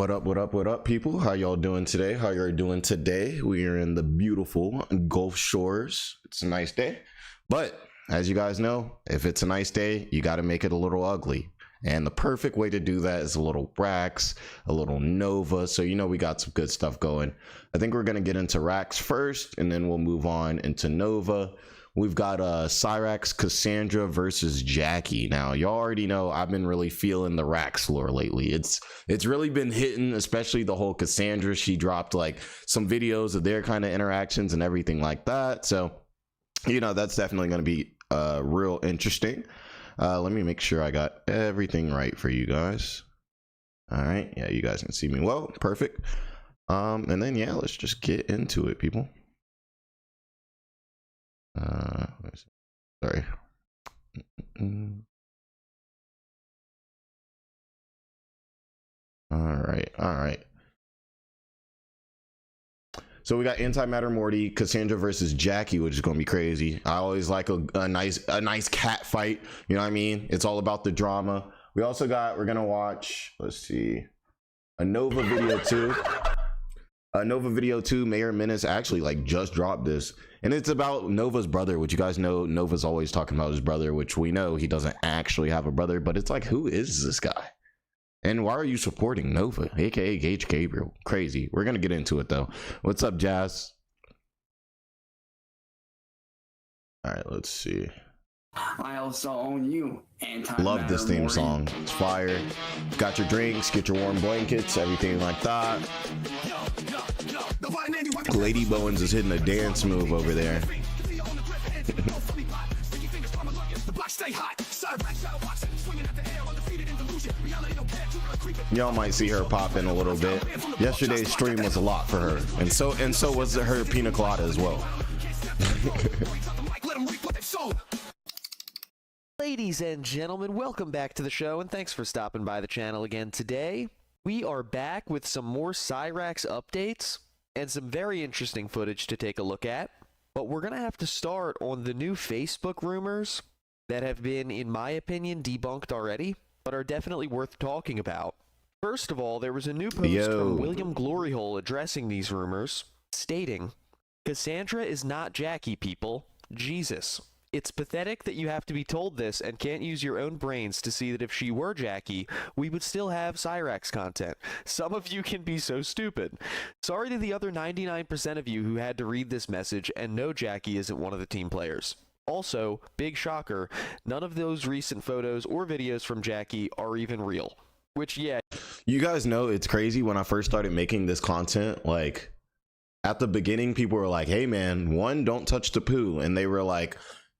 What up, people? How y'all doing today? How y'all doing today? We are in the beautiful Gulf Shores. It's a nice day, but as you guys know, if it's a nice day, you got to make it a little ugly. And the perfect way to do that is a little Rax, a little Nova. So, you know, we got some good stuff going. I think we're going to get into Rax first, and then we'll move on into Nova. We've got Cyraxx, Cassandra versus Jackie. Now, y'all already know I've been really feeling the Rax lore lately. It's really been hitting, especially the whole Cassandra. She dropped like some videos of their kind of interactions and everything like that. So, you know, that's definitely going to be real interesting. Let me make sure I got everything right for you guys. All right. Yeah, you guys can see me well. Perfect. And then, yeah, let's just get into it, people. Sorry. All right. So we got Antimatter Morty, Cassandra versus Jackie, which is gonna be crazy. I always like a nice cat fight. You know what I mean? It's all about the drama. We also got, we're gonna watch, let's see, a Nova video too. Nova video 2, Mayor Menace actually like just dropped this, and it's about Nova's brother, which you guys know Nova's always talking about his brother, which we know he doesn't actually have a brother, but it's like, who is this guy? And why are you supporting Nova, aka Gage Gabriel? Crazy. We're gonna get into it though. What's up, Jazz? All right, let's see. I also own you. Love this theme song. It's fire. Got your drinks, get your warm blankets, everything like that. Lady Bowens is hitting a dance move over there. Y'all might see her pop in a little bit. Yesterday's stream was a lot for her, and so was her pina colada as well. Ladies and gentlemen, welcome back to the show, and thanks for stopping by the channel again today. We are back with some more Cyrax updates and some very interesting footage to take a look at. But we're going to have to start on the new Facebook rumors that have been, in my opinion, debunked already, but are definitely worth talking about. First of all, there was a new post from William Gloryhole addressing these rumors, stating, "Cassandra is not Jackie, people. Jesus. It's pathetic that you have to be told this and can't use your own brains to see that if she were Jackie, we would still have Cyrax content. Some of you can be so stupid. Sorry to the other 99% of you who had to read this message and know Jackie isn't one of the team players. Also, big shocker, none of those recent photos or videos from Jackie are even real." Which, yeah. You guys know it's crazy. When I first started making this content, like, at the beginning, people were like, hey man, 1, don't touch the poo. And they were like,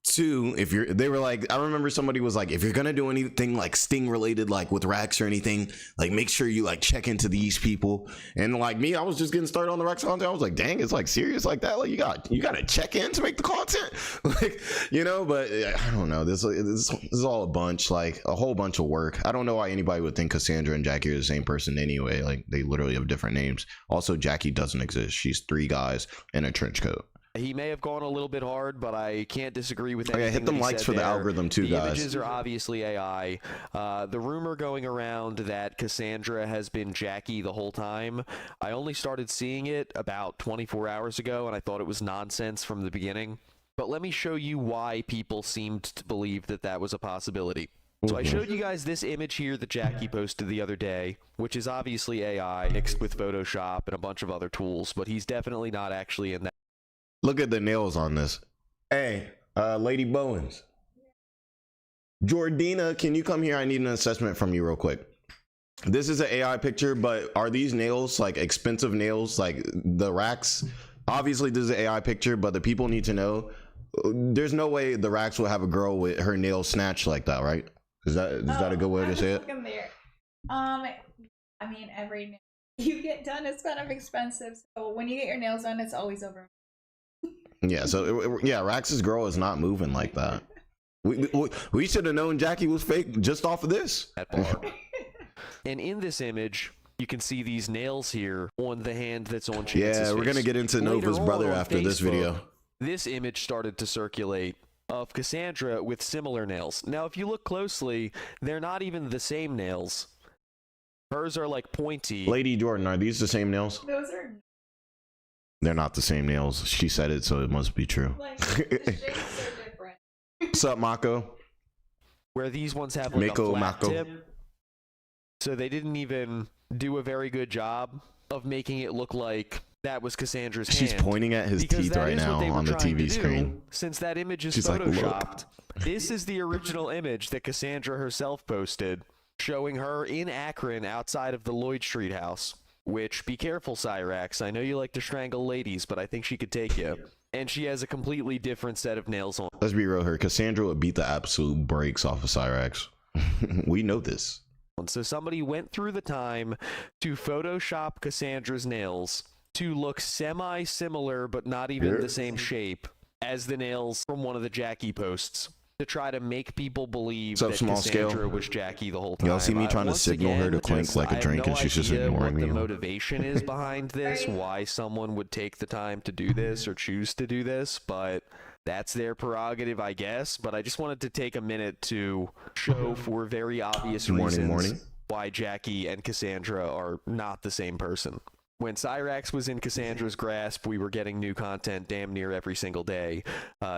2, they were like, I remember somebody was like, if you're gonna do anything like Sting related, like with Rax or anything, like make sure you like check into these people. And like me, I was just getting started on the Rax content. I was like, dang, it's like serious like that. Like you gotta check in to make the content. Like, you know, but I don't know. This is all a bunch, like a whole bunch of work. I don't know why anybody would think Cassandra and Jackie are the same person anyway. Like they literally have different names. Also, Jackie doesn't exist. She's 3 guys in a trench coat. He may have gone a little bit hard, but I can't disagree with anything. Yeah, hit them likes for the algorithm too, guys. The images are obviously AI. The rumor going around that Cassandra has been Jackie the whole time, I only started seeing it about 24 hours ago, and I thought it was nonsense from the beginning. But let me show you why people seemed to believe that that was a possibility. So I showed you guys this image here that Jackie posted the other day, which is obviously AI mixed with Photoshop and a bunch of other tools, but he's definitely not actually in that. Look at the nails on this. Hey, Lady Bowens. Jordina, can you come here? I need an assessment from you real quick. This is an AI picture, but are these nails like expensive nails like the Rax? Obviously, this is an AI picture, but the people need to know. There's no way the Rax will have a girl with her nails snatched like that, right? Is that a good way to say it? There. I mean, every nail you get done is kind of expensive. So when you get your nails done, it's always over. Yeah, so yeah, Rax's girl is not moving like that. We should have known Jackie was fake just off of this. And in this image, you can see these nails here on the hand that's on Chance's Yeah, we're gonna get into Nova's brother after Facebook, this video. This image started to circulate of Cassandra with similar nails. Now, if you look closely, they're not even the same nails. Hers are like pointy. Lady Jordan, are these the same nails? Those are They're not the same nails. She said it, so it must be true. like the shapes are different. What's up, Mako? Where these ones have like Mako, a flat Mako. tip. So they didn't even do a very good job of making it look like that was Cassandra's hand. She's pointing at his because teeth that right is what now they were on the trying to TV do, screen. Since that image is She's like, "Look." photoshopped, this is the original image that Cassandra herself posted, showing her in Akron outside of the Lloyd Street house. Which, be careful, Cyrax. I know you like to strangle ladies, but I think she could take you. And she has a completely different set of nails on. Let's be real here. Cassandra would beat the absolute brakes off of Cyrax. We know this. So somebody went through the time to Photoshop Cassandra's nails to look semi-similar, but not even the same shape as the nails from one of the Jackie posts, to try to make people believe What's up, that small Cassandra scale? was Jackie the whole time. Y'all see me trying to Once signal her to again, clink like a I have drink, no and she's just idea ignoring what me. the motivation is behind this, why someone would take the time to do this or choose to do this, but that's their prerogative, I guess. But I just wanted to take a minute to show for very obvious reasons why Jackie and Cassandra are not the same person. When Cyrax was in Cassandra's grasp, we were getting new content damn near every single day.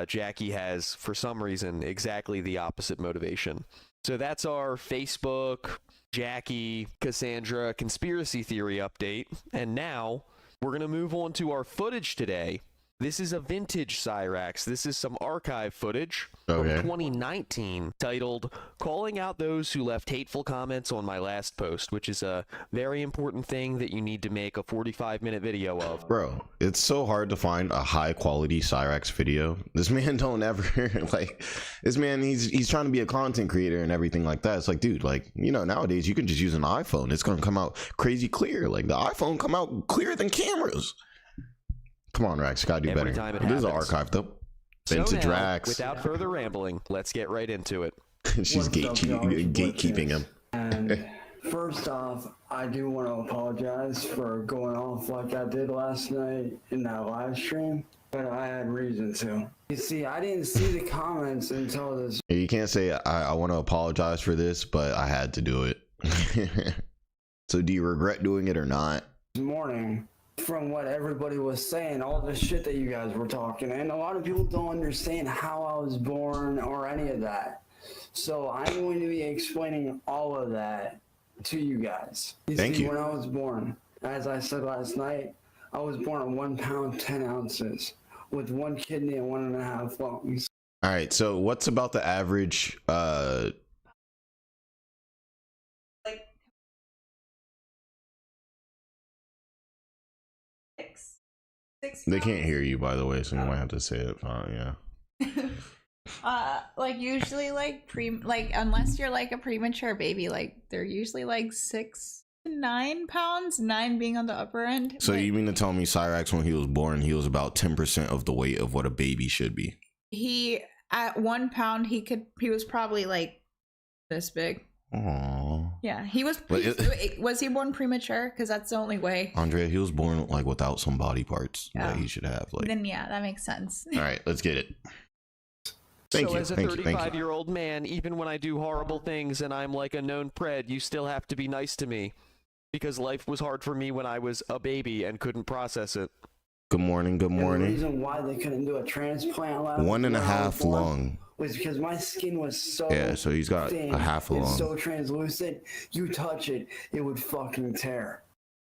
Jackie has, for some reason, exactly the opposite motivation. So that's our Facebook, Jackie, Cassandra conspiracy theory update. And now we're going to move on to our footage today. This is a vintage Cyrax. This is some archive footage from 2019 titled "Calling Out Those Who Left Hateful Comments on My Last Post," which is a very important thing that you need to make a 45-minute video of. Bro, it's so hard to find a high quality Cyrax video. This man don't ever like this man, he's trying to be a content creator and everything like that. It's like, dude, like, you know, nowadays you can just use an iPhone. It's gonna come out crazy clear. Like the iPhone come out clearer than cameras. Come on, Rax, gotta do Every better. time it This is an happens. archive though. So Vintage now, Rax. without further rambling, let's get right into it. She's What's up, y'all? gatekeeping him. And first off, I do want to apologize for going off like I did last night in that live stream, but I had reason to. You see, I didn't see the comments until this You can't say I want to apologize for this, but I had to do it. So do you regret doing it or not? morning. From what everybody was saying, all the shit that you guys were talking, and a lot of people don't understand how I was born or any of that. So I'm going to be explaining all of that to you guys. Thank you. When I was born, as I said last night, I was born at 1 pound 10 ounces with 1 kidney and 1.5 lungs. All right, so what's about the average Six they can't hear you, by the way, so you might have to say it. Yeah. like usually like unless you're like a premature baby, like they're usually like 6 to 9 pounds, 9 being on the upper end. So like, you mean to tell me Cyrax, when he was born, he was about 10% of the weight of what a baby should be? he at 1 pound he was probably like this big. Aww. Yeah, he was. But Was he born premature? Because that's the only way. Andrea, he was born like without some body parts that Oh. he should have. Like, Then yeah, that makes sense. all right, let's get it. Thank So you. as a Thank you. 35-year-old man, even when I do horrible things and I'm like a known pred, you still have to be nice to me. Because life was hard for me when I was a baby and couldn't process it. Good morning. Good And the morning. reason why they couldn't do a transplant last 1.5 lung. was because my skin was so Yeah, so he's got thin a half a and lung. so translucent. You touch it, it would fucking tear.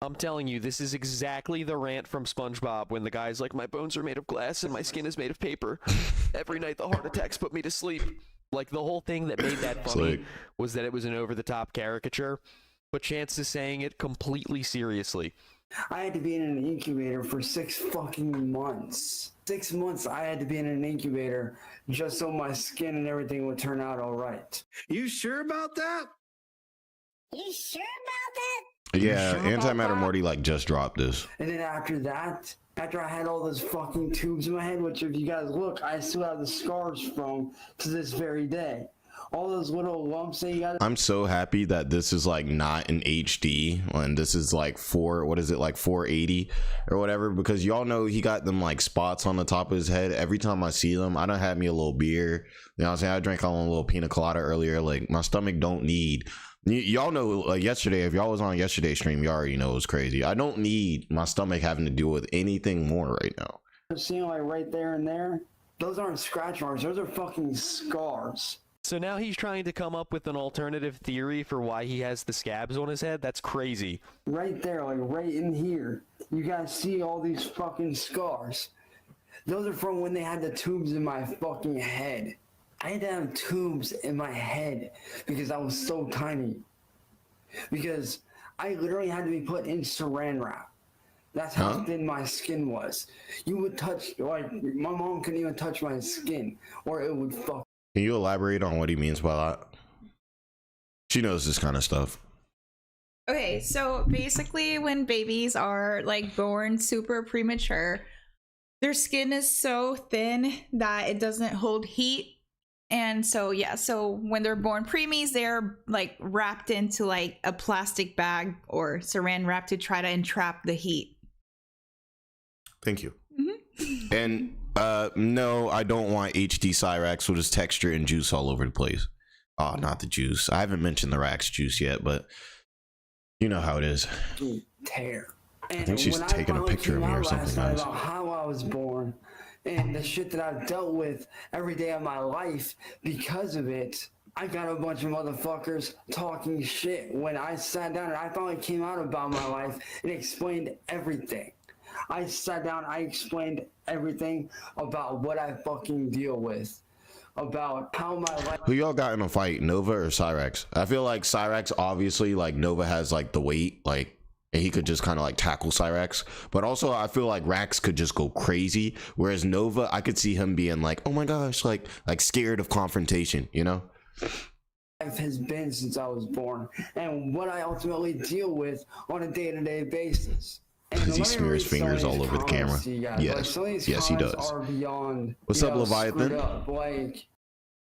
I'm telling you, this is exactly the rant from SpongeBob when the guy's like, my bones are made of glass and my skin is made of paper. Every night the heart attacks put me to sleep. Like, the whole thing that made that funny Slick. was that it was an over-the-top caricature, but Chance is saying it completely seriously. I had to be in an incubator for 6 fucking months. 6 months I had to be in an incubator just so my skin and everything would turn out all right. You sure about that? You sure about that? Yeah, sure about Antimatter that? Morty like just dropped this. And then after that, after I had all those fucking tubes in my head, which if you guys look, I still have the scars from to this very day. All those little lumps that you got. I'm so happy that this is like not in HD and this is like 480 or whatever, because y'all know he got them like spots on the top of his head. Every time I see them, I done had me a little beer. You know what I'm saying? I drank on a little pina colada earlier. Like, my stomach don't need Y'all know, like yesterday, if y'all was on yesterday's stream, you already know it was crazy. I don't need my stomach having to deal with anything more right now. Seeing like right there and there, those aren't scratch marks, those are fucking scars. So now he's trying to come up with an alternative theory for why he has the scabs on his head? That's crazy. Right there, like right in here. You guys see all these fucking scars. Those are from when they had the tubes in my fucking head. I had to have tubes in my head because I was so tiny. Because I literally had to be put in saran wrap. That's how thin my skin was. You would touch, like, my mom couldn't even touch my skin, or it would fuck. Can you elaborate on what he means by that? She knows this kind of stuff. Okay, so basically when babies are like born super premature, their skin is so thin that it doesn't hold heat. And so, yeah, so when they're born preemies, they're like wrapped into like a plastic bag or saran wrap to try to entrap the heat. Thank you. And no, I don't want HD Cyrax with his texture and juice all over the place. Oh, not the juice. I haven't mentioned the Rax juice yet, but you know how it is. Tear. And I think she's when taking a finally picture of came me or out something last night nice. about how I was born and the shit that I've dealt with every day of my life because of it, I got a bunch of motherfuckers talking shit when I sat down and I finally came out about my life and explained everything. I sat down, I explained everything about what I fucking deal with, about how my life. Who y'all got in a fight, Nova or Cyrax? I feel like Cyrax, obviously, like Nova has like the weight, like, and he could just kind of like tackle Cyrax. But also, I feel like Rax could just go crazy, whereas Nova, I could see him being like, oh my gosh, like scared of confrontation, you know? Life has been since I was born, and what I ultimately deal with on a day-to-day basis. Because he smears fingers all over the camera. Yes, yes, he does. Are beyond, what's up, Leviathan? Up. Like,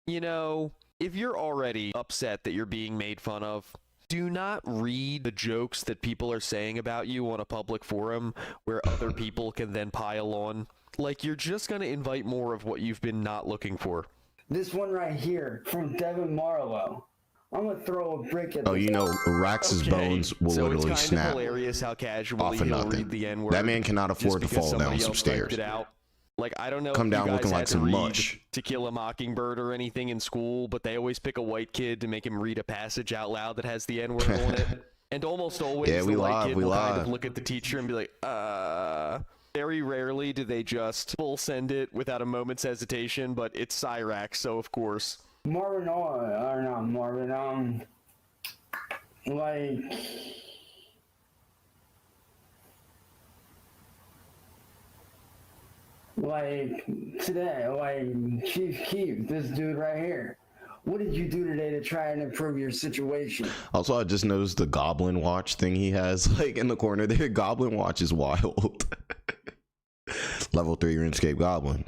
You know, if you're already upset that you're being made fun of, do not read the jokes that people are saying about you on a public forum where other people can then pile on. Like, you're just going to invite more of what you've been not looking for. This one right here from Devin Marlowe. I'm gonna throw a brick at. Oh, you know, Rax's bones will so literally it's kind snap of hilarious how casually off of he'll nothing. read the N-word That man cannot afford to just because fall down somebody some else stairs. typed it out. Like, I don't know Come if down you guys looking had like to some read mush. To Kill a Mockingbird or anything in school, but they always pick a white kid to make him read a passage out loud that has the N-word on it. And almost always Yeah, the white live, kid we will kind live. of look at the teacher and be like, Very rarely do they just full send it without a moment's hesitation, but it's Cyrax, so of course. Marvin, or not Marvin, like today, like Chief Keef, this dude right here. What did you do today to try and improve your situation? Also, I just noticed the Goblin Watch thing he has, like, in the corner there. Goblin Watch is wild. Level 3 RuneScape Goblin.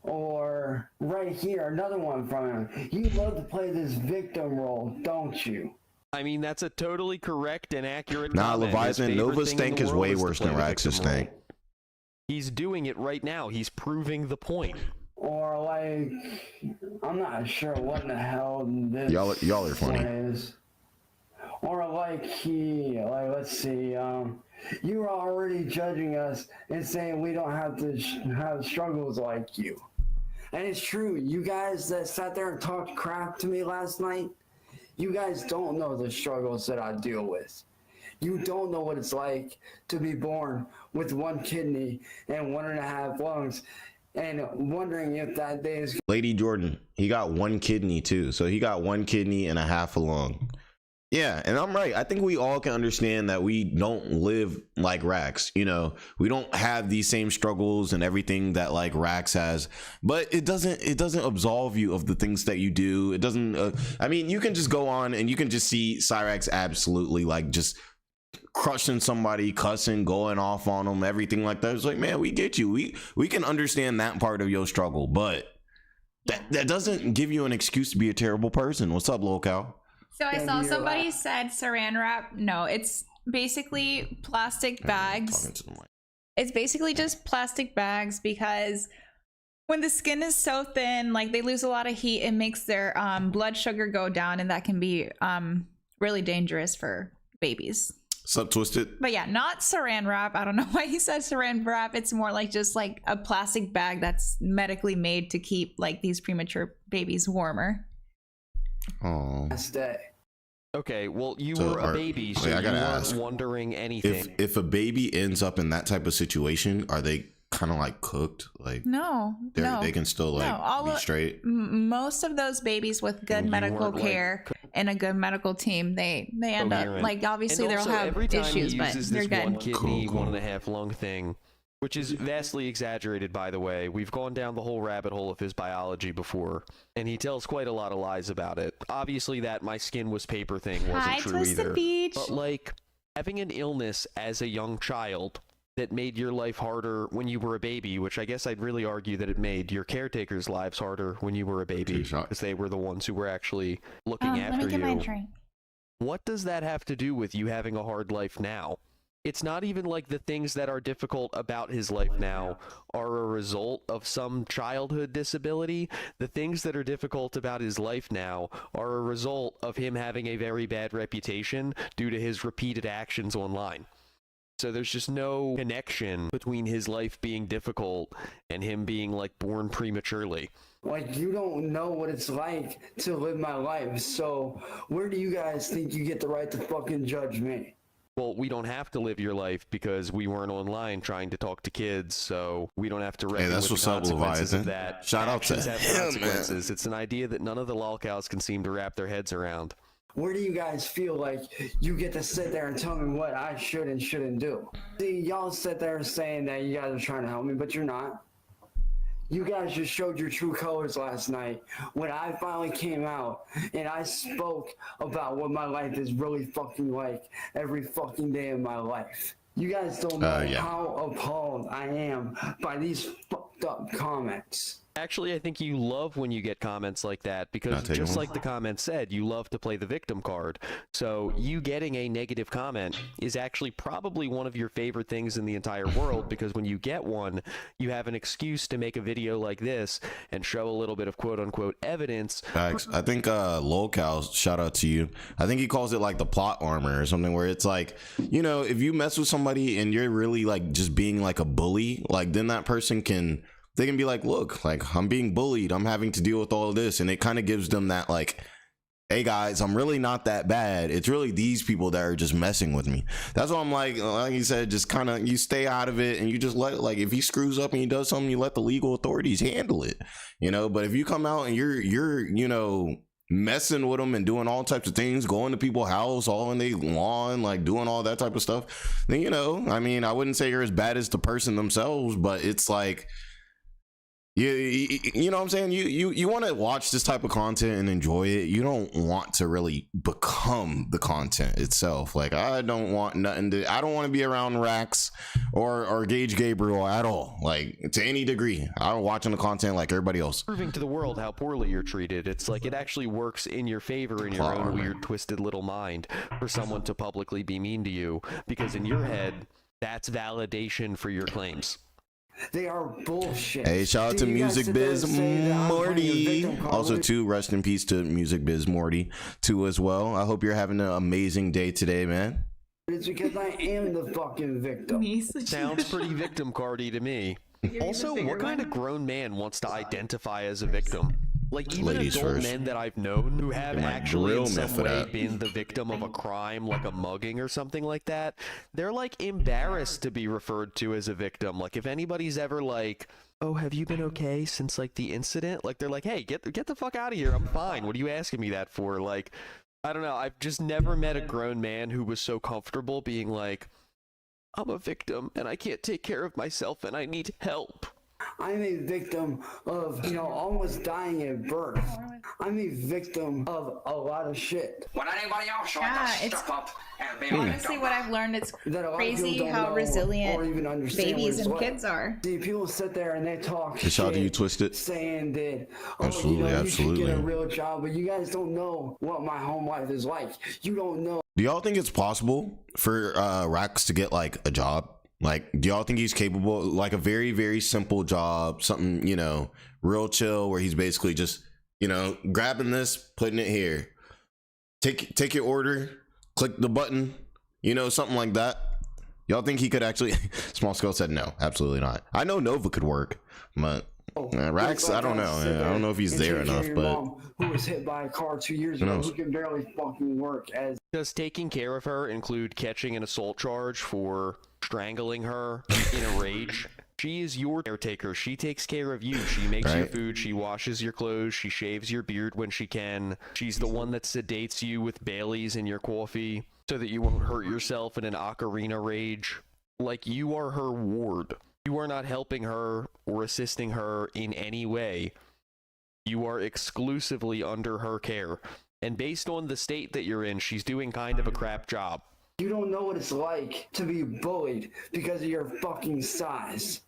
Or right here, another one from him. You love to play this victim role, don't you? I mean, that's a totally correct and accurate Nah, comment. Leviathan, His favorite Nova's thing in stank the is world way to worse play than the Rax's victim role. stank. He's doing it right now. He's proving the point. Or like, I'm not sure what in the hell this Y'all are funny. one is. Or like let's see, you are already judging us and saying we don't have to have struggles like you. And it's true, you guys that sat there and talked crap to me last night, you guys don't know the struggles that I deal with. You don't know what it's like to be born with 1 kidney and 1.5 lungs and wondering if that day is. Lady Jordan, he got 1 kidney too. So he got 1 kidney and a half a lung. Yeah, and I'm right. I think we all can understand that we don't live like Rax. You know, we don't have these same struggles and everything that like Rax has. But it doesn't absolve you of the things that you do. It doesn't. I mean, you can just go on and you can just see Cyrax absolutely like just crushing somebody, cussing, going off on them, everything like that. It's like, man, we get you. We can understand that part of your struggle, but that doesn't give you an excuse to be a terrible person. What's up, locale? So I saw somebody said saran wrap. No, it's basically plastic bags. It's basically just plastic bags because when the skin is so thin, like they lose a lot of heat, it makes their blood sugar go down, and that can be really dangerous for babies. Sup, Twisted? But yeah, not saran wrap. I don't know why he said saran wrap. It's more like just like a plastic bag that's medically made to keep like these premature babies warmer. Oh. Last day. Okay, well, you So were a baby, so I you gotta weren't ask, wondering anything. If a baby ends up in that type of situation, are they kind of like cooked? Like No, no. they can still like all be of- straight. Most of those babies with good You medical weren't, like, care and a good medical team, they end up coherent. like obviously And they'll also, have every time issues, he but uses they're this one good. kidney, Cool. 1.5 lung thing, which is vastly exaggerated, by the way. We've gone down the whole rabbit hole of his biology before, and he tells quite a lot of lies about it. Obviously, that my skin was paper thing wasn't Hi, true Twisted either. Beach. But like having an illness as a young child that made your life harder when you were a baby, which I guess I'd really argue that it made your caretakers' lives harder when you were a baby, Good shot. because they were the ones who were actually looking Let after me get you. my drink. What does that have to do with you having a hard life now? It's not even like the things that are difficult about his life now are a result of some childhood disability. The things that are difficult about his life now are a result of him having a very bad reputation due to his repeated actions online. So there's just no connection between his life being difficult and him being like born prematurely. Like, you don't know what it's like to live my life, so where do you guys think you get the right to fucking judge me? Well, we don't have to live your life because we weren't online trying to talk to kids, so we don't have to reckon that's with what's the up, consequences of Leviathan. that. Shout out to Actions have him, man. consequences. It's an idea that none of the lolcows can seem to wrap their heads around. Where do you guys feel like you get to sit there and tell me what I should and shouldn't do? See, y'all sit there saying that you guys are trying to help me, but you're not. You guys just showed your true colors last night when I finally came out and I spoke about what my life is really fucking like every fucking day of my life. You guys don't know Yeah. how appalled I am by these fucked up comments. Actually, I think you love when you get comments like that because Not taking just one. like the comment said, you love to play the victim card. So you getting a negative comment is actually probably one of your favorite things in the entire world because when you get one, you have an excuse to make a video like this and show a little bit of quote-unquote evidence. Facts. I think Lolcow, shout out to you. I think he calls it like the plot armor or something where it's like, you know, if you mess with somebody and you're really like just being like a bully, like then that person can be like, look, like I'm being bullied, I'm having to deal with all of this, and it kind of gives them that like, hey guys, I'm really not that bad. It's really these people that are just messing with me. That's why I'm like you said, just kind of you stay out of it and you just let, like, if he screws up and he does something, you let the legal authorities handle it, you know. But if you come out and you're you know messing with them and doing all types of things, going to people's house all in their lawn, like doing all that type of stuff, then, you know, I mean, I wouldn't say you're as bad as the person themselves, but it's like, you know what I'm saying? You want to watch this type of content and enjoy it. You don't want to really become the content itself. Like, I don't want nothing to, I don't want to be around Rax or Gage Gabriel at all, like to any degree. I'm watching the content like everybody else. Proving to the world how poorly you're treated. It's like it actually works in your favor in your own weird, twisted little mind for someone to publicly be mean to you because in your head, that's validation for your claims. They are bullshit. Hey, shout out to See, you guys Music sit there Biz and say that I'm playing a Morty. victim card. Also, too, rest in peace to Music Biz Morty, too, as well. I hope you're having an amazing day today, man. It's because I am the fucking victim. Sounds pretty victim cardy to me. Also, what kind of grown man wants to identify as a victim? Like, even Ladies adult first. men that I've known who have They might actually drill in me some for way that. been the victim of a crime, like a mugging or something like that, they're like embarrassed to be referred to as a victim. Like, if anybody's ever like, oh, have you been okay since like the incident? Like, they're like, hey, get the fuck out of here. I'm fine. What are you asking me that for? Like, I don't know. I've just never met a grown man who was so comfortable being like, I'm a victim and I can't take care of myself and I need help. I'm a victim of, you know, almost dying at birth. I'm a victim of a lot of shit. Would anybody else Yeah, like to it's- step up and be my Honestly, what I've learned, it's That a lot of crazy people don't how know resilient or even understand babies what it's and like. kids are. See, people sit there and they talk Hey, shout out to shit, you, Twisted. saying that, oh, Absolutely, you know, you should get a absolutely. real job, but you guys don't know what my home life is like. You don't know. Do y'all think it's possible for Rax to get like a job? Like, do y'all think he's capable? Like a very, very simple job, something, you know, real chill, where he's basically just, you know, grabbing this, putting it here. Take your order, click the button, you know, something like that. Y'all think he could actually? Small Skull said no, absolutely not. I know Nova could work, but Rax, I don't know. I don't know if he's there enough, but who was hit by a car 2 years ago, who can barely fucking work as. Does taking care of her include catching an assault charge for strangling her in a rage? She is your caretaker. She takes care of you. She makes your food. She washes your clothes. She shaves your beard when she can. She's the one that sedates you with Baileys in your coffee so that you won't hurt yourself in an ocarina rage. Like, you are her ward. You are not helping her or assisting her in any way. You are exclusively under her care. And based on the state that you're in, she's doing kind of a crap job. You don't know what it's like to be bullied because of your fucking size.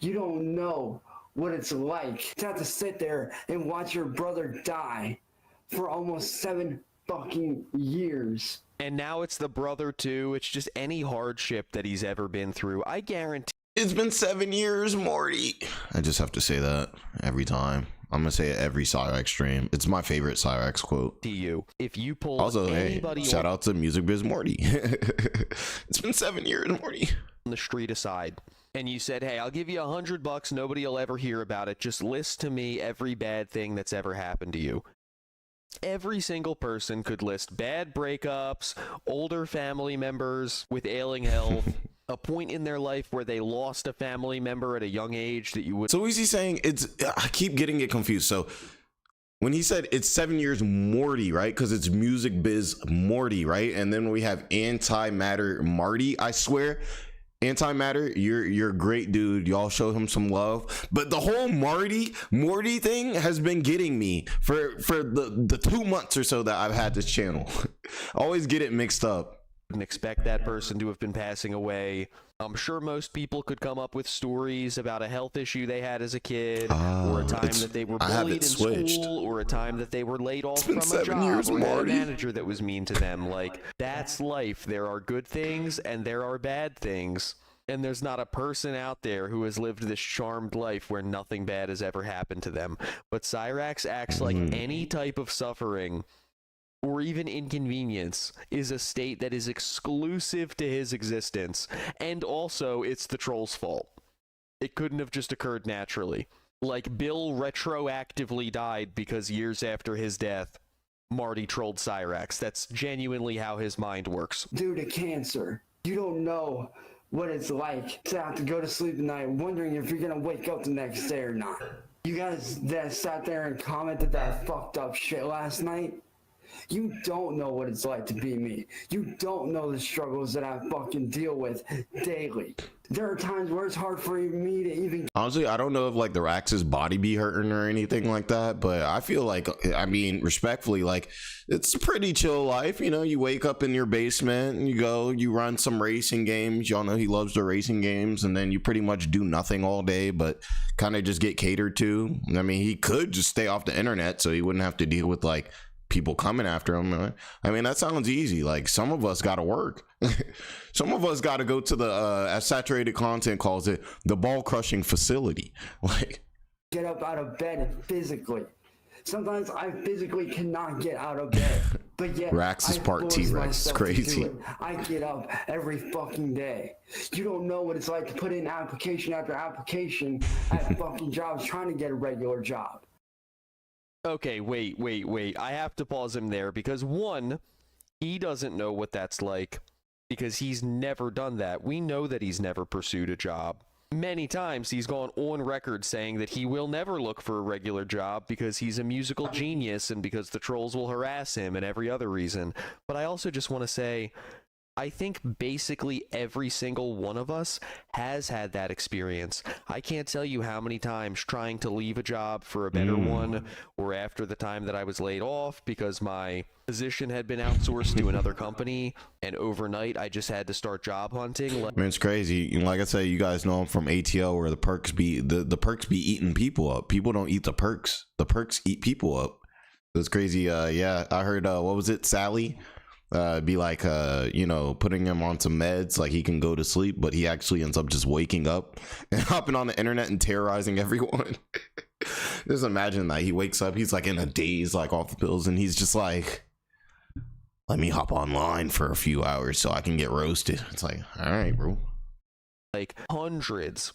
You don't know what it's like to have to sit there and watch your brother die for almost 7 fucking years. And now it's the brother too. It's just any hardship that he's ever been through. I guarantee. It's been 7 years, Morty. I just have to say that every time. I'm gonna say it every Cyrax stream. It's my favorite Cyrax quote. To you, if you pull also, anybody hey, shout out to Music Biz Morty. It's been 7 years, Morty. On the street aside, and you said, "Hey, I'll give you $100. Nobody will ever hear about it. Just list to me every bad thing that's ever happened to you." Every single person could list bad breakups, older family members with ailing health, a point in their life where they lost a family member at a young age that you would. So is he saying it's? I keep getting it confused. So when he said it's 7 years, Morty, right? Because it's Music Biz Morty, right? And then we have Antimatter Marty. I swear. Antimatter, you're a great dude. Y'all show him some love. But the whole Morty thing has been getting me for the 2 months or so that I've had this channel. Always get it mixed up. Didn't expect that person to have been passing away. I'm sure most people could come up with stories about a health issue they had as a kid, or a time that they were bullied in school, or a time that they were laid off from a job, or had a manager that was mean to them. Like, that's life. There are good things and there are bad things. And there's not a person out there who has lived this charmed life where nothing bad has ever happened to them. But Cyrax acts like any type of suffering or even inconvenience is a state that is exclusive to his existence. And also, it's the troll's fault. It couldn't have just occurred naturally. Like, Bill retroactively died because years after his death, Marty trolled Cyrax. That's genuinely how his mind works. Due to cancer, you don't know what it's like to have to go to sleep at night wondering if you're gonna wake up the next day or not. You guys that sat there and commented that fucked up shit last night, you don't know what it's like to be me. You don't know the struggles that I fucking deal with daily. There are times where it's hard for me to even... Honestly, I don't know if like the Rax's body be hurting or anything like that, but I feel like, I mean, respectfully, like, it's a pretty chill life. You know, you wake up in your basement and you run some racing games. Y'all know he loves the racing games, and then you pretty much do nothing all day, but kind of just get catered to. I mean, he could just stay off the internet so he wouldn't have to deal with like people coming after him. I mean, that sounds easy. Like, some of us got to work. Some of us got to go to the, as Saturated Content calls it, the ball crushing facility. Like, get up out of bed physically. Sometimes I physically cannot get out of bed, but yet Rax is part T-Rex. It's crazy. I get up every fucking day. You don't know what it's like to put in application after application at fucking jobs trying to get a regular job. Okay, wait. I have to pause him there because, one, he doesn't know what that's like because he's never done that. We know that he's never pursued a job. Many times he's gone on record saying that he will never look for a regular job because he's a musical genius and because the trolls will harass him and every other reason. But I also just want to say, I think basically every single one of us has had that experience. I can't tell you how many times trying to leave a job for a better one, or after the time that I was laid off because my position had been outsourced to another company, and overnight I just had to start job hunting. Man, it's crazy. Like I say, you guys know I'm from ATL, where the perks be the perks be eating people up. People don't eat the perks. The perks eat people up. It's crazy. Yeah, I heard. What was it, Sally? be like you know, putting him on some meds like he can go to sleep, but he actually ends up just waking up and hopping on the internet and terrorizing everyone. Just imagine that he wakes up, he's like in a daze, like off the pills, and he's just like, let me hop online for a few hours so I can get roasted. It's like, all right, bro. Like hundreds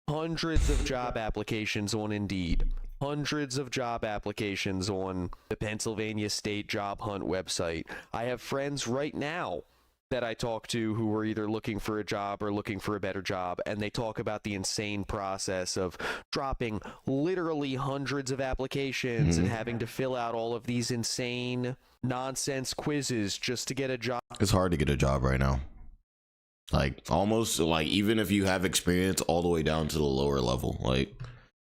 of job applications on Indeed, hundreds of job applications on the Pennsylvania State Job Hunt website. I have friends right now that I talk to who are either looking for a job or looking for a better job, and they talk about the insane process of dropping literally hundreds of applications and having to fill out all of these insane nonsense quizzes just to get a job. It's hard to get a job right now. Like almost like even if you have experience all the way down to the lower level, like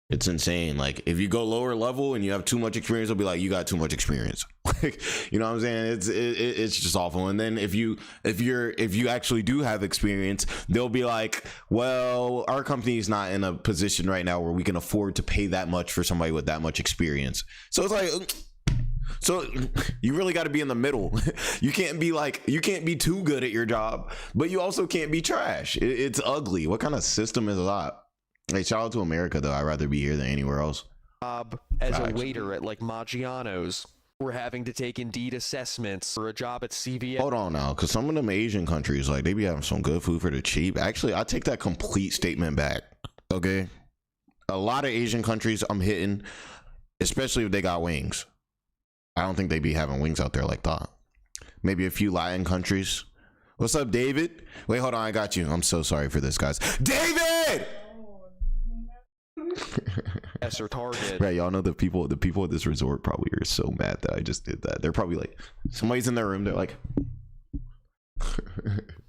it's insane. Like if you go lower level and you have too much experience, they'll be like, you got too much experience. Like, you know what I'm saying? It's just awful. And then if you actually do have experience, they'll be like, well, our company is not in a position right now where we can afford to pay that much for somebody with that much experience. So it's like, so you really got to be in the middle. You can't be too good at your job, but you also can't be trash. It's ugly. What kind of system is that? Hey, shout out to America though. I'd rather be here than anywhere else. As a waiter at like Maggiano's, we're having to take Indeed assessments for a job at CVS. Hold on now, because some of them Asian countries, like, they be having some good food for the cheap. Actually, I take that complete statement back. Okay, a lot of Asian countries I'm hitting, especially if they got wings. I don't think they be having wings out there like that. Maybe a few Latin countries. What's up, David? Wait, hold on, I got you. I'm so sorry for this, guys. David! Yes, or Target. Right, y'all know the people at this resort probably are so mad that I just did that. They're probably like, somebody's in their room, they're like,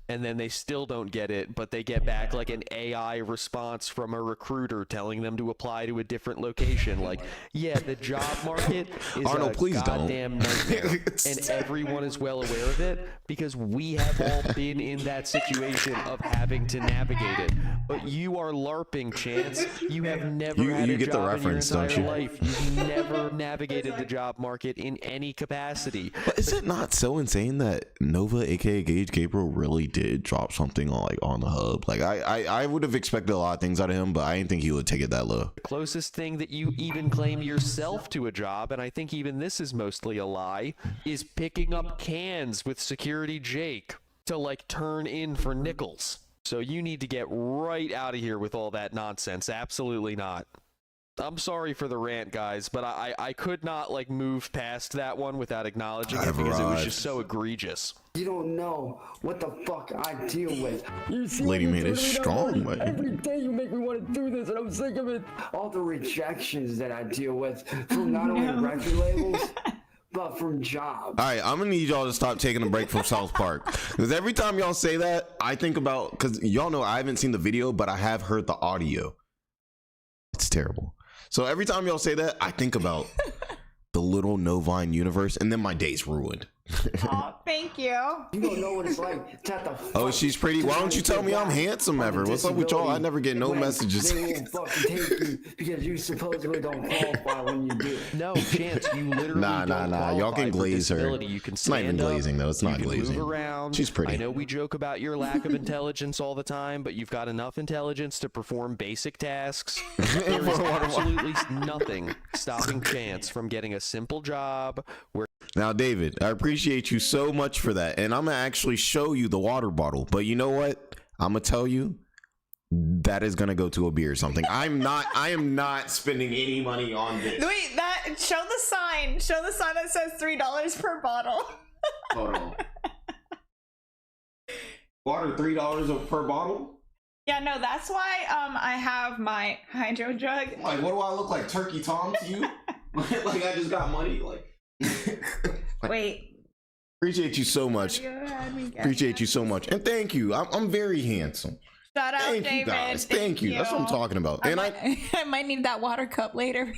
and then they still don't get it, but they get back like an AI response from a recruiter telling them to apply to a different location. Like, yeah, the job market is Arnold, a please goddamn nightmare, and everyone is well aware of it because we have all been in that situation of having to navigate it. But you are LARPing, Chance. You have never had a get job the reference, in your entire don't you? life. You've never navigated the job market in any capacity. but is it not so insane that Nova, aka Gage Gabriel, really did drop something on the hub? Like I would have expected a lot of things out of him, but I didn't think he would take it that low. The closest thing that you even claim yourself to a job, and I think even this is mostly a lie, is picking up cans with Security Jake to like turn in for nickels. So you need to get right out of here with all that nonsense. Absolutely not. I'm sorry for the rant, guys, but I could not like move past that one without acknowledging it because it was just so egregious. You don't know what the fuck I deal with. Lady man is strong, man. Every day you make me want to do this, and I'm sick of it. All the rejections that I deal with from not only record labels, but from jobs. All right, I'm gonna need y'all to stop taking a break from South Park, because every time y'all say that, I think about, because y'all know I haven't seen the video, but I have heard the audio. It's terrible. So every time y'all say that, I think about the little NovaOnline universe, and then my day's ruined. Oh, thank you. You don't know what it's like to have to Oh, she's pretty. Why don't you tell me I'm handsome ever? What's up with y'all? I never get no when messages. They won't fucking take you because you supposedly don't qualify when you do. No, Chance, you literally Nah. Y'all can glaze her. You can It's not even stand up, glazing though. It's not you can glazing. move around. She's pretty. I know we joke about your lack of intelligence all the time, but you've got enough intelligence to perform basic tasks. There is absolutely nothing stopping Chance from getting a simple job where. Now, David, I appreciate you so much for that, and I'm gonna actually show you the water bottle. But you know what? I'm gonna tell you that is gonna go to a beer or something. I am not spending any money on this. Wait, show the sign. Show the sign that says $3 per bottle. Hold on. Water $3 per bottle? Yeah, no, that's why I have my hydro jug. Like, what do I look like, Turkey Tom to you? Like I just got money? Like. Wait. Appreciate you so much. Appreciate you so much, and thank you. I'm very handsome. Shout out, Thank David. you guys. Thank you. That's what I'm talking about. And I might need that water cup later.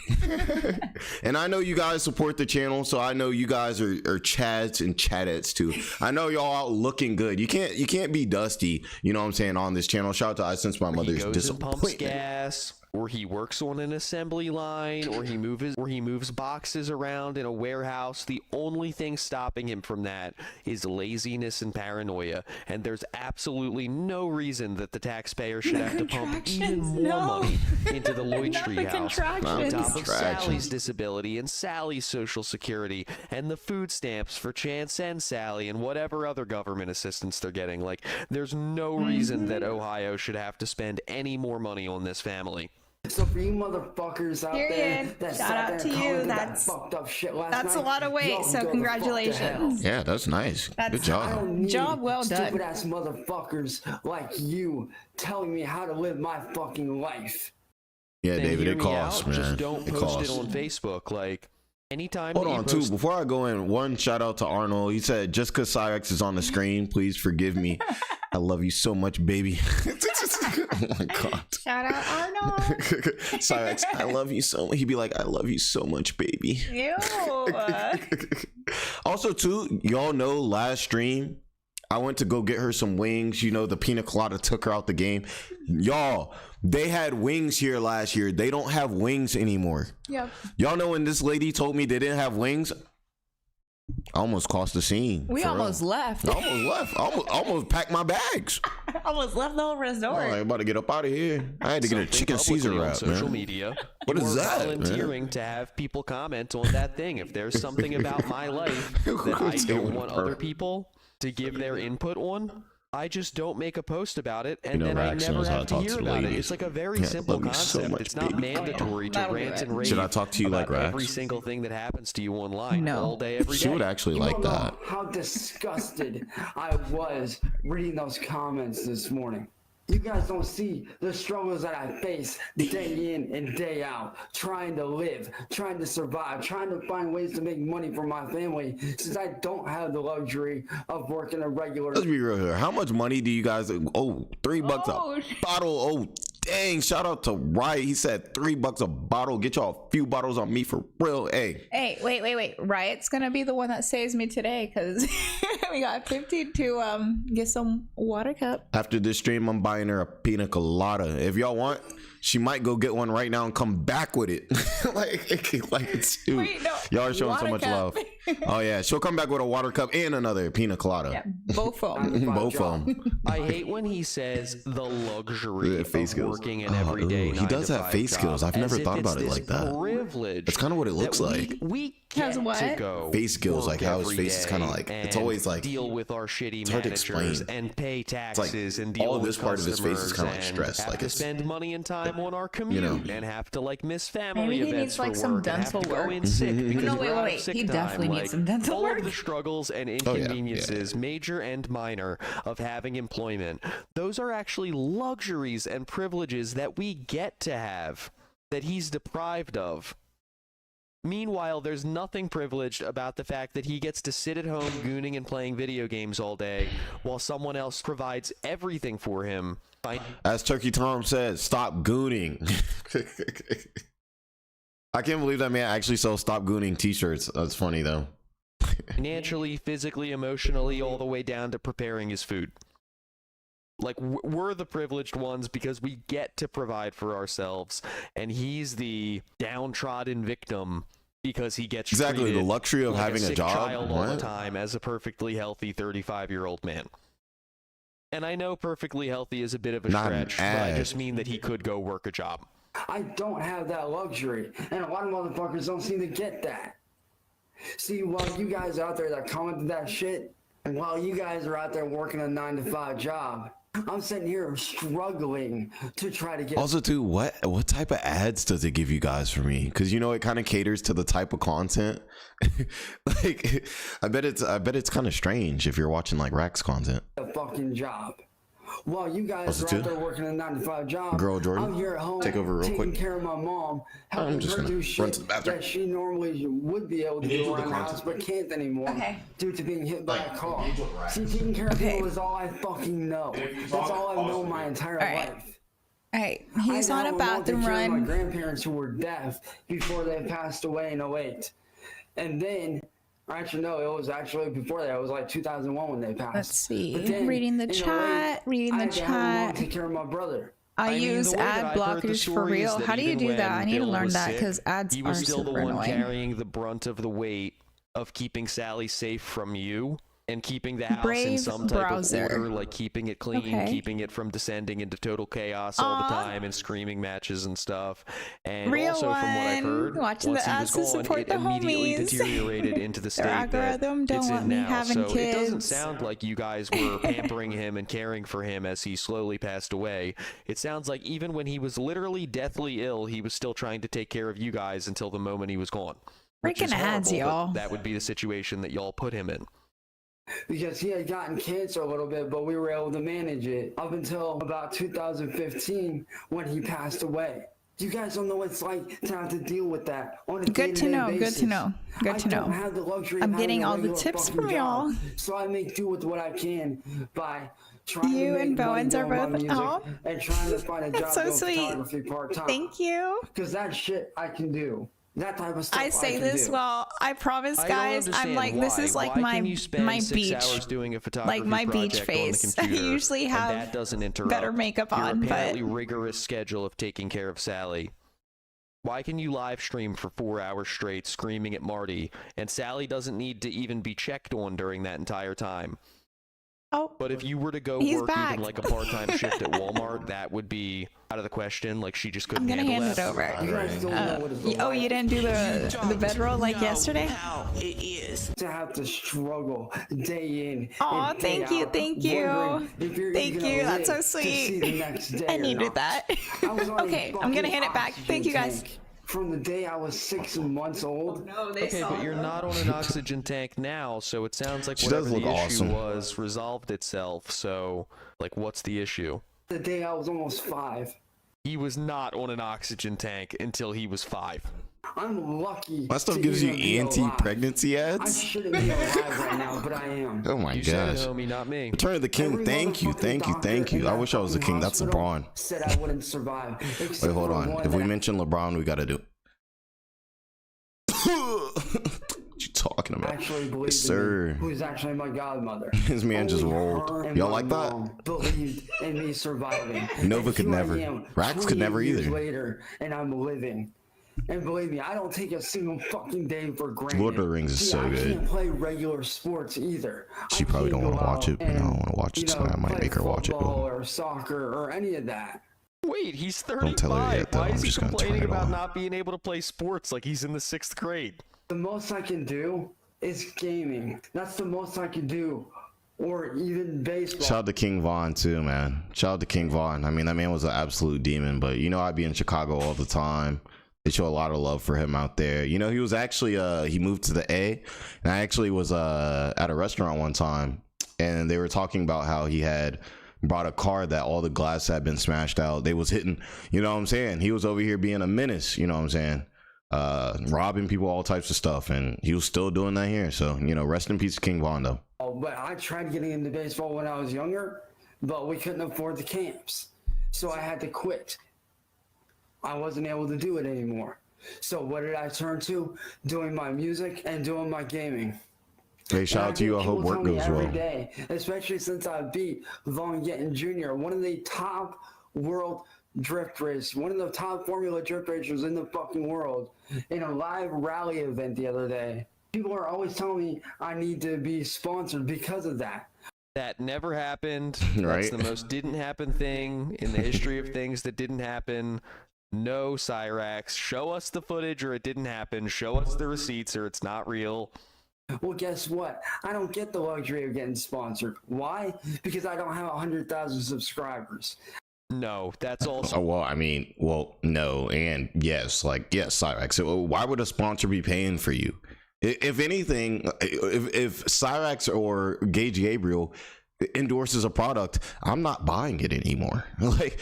and I know you guys support the channel, so I know you guys are chads and chadettes too. I know y'all out looking good. You can't be dusty, you know what I'm saying, on this channel. Shout out to I Sense My Mother's He goes and pumps disappointment. gas. or he works on an assembly line, or he moves boxes around in a warehouse. The only thing stopping him from that is laziness and paranoia, and there's absolutely no reason that the taxpayer should have to pump even more money into the Lloyd Street house on top of Sally's disability and Sally's social security and the food stamps for Chance and Sally and whatever other government assistance they're getting. Like, there's no reason that Ohio should have to spend any more money on this family. So for you motherfuckers out there that Shout sat out there to and you. commented that That's fucked up shit last that's a night, lot of weight. y'all So go the fuck to congratulations. Yeah, that's nice. That's Good job. I don't need Job well done. stupid ass motherfuckers like you telling me how to live my fucking life. Yeah, And David, hear it me costs, out, man. Just don't it post costs. it on Facebook. Like, anytime Hold that you on, post too. Before I go in, one shout out to Arnold. He said, just because Cyraxx is on the screen, please forgive me. I love you so much, baby. Oh my God. Shout out Arnold. Cyraxx, I love you so much. He'd be like, I love you so much, baby. Ew. Also, too, y'all know last stream, I went to go get her some wings. You know, the pina colada took her out the game. Y'all, they had wings here last year. They don't have wings anymore. Yep. Y'all know when this lady told me they didn't have wings, I almost cost the scene. We for almost real. left. I almost left. I almost packed my bags. Almost left the whole resort. I'm about to get up out of here. I had to get a something chicken Caesar publicly on wrap, social man. media. What you is are that, volunteering man? to have people comment on that thing. If there's something about my life that I don't want other people to give their input on, I just don't make a post about it, and then I Rax never knows how have to to talk hear to about it. ladies. It's like a very Yeah, simple love you so concept. much, It's not baby. mandatory to That'll do rant it. and rave Should I talk to you like about every Rax? single thing that happens to you online No. all day, every day. She would actually You like don't know that. how disgusted I was reading those comments this morning. You guys don't see the struggles that I face day in and day out, trying to live, trying to survive, trying to find ways to make money for my family, since I don't have the luxury of working a regular. Let's be real here. How much money do you guys? Oh, $3 Oh, a bottle. Oh, dang! Shout out to Riot. He said $3 a bottle. Get y'all a few bottles on me for real. Hey, Hey, wait. Riot's gonna be the one that saves me today because we got 15 to get some water cup. after this stream, I'm buying her a pina colada. If y'all want, she might go get one right now and come back with it. like it's dude. Wait, no, Y'all are showing so water much cup. love. Oh yeah, she'll come back with a water cup and another pina colada. Yeah, both of them. Both of them. I hate when he says the luxury Yeah, of face skills. working an Oh, everyday ooh, he does have 9-to-5 face skills. job, I've never as if thought it's about it this like that. Privilege. That's kind of what it looks that like. We Has get what? to go Face skills, work like how his every face is kinda day like- it's and always like- deal with our shitty hard to managers explain. and pay like taxes and deal all of with this part of his face is customers kinda like and stress, have like to it's- spend money and time on our commute and have to like miss family Maybe he events needs, like, for some work and have dental to go work. in sick because No, we're out of wait. sick He time. definitely needs Like, some dental all work. of the struggles and yeah. inconveniences, major and minor, of having employment, those are actually luxuries and privileges that we get to have that he's deprived of. Meanwhile, there's nothing privileged about the fact that he gets to sit at home gooning and playing video games all day while someone else provides everything for him. As Turkey Tom said, stop gooning. I can't believe that man actually sells stop gooning t-shirts. That's funny though. Financially, physically, emotionally, all the way down to preparing his food. Like, we're the privileged ones because we get to provide for ourselves, and he's the downtrodden victim because he gets Exactly, the treated luxury of like having a sick job. child all the What? time as a perfectly healthy 35-year-old man. And I know perfectly healthy is a bit of a Not an stretch, but I ad. just mean that he could go work a job. I don't have that luxury, and a lot of motherfuckers don't seem to get that. See, while you guys out there that commented that shit, and while you guys are out there working a 9-to-5 job, I'm sitting here struggling to try to get. Also, too, what type of ads does it give you guys for me? Because you know it kind of caters to the type of content. Like, I bet it's kind of strange if you're watching like Rax content. a fucking job. While you guys Also, are too, out there working a 9-to-5 job, Girl Jordan, I'm here at home take over real taking quick. care of my mom, helping just her gonna do run shit to the bathroom. that she normally would be able to do around the house, but can't anymore due to being hit by a car. See, taking care of people is all I fucking know. That's all I've known my entire life. Alright, he's I on a now bathroom take care of my run. grandparents who were deaf before they passed away in 2008. And then, actually no, it was actually before that. It was like 2001 when they passed. Let's see. But then, Reading the in 08, chat, reading I the had to have my mom chat. take care of my brother. I mean, use the way that ad I've heard the blockers for story is real. that How do you even do that? when I need to Bill learn was that sick, because ads he are was still the super one annoying. carrying the brunt of the weight of keeping Sally safe from you and keeping the house in Brave some type browser. of order, like keeping it clean, Okay. keeping it from descending into total chaos all the Aw. time and screaming matches and stuff. And Real also, from what I've one. heard, Watching once the he was ads to gone, support it the immediately homies. deteriorated into the Their state that algorithm don't it's want in me now. having So it doesn't kids. sound like you guys were pampering him and caring for him as he slowly passed away. It sounds like even when he was literally deathly ill, he was still trying to take care of you guys until the moment he was gone. Which is Freaking ads, horrible, but y'all. that would be the situation that y'all put him in. Because he had gotten cancer a little bit, but we were able to manage it up until about 2015 when he passed away. You guys don't know what it's like to have to deal with that on a Good to day-to-day know, good basis. to know, good to I don't know. have the luxury I'm of having getting a all the regular tips fucking from job, y'all. so I make do with what I can by trying You to make and money Bowens are doing my both- music oh. and trying to find a job That's so doing sweet. photography part-time. Thank you. Because that shit I can do. That type of stuff I say can this do. well. I promise, I don't guys. I'm understand like, this is like why my can you spend my 6 beach. hours doing a photography Like my beach project on the face. computer, I usually and have that doesn't interrupt better makeup your on, but apparently rigorous schedule of taking care of Sally? Why can you live stream for 4 hours straight screaming at Marty, and Sally doesn't need to even be checked on during that entire time? oh, But if you were to go He's work back. even like a part-time shift at Walmart, that would be out of the question. Like, she just I'm couldn't gonna handle hand it that. over. You guys don't know what it's like Oh, you didn't do the bedroll like yesterday? to have to struggle day in. Aw, and day thank you, out, thank you. wondering if you're Thank gonna you, that's so live to see sweet. the next day I or needed not. that. I was on a Okay, I'm fucking gonna hand it back. oxygen Thank you, guys. tank from the day I was 6 months old. No, Okay, but you're not on an oxygen tank now, so it sounds like She whatever does look the issue awesome. was resolved itself. So, like, what's the issue? The day I was almost 5. He was not on an oxygen tank until he was 5. I'm lucky. That stuff to gives you even be alive. anti-pregnancy I ads. shouldn't be alive right now, but I am. Oh my You said it, gosh. homie, not me. Return of the King. Every Thank you, motherfucking thank you, doctor thank you. in I that wish I was the fucking king. That's hospital LeBron. Said I wouldn't survive. Wait, hold on. If we mention LeBron, we gotta do. What you talking about? actually believed Yes, in sir. me, who's actually my godmother. His man just Only rolled. her and Y'all my like that? mom believed in me surviving. Nova And could here I never. am, Rax could 28 never years either. Later, and I'm living. And believe me, I don't take a single fucking day for granted. Lord of the Rings is See, so I good. can't play regular sports either. She I probably can't don't go want to watch out it, but I don't and, want to watch you it, so know, I might play make her watch it. football But or soccer or any of that. Wait, he's Don't tell her 35. yet, though. Why I'm is he just gonna turn complaining it about on. not being able to play sports like he's in the 6th grade? The most I can do is gaming. That's the most I can do. Or even baseball. shout out to King Von too, man. Shout out to King Von. I mean, that man was an absolute demon. But you know, I'd be in Chicago all the time. They show a lot of love for him out there. You know, he was actually he moved to the A, and I actually was at a restaurant one time, and they were talking about how he had brought a car that all the glass had been smashed out. They was hitting, you know what I'm saying? He was over here being a menace, you know what I'm saying? Robbing people, all types of stuff, and he was still doing that here. So, you know, rest in peace, King Von, though. But I tried getting into baseball when I was younger, but we couldn't afford the camps. So I had to quit. I wasn't able to do it anymore. So what did I turn to? Doing my music and doing my gaming. Hey, shout out to you. I hope work goes every well. day, especially since I beat Von Gittin Jr., one of the top world drift racers, one of the top Formula drift racers in the fucking world, in a live rally event the other day. People are always telling me I need to be sponsored because of that. That never happened. Right. That's the most didn't happen thing in the history of things that didn't happen. No, Cyrax. Show us the footage or it didn't happen. Show us the receipts or it's not real. Well, guess what? I don't get the luxury of getting sponsored. Why? Because I don't have 100,000 subscribers. No, that's also Oh, well, I mean, well, no, and yes, like, yes, Cyrax. So why would a sponsor be paying for you? If anything, if Cyrax or Gage Gabriel endorses a product, I'm not buying it anymore. Like,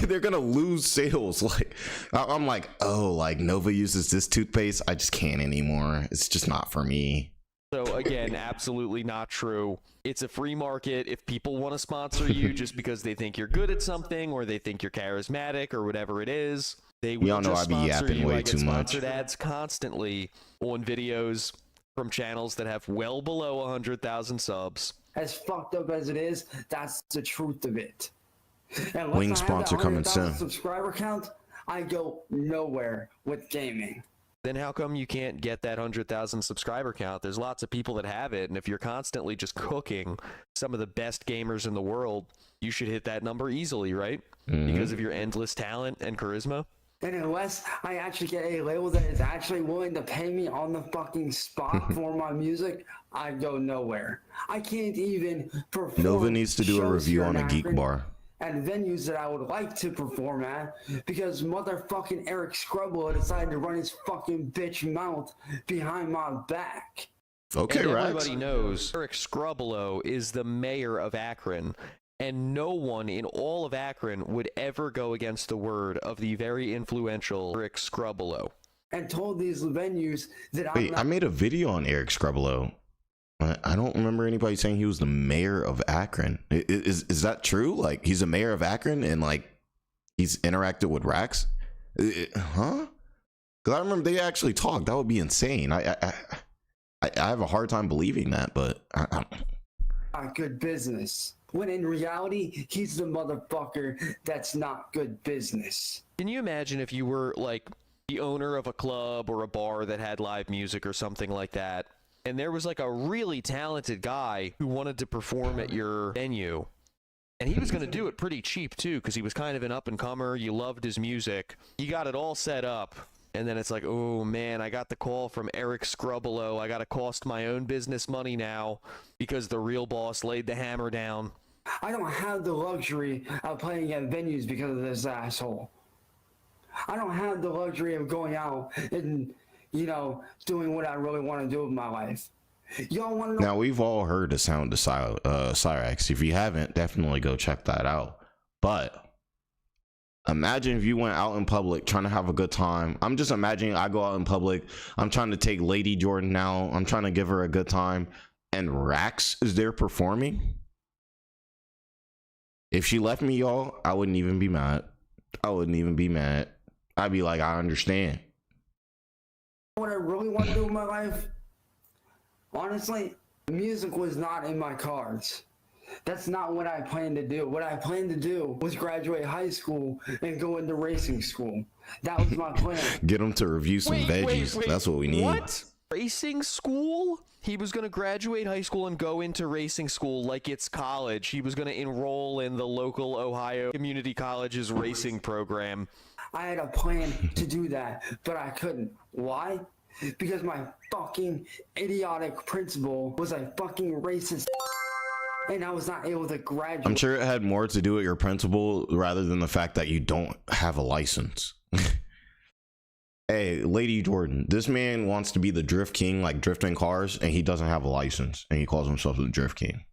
they're gonna lose sales. Like, I'm like, oh, like Nova uses this toothpaste, I just can't anymore. It's just not for me. So again, absolutely not true. It's a free market. If people want to sponsor you just because they think you're good at something or they think you're charismatic or whatever it is, they will Y'all know just I be sponsor yapping you. way I get too much. sponsored ads constantly on videos from channels that have well below 100,000 subs. As fucked up as it is, that's the truth of it. Unless Wing I have sponsor that coming 100,000 soon. subscriber count, I go nowhere with gaming. Then how come you can't get that 100,000 subscriber count? There's lots of people that have it, and if you're constantly just cooking some of the best gamers in the world, you should hit that number easily, right? Because of your endless talent and charisma. And unless I actually get a label that is actually willing to pay me on the fucking spot for my music, I go nowhere. I can't even perform. Nova needs to do a shows review here on in a geek Akron bar. and venues that I would like to perform at because motherfucking Eric Scrubble decided to run his fucking bitch mouth behind my back. Okay, And Rax. everybody knows Eric Scrubolo is the mayor of Akron, and no one in all of Akron would ever go against the word of the very influential Eric Scrubolo. And told these venues that I'm Wait, not I made a video on Eric Scrubolo. I don't remember anybody saying he was the mayor of Akron. Is that true? Like, he's the mayor of Akron and, like, he's interacted with Rax? Huh? Because I remember they actually talked. That would be insane. I have a hard time believing that, but not good business. When in reality, he's the motherfucker that's not good business. Can you imagine if you were, like, the owner of a club or a bar that had live music or something like that, and there was, like, a really talented guy who wanted to perform at your venue, and he was going to do it pretty cheap, too, because he was kind of an up-and-comer, you loved his music, you got it all set up, and then it's like, oh, man, I got the call from Eric Scrubolo, I got to cost my own business money now, because the real boss laid the hammer down. I don't have the luxury of playing at venues because of this asshole. I don't have the luxury of going out and, you know, doing what I really want to do with my life. Y'all want to know? now we've all heard the sound of Cyrax. If you haven't, definitely go check that out. But imagine if you went out in public trying to have a good time. I'm just imagining I go out in public. I'm trying to take Lady Jordan now. I'm trying to give her a good time. And Rax is there performing. If she left me, y'all, I wouldn't even be mad. I wouldn't even be mad. I'd be like, I understand. What I really want to do with my life? Honestly, music was not in my cards. That's not what I planned to do. What I planned to do was graduate high school and go into racing school. That was my plan. Get him to review some veggies. That's what we need. What? Racing school? He was going to graduate high school and go into racing school like it's college. He was going to enroll in the local Ohio Community College's racing program. I had a plan to do that, but I couldn't. Why? Because my fucking idiotic principal was a fucking racist, and I was not able to graduate. I'm sure it had more to do with your principal rather than the fact that you don't have a license. Hey, Lady Jordan, this man wants to be the drift king, like drifting cars, and he doesn't have a license, and he calls himself the drift king.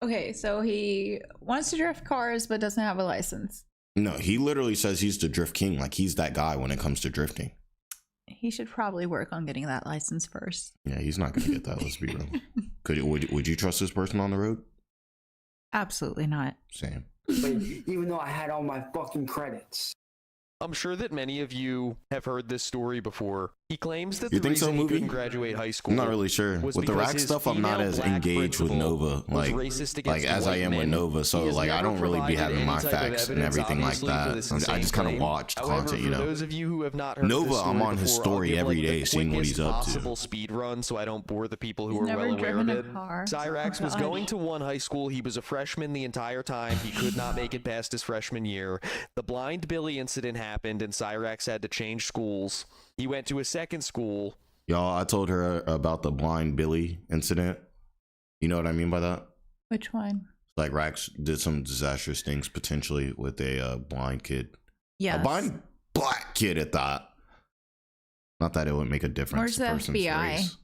Okay, so he wants to drift cars but doesn't have a license. No, he literally says he's the drift king, like he's that guy when it comes to drifting. He should probably work on getting that license first. Yeah, he's not gonna get that. Let's be real. Would you trust this person on the road? Absolutely not. Same. Even though I had all my fucking credits. I'm sure that many of you have heard this story before. He claims that You the think so, reason he movie? couldn't graduate high school I'm not really sure. was With the because rack his stuff, I'm not female as black engaged with principal Nova, was like racist against as I white am with men. Nova. So He has like I never don't really be provided having any my type of facts and evidence, everything like obviously, for that. this I insane just kind of claim. watched However, content, you for know. those of you who have not heard Nova, this story I'm on his before, story I'll give, every like, day, the seeing what quickest he's up to. possible speed run, so I don't bore the people who He's are never well aware of driven a it. car. Cyrax Oh, was God. going to one high school. He was a freshman the entire time. He could not make it past his freshman year. The Blind Billy incident happened, and Cyrax had to change schools. He went to a second school. Y'all, I told her about the Blind Billy incident. You know what I mean by that? Which one? Like Rax did some disastrous things potentially with a blind kid. Yes. A blind black kid at that. Not that it would make a difference. Where's to the person's FBI? race.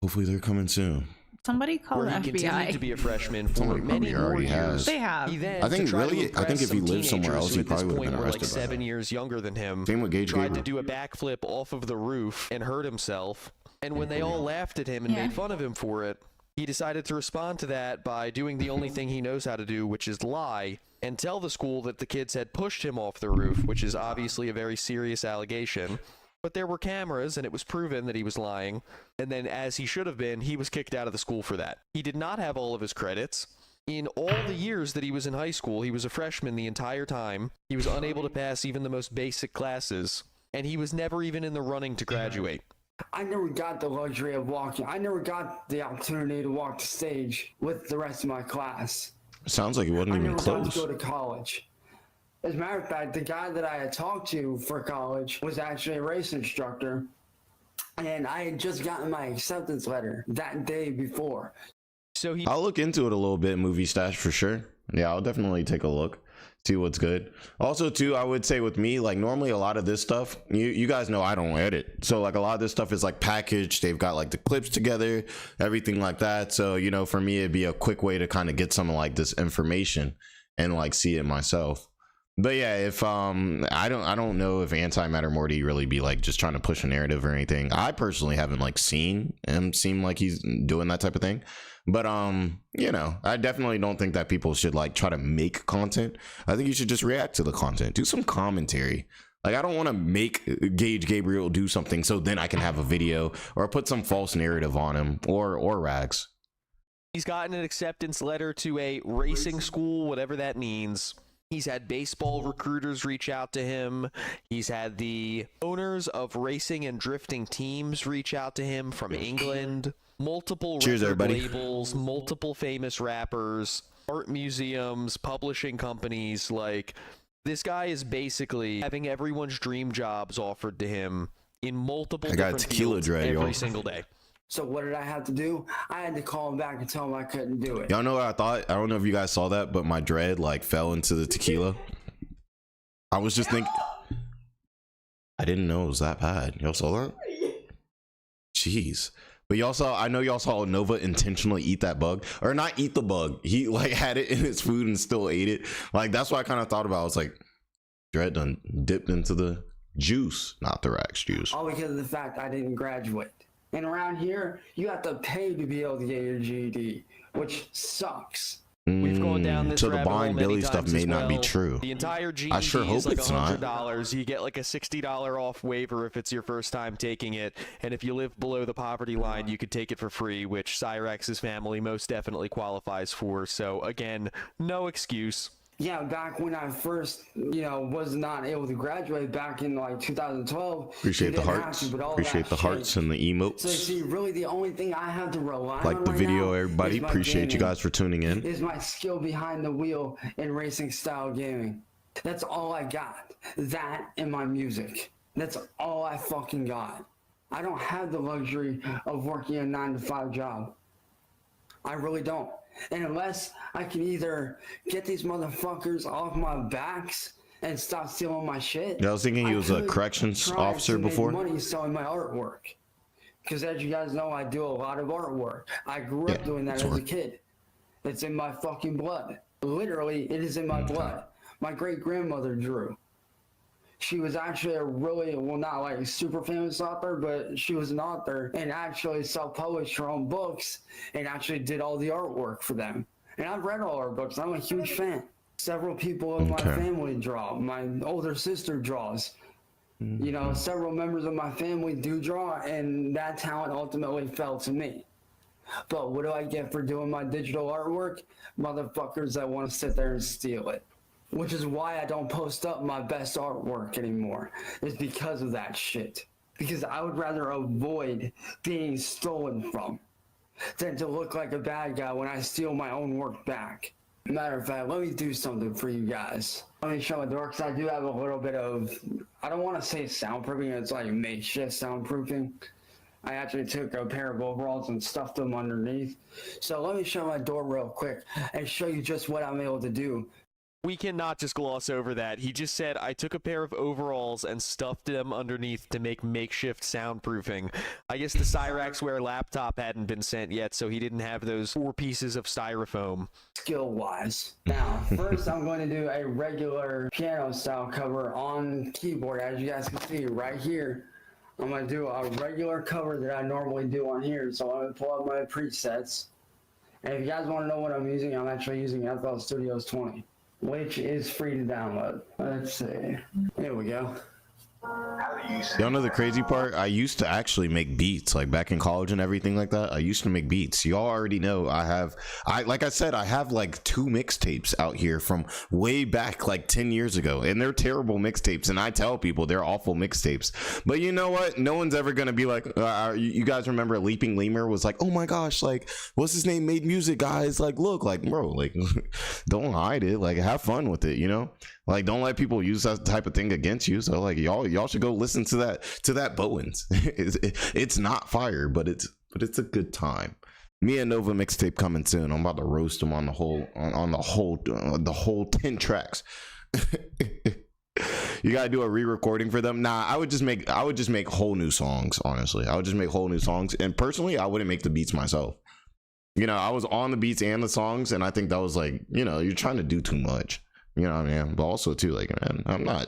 Hopefully they're coming soon. Somebody call Where the he continued to FBI. be a freshman for Somebody many probably more already years. has. They have. He then, I think to try to really- I impress think if he some lived somewhere teenagers else, who he at this probably would've point been were like arrested by 7 that. years younger than him. Same with Gage Tried to Gabriel. do a backflip off of the roof and hurt himself. And when they all laughed at him and Yeah. made fun of him for it, he decided to respond to that by doing the only thing he knows how to do, which is lie, and tell the school that the kids had pushed him off the roof, which is obviously a very serious allegation. But there were cameras, and it was proven that he was lying. And then, as he should have been, he was kicked out of the school for that. He did not have all of his credits. In all the years that he was in high school, he was a freshman the entire time. He was unable to pass even the most basic classes. And he was never even in the running to graduate. I never got the luxury of walking. I never got the opportunity to walk the stage with the rest of my class. Sounds like it wasn't I even never got close. to go to college. As a matter of fact, the guy that I had talked to for college was actually a race instructor, and I had just gotten my acceptance letter that day before. So he I'll look into it a little bit, Movie Stash, for sure. Yeah, I'll definitely take a look, see what's good. Also, too, I would say with me, like, normally a lot of this stuff, you guys know I don't edit. So, like, a lot of this stuff is, like, packaged. They've got, like, the clips together, everything like that. So, you know, for me, it'd be a quick way to kind of get some of, like, this information and, like, see it myself. But yeah, if I don't know if Antimatter Morty really be like just trying to push a narrative or anything. I personally haven't like seen him seem like he's doing that type of thing. But you know, I definitely don't think that people should like try to make content. I think you should just react to the content, do some commentary. Like, I don't want to make Gage Gabriel do something so then I can have a video or put some false narrative on him or Rags. He's gotten an acceptance letter to a racing school, whatever that means. He's had baseball recruiters reach out to him. He's had the owners of racing and drifting teams reach out to him from England. Multiple Cheers, record everybody. labels, multiple famous rappers, art museums, publishing companies. Like, this guy is basically having everyone's dream jobs offered to him in multiple I got different tequila fields dread, every y'all. single day. So what did I have to do? I had to call him back and tell him I couldn't do it. Y'all know what I thought? I don't know if you guys saw that, but my dread like fell into the tequila. I was just thinking, I didn't know it was that bad. Y'all saw that? Jeez. But y'all saw, I know y'all saw Nova intentionally eat that bug, or not eat the bug. He like had it in his food and still ate it. Like, that's what I kind of thought about. I was like, dread done dipped into the juice, not the Rax juice. All because of the fact I didn't graduate. And around here, you have to pay to be able to get your GED, which sucks. We've gone down this So the rabbit hole blind many Billy stuff times may as not be well. true. The entire GED I sure hope is like it's not. $100. You get like a $60 off waiver if it's your first time taking it, and if you live below the poverty line, you could take it for free, which Cyrax's family most definitely qualifies for. So again, no excuse. Yeah, back when I first, was not able to graduate back in like 2012. Appreciate you the didn't have hearts. to, but all Appreciate that the hearts changed. and the emotes. So see, really the only thing I have to rely on Like the right video, now everybody. is my Appreciate you gaming, guys for tuning in. is my skill behind the wheel in racing style gaming. That's all I got. That and my music. That's all I fucking got. I don't have the luxury of working a 9-to-5 job. I really don't. And unless I can either get these motherfuckers off my backs and stop stealing my shit. Yeah, I was thinking he was a could corrections try officer to make before. money selling my artwork. Because as you guys know, I do a lot of artwork. I grew up doing that that's as a work. kid. It's in my fucking blood. Literally, it is in my blood. My great-grandmother drew. She was actually a really, well, not like a super famous author, but she was an author and actually self-published her own books and actually did all the artwork for them. And I've read all her books. I'm a huge fan. Several people in my family draw. My older sister draws. Several members of my family do draw, and that talent ultimately fell to me. But what do I get for doing my digital artwork? Motherfuckers that want to sit there and steal it. Which is why I don't post up my best artwork anymore. It's because of that shit. Because I would rather avoid being stolen from than to look like a bad guy when I steal my own work back. Matter of fact, let me do something for you guys. Let me show my door, because I do have a little bit of, I don't want to say soundproofing, it's like makeshift soundproofing. I actually took a pair of overalls and stuffed them underneath. So let me show my door real quick and show you just what I'm able to do. We cannot just gloss over that. He just said, I took a pair of overalls and stuffed them underneath to make makeshift soundproofing. I guess the Cyraxware laptop hadn't been sent yet, so he didn't have those 4 pieces of styrofoam. Skill-wise. Now, first I'm going to do a regular piano-style cover on keyboard. As you guys can see right here, I'm going to do a regular cover that I normally do on here. So I'm going to pull up my presets. And if you guys want to know what I'm using, I'm actually using FL Studios 20. Which is free to download. Let's see. Here we go. Y'all know the crazy part? I used to actually make beats, like back in college and everything like that. I used to make beats. Y'all already know like I said, I have like 2 mixtapes out here from way back like 10 years ago, and they're terrible mixtapes, and I tell people they're awful mixtapes. But you know what? No one's ever gonna be like, you guys remember Leaping Lemur was like, oh my gosh, like what's his name made music, guys, like look, like bro, like don't hide it, like have fun with it, you know? Like don't let people use that type of thing against you. So like y'all should go listen to that Bowens. It's not fire, but it's a good time. Me and Nova mixtape coming soon. I'm about to roast them on the whole 10 tracks. You gotta do a re-recording for them. Nah, I would just make whole new songs. Honestly, I would just make whole new songs, and personally I wouldn't make the beats myself. You know, I was on the beats and the songs, and I think that was like, you know, you're trying to do too much. You know what I mean? But also too, like, man, I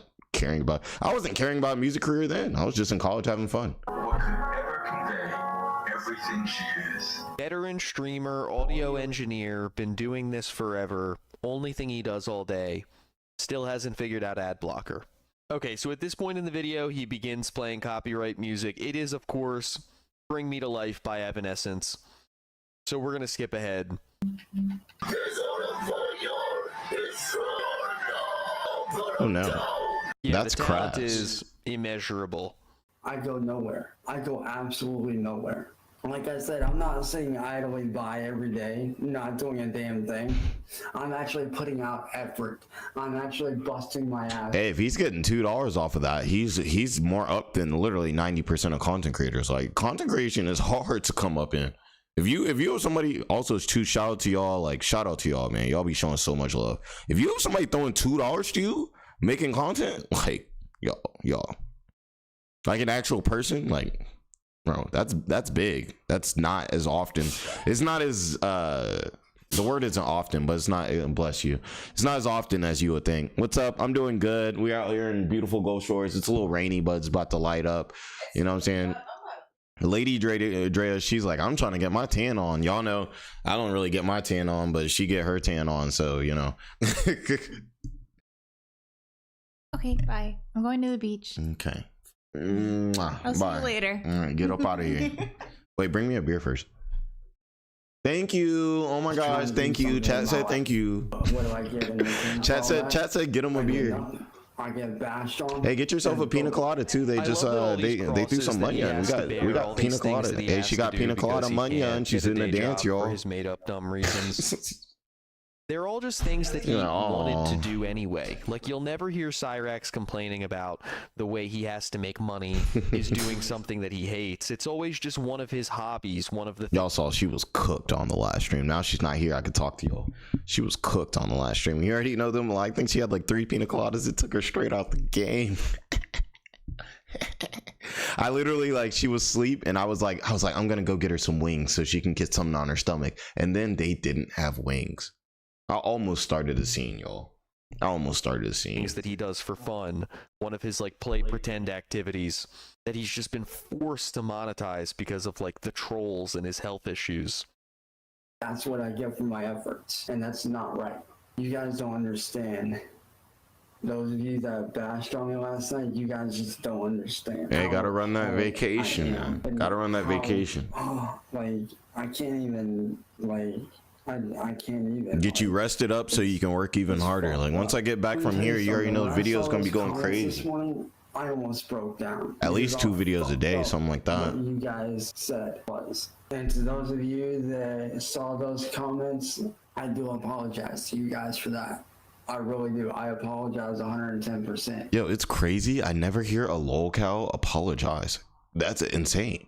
wasn't caring about a music career then. I was just in college having fun. What could ever convey everything she is? Veteran streamer, audio engineer, been doing this forever. Only thing he does all day. Still hasn't figured out ad blocker. Okay, so at this point in the video, he begins playing copyright music. It is, of course, Bring Me to Life by Evanescence. So we're gonna skip ahead. Oh no. Yeah, That's the talent crass. is immeasurable. I go nowhere. I go absolutely nowhere. Like I said, I'm not sitting idly by every day, not doing a damn thing. I'm actually putting out effort. I'm actually busting my ass. Hey, if he's getting $2 off of that, he's more up than literally 90% of content creators. Like, content creation is hard to come up in. If you have somebody, also too, shout out to y'all, man. Y'all be showing so much love. If you have somebody throwing $2 to you making content, like y'all, like an actual person, like, bro, that's big. That's not as often. It's not as the word isn't often, but it's not, bless you, it's not as often as you would think. What's up? I'm doing good. We're out here in beautiful Gulf Shores. It's a little rainy, but it's about to light up. You know what I'm saying? Lady Drea, she's like, I'm trying to get my tan on. Y'all know I don't really get my tan on, but she get her tan on, so you know. Okay, bye. I'm going to the beach. Okay. I'll see you later. All right, get up out of here. Wait, bring me a beer first. Thank you. Oh my gosh, thank you. Chat said thank you. What do I get in return? Chat said get him a beer. I get bashed on. Hey, get yourself a pina colada too. They just they threw some money on. We got pina colada. Hey, she got pina colada money on. She's in the dance, y'all. For his made up dumb reasons. They're all just things that he wanted to do anyway. Like, you'll never hear Cyrax complaining about the way he has to make money is doing something that he hates. It's always just one of his hobbies, one of the y'all saw she was cooked on the last stream. Now she's not here. I could talk to y'all. She was cooked on the last stream. You already know them. I think she had like 3 pina coladas. It took her straight out the game. I literally, like, she was asleep and I was like, I'm gonna go get her some wings so she can get something on her stomach. And then they didn't have wings. I almost started a scene, y'all. I almost started a scene. Things that he does for fun. One of his like play pretend activities that he's just been forced to monetize because of like the trolls and his health issues. That's what I get for my efforts, and that's not right. You guys don't understand. Those of you that bashed on me last night, you guys just don't understand. Hey, gotta run that vacation, man. Gotta run that vacation. Oh, like, I can't even, like, I can't even get you rested up so you can work even harder. Like, once I get back from here, you already know the video's gonna be going crazy. This morning, I almost broke down. At least 2 videos a day, something like that. What you guys said was. And to those of you that saw those comments, I do apologize to you guys for that. I really do. I apologize 110%. Yo, it's crazy. I never hear a lolcow apologize. That's insane.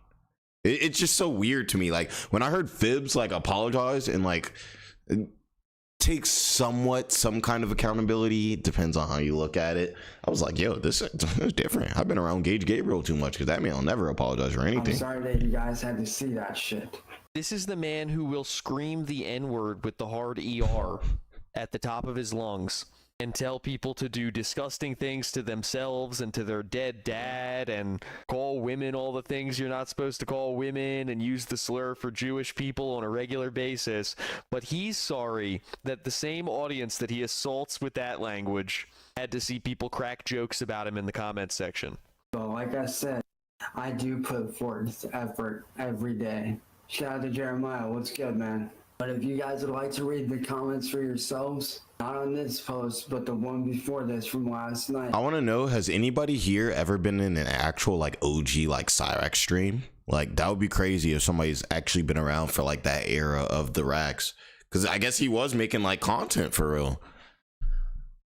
It's just so weird to me. Like, when I heard Fibs like apologize and like take some kind of accountability, depends on how you look at it, I was like, yo, this is different. I've been around Gage Gabriel too much because that man will never apologize for anything. I'm sorry that you guys had to see that shit. This is the man who will scream the N-word with the hard ER at the top of his lungs and tell people to do disgusting things to themselves and to their dead dad and call women all the things you're not supposed to call women and use the slur for Jewish people on a regular basis. But he's sorry that the same audience that he assaults with that language had to see people crack jokes about him in the comments section. But like I said, I do put forth effort every day. Shout out to Jeremiah. What's good, man? But if you guys would like to read the comments for yourselves, not on this post, but the one before this from last night. I want to know, has anybody here ever been in an actual like OG like Cyrax stream? Like that would be crazy if somebody's actually been around for like that era of the Rax, because I guess he was making like content for real.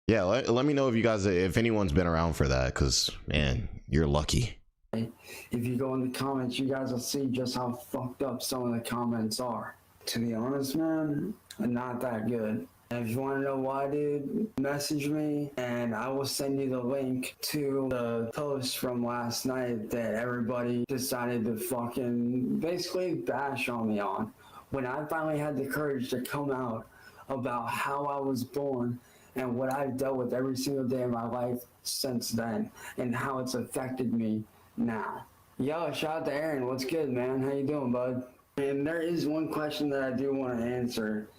Yeah, let me know if you guys, if anyone's been around for that, because man, you're lucky. If you go in the comments, you guys will see just how fucked up some of the comments are. To be honest, man, not that good. And if you want to know why, dude, message me and I will send you the link to the post from last night that everybody decided to fucking basically bash on me on. When I finally had the courage to come out about how I was born and what I've dealt with every single day of my life since then and how it's affected me now. Yo, shout out to Aaron. What's good, man? How you doing, bud? And there is one question that I do want to answer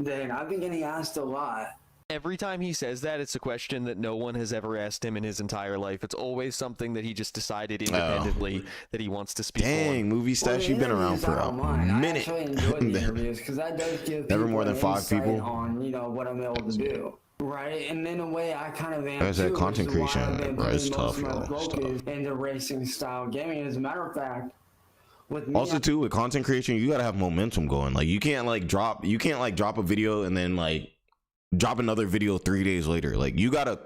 that I've been getting asked a lot. Every time he says that, it's a question that no one has ever asked him in his entire life. It's always something that he just decided independently that he wants to speak Dang, on. movie stash, you've been around for a minute. I actually enjoy the interviews because that does give Never people more than an 5 insight people. on, you know, what I'm able to do. Right, and in a way, I kind of am As that too, content which is why I've creation, been bro, it's putting most tough, of my y'all. It's focus tough. into racing style gaming. As a matter of fact, with me, Also too, with content creation, you gotta have momentum going. Like you can't drop a video and then like drop another video 3 days later. Like you gotta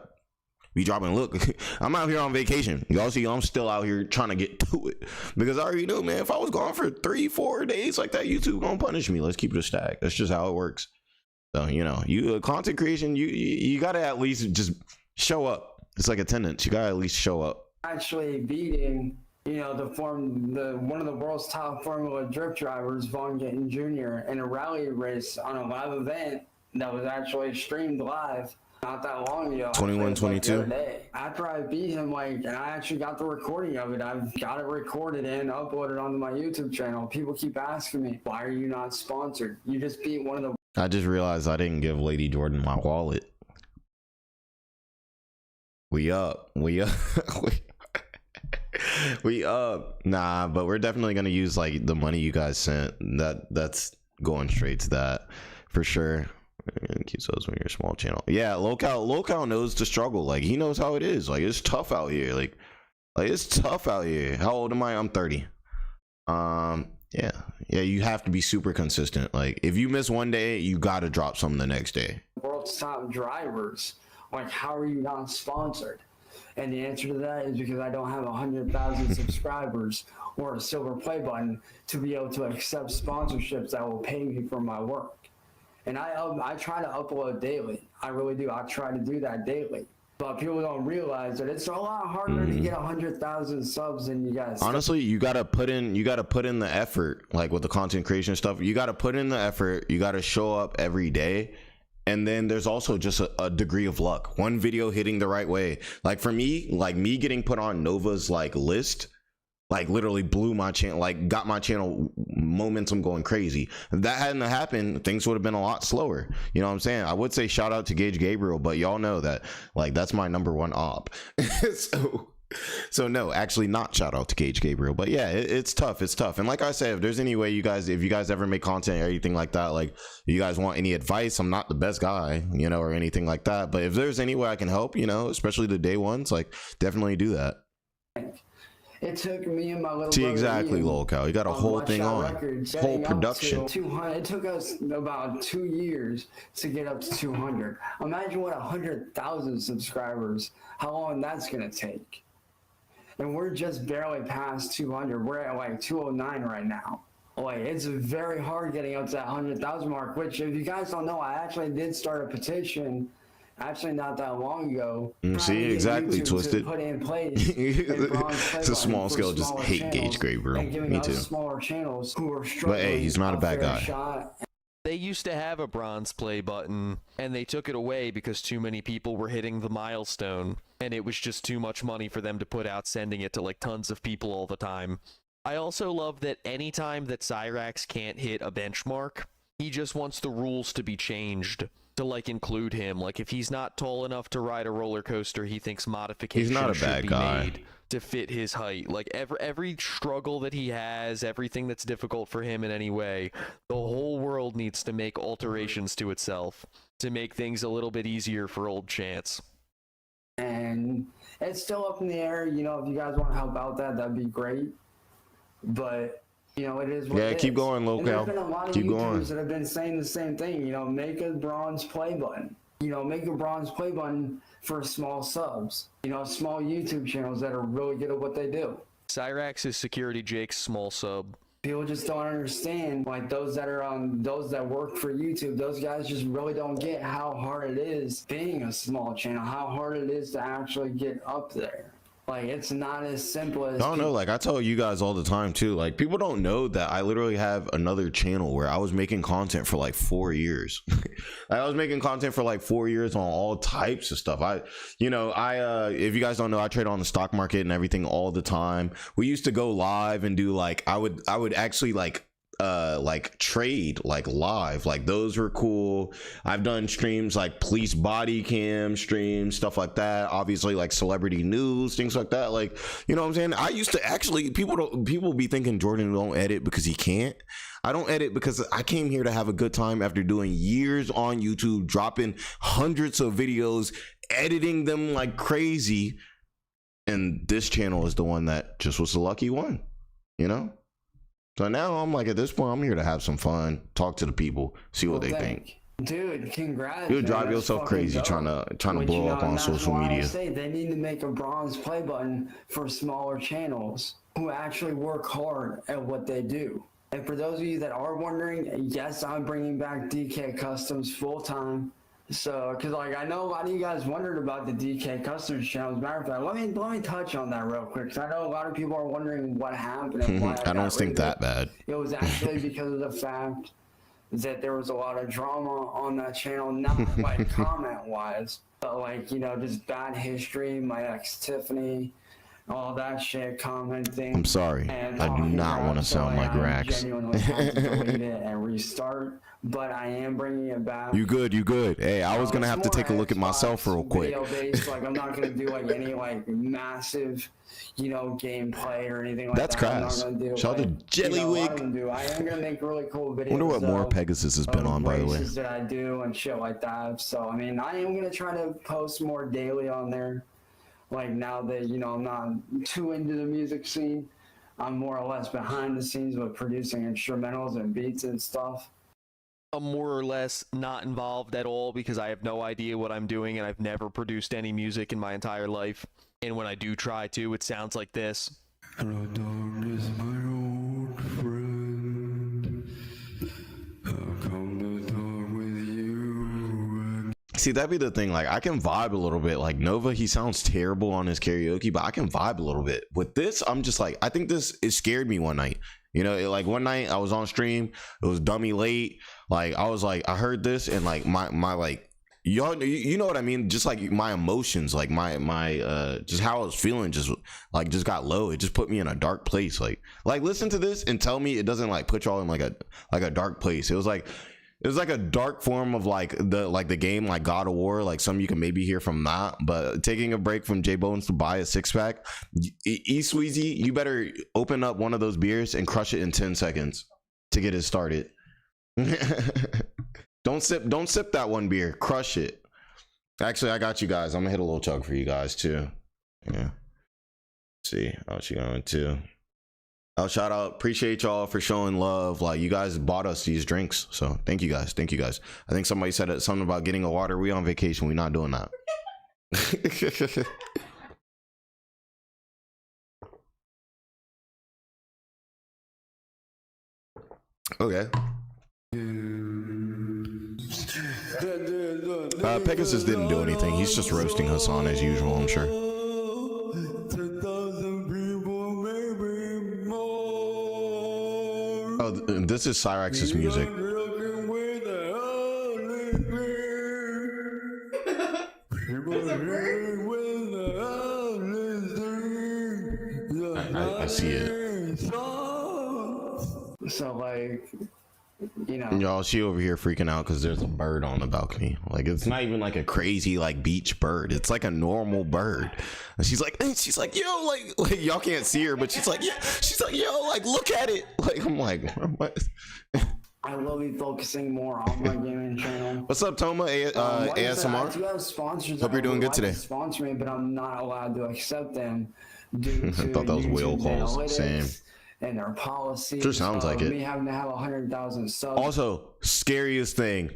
be dropping. Look, I'm out here on vacation. Y'all see, I'm still out here trying to get to it because I already know, man. If I was gone for 3-4 days like that, YouTube gonna punish me. Let's keep it a stack. That's just how it works. So you know, you content creation, you gotta at least just show up. It's like attendance. You gotta at least show up. actually beating, you know, one of the world's top Formula drift drivers, Von Gittin Jr., in a rally race on a live event that was actually streamed live not that long ago. 21-22. After I beat him, and I actually got the recording of it. I've got it recorded and uploaded onto my YouTube channel. People keep asking me, why are you not sponsored? You just beat one of the... I just realized I didn't give Lady Jordan my wallet. We up. We up. Nah, but we're definitely gonna use like the money you guys sent. That's going straight to that for sure. Keep those when you're a small channel. Yeah, Local knows the struggle. Like he knows how it is. Like it's tough out here. Like it's tough out here. How old am I? I'm 30. Yeah, you have to be super consistent. Like if you miss one day, you gotta drop something the next day. World's top drivers. Like, how are you not sponsored? And the answer to that is because I don't have 100,000 subscribers or a silver play button to be able to accept sponsorships that will pay me for my work. And I try to upload daily. I really do. I try to do that daily. But people don't realize that it's a lot harder to get 100,000 subs than you guys. Honestly, you gotta put in the effort. Like with the content creation stuff, you gotta put in the effort. You gotta show up every day. And then there's also just a degree of luck. One video hitting the right way. Like for me, like me getting put on Nova's like list, like literally blew my channel, like got my channel momentum going crazy. If that hadn't happened, things would have been a lot slower. You know what I'm saying? I would say shout out to Gage Gabriel, but y'all know that like that's my #1 op. So no, actually not shout out to Gage Gabriel, but yeah, it's tough. It's tough. And like I said, if there's any way if you guys ever make content or anything like that, like you guys want any advice, I'm not the best guy, you know, or anything like that. But if there's any way I can help, you know, especially the day ones, like definitely do that. It took me and my little See, brother exactly, Ian Lil Cal. You got a whole thing on. Whole production. 200. It took us about 2 years to get up to 200. Imagine what 100,000 subscribers, how long that's going to take. And we're just barely past 200. We're at like 209 right now. Like, it's very hard getting up to that 100,000 mark, which if you guys don't know, I actually did start a petition actually not that long ago. See, exactly, Twisted. To put in place it's a small scale, just hate Gage Gabriel. Me too. Smaller channels who are struggling. But hey, he's not a bad guy. They used to have a bronze play button, and they took it away because too many people were hitting the milestone, and it was just too much money for them to put out sending it to like tons of people all the time. I also love that anytime that Cyrax can't hit a benchmark, he just wants the rules to be changed. to like include him. Like if he's not tall enough to ride a roller coaster, he thinks modifications He's not a should bad be guy. made to fit his height. Like every struggle that he has, everything that's difficult for him in any way, the whole world needs to make alterations to itself to make things a little bit easier for old Chance. And it's still up in the air. You know, if you guys want to help out that'd be great. But you know, it is what it keep is. going, And there's Local. been a lot of Keep YouTubers going. that have been saying the same thing. You know, make a bronze play button. You know, make a bronze play button for small subs. You know, small YouTube channels that are really good at what they do. Cyrax is Security Jake's small sub. People just don't understand, like those that are on those that work for YouTube, those guys just really don't get how hard it is being a small channel, how hard it is to actually get up there. Like it's not as simple as I don't know, like I tell you guys all the time too, like people don't know that I literally have another channel where I was making content for like 4 years. I was making content for like 4 years on all types of stuff. If you guys don't know, I trade on the stock market and everything all the time. We used to go live and do like I would actually like trade like live, like those were cool. I've done streams like police body cam streams, stuff like that, obviously like celebrity news, things like that. Like, you know what I'm saying? I used to actually, people be thinking Jordan don't edit because he can't. I don't edit because I came here to have a good time after doing years on YouTube, dropping hundreds of videos, editing them like crazy, and this channel is the one that just was the lucky one, you know? So now I'm like, at this point, I'm here to have some fun, talk to the people, see what they think. Dude, congrats. You'll man. drive That's yourself fucking crazy dope. trying to But, blow you know, up on and that's social why I media. say they need to make a bronze play button for smaller channels who actually work hard at what they do. And for those of you that are wondering, yes, I'm bringing back DK Customs full time. So, because like I know a lot of you guys wondered about the DK Customs channel. As a matter of fact, let me touch on that real quick, because I know a lot of people are wondering what happened. And why I don't think that bad. It was actually because of the fact that there was a lot of drama on that channel, not like comment wise, but like, you know, just bad history. My ex Tiffany, all that shit commenting. I'm sorry. And I do not want to sound like Rax. Genuinely had to delete it and restart, but I am bringing it back. You good. Hey, I was going to have to take a look at myself real quick. Video-based, like I'm not going to do like any like massive, you know, gameplay or anything like That's that. crass. I'm not gonna do, Shout out like, to you know, a lot of Jellywig. them do. I am going to make really cool videos. Wonder what more of- Pegasus has been on, by the way. races that I do and shit like that. So I mean, I am gonna try to post more daily on there. Like now that, you know, I'm not too into the music scene, I'm more or less behind the scenes with producing instrumentals and beats and stuff. I'm more or less not involved at all because I have no idea what I'm doing and I've never produced any music in my entire life. And when I do try to, it sounds like this. Hello, darkness, my old friend. I'll come to talk with you. See, that'd be the thing. Like, I can vibe a little bit. Like, Nova, he sounds terrible on his karaoke, but I can vibe a little bit. With this, I'm just like, I think it scared me one night. You know, like one night I was on stream, it was dummy late. Like, I was like, I heard this and like my like, y'all, you know what I mean? Just like my emotions, like my just how I was feeling just got low. It just put me in a dark place. Like listen to this and tell me it doesn't like put y'all in like a dark place. It was like a dark form of like the game, like God of War, like some you can maybe hear from that. But taking a break from J Bones to buy a 6-pack, Sweezy, you better open up one of those beers and crush it in 10 seconds to get it started. Don't sip that one beer, crush it. Actually, I got you guys. I'm gonna hit a little chug for you guys too. Yeah. Let's see how she going too. Oh, shout out, appreciate y'all for showing love. Like, you guys bought us these drinks, so thank you guys. I think somebody said something about getting a water. We on vacation, we not doing that. Okay. Pegasus didn't do anything. He's just roasting Hassan as usual, I'm sure. Oh, this is Cyrax's music. I see it. So like, You know, Y'all, she over here freaking out because there's a bird on the balcony. Like, it's not even like a crazy like beach bird. It's like a normal bird. And she's like, yo, like y'all can't see her, but she's like, yeah, yo, like look at it. Like, I'm like, what? I will be focusing more on my gaming channel. What's up, Toma? Like I said, I ASMR. do have sponsors. Hope you're doing good today. Sponsor me, but I'm not allowed to accept them due to I thought that was whale calls. analytics Same. and their policies. Sure sounds like it. Me having to have 100,000 subs. Also, scariest thing.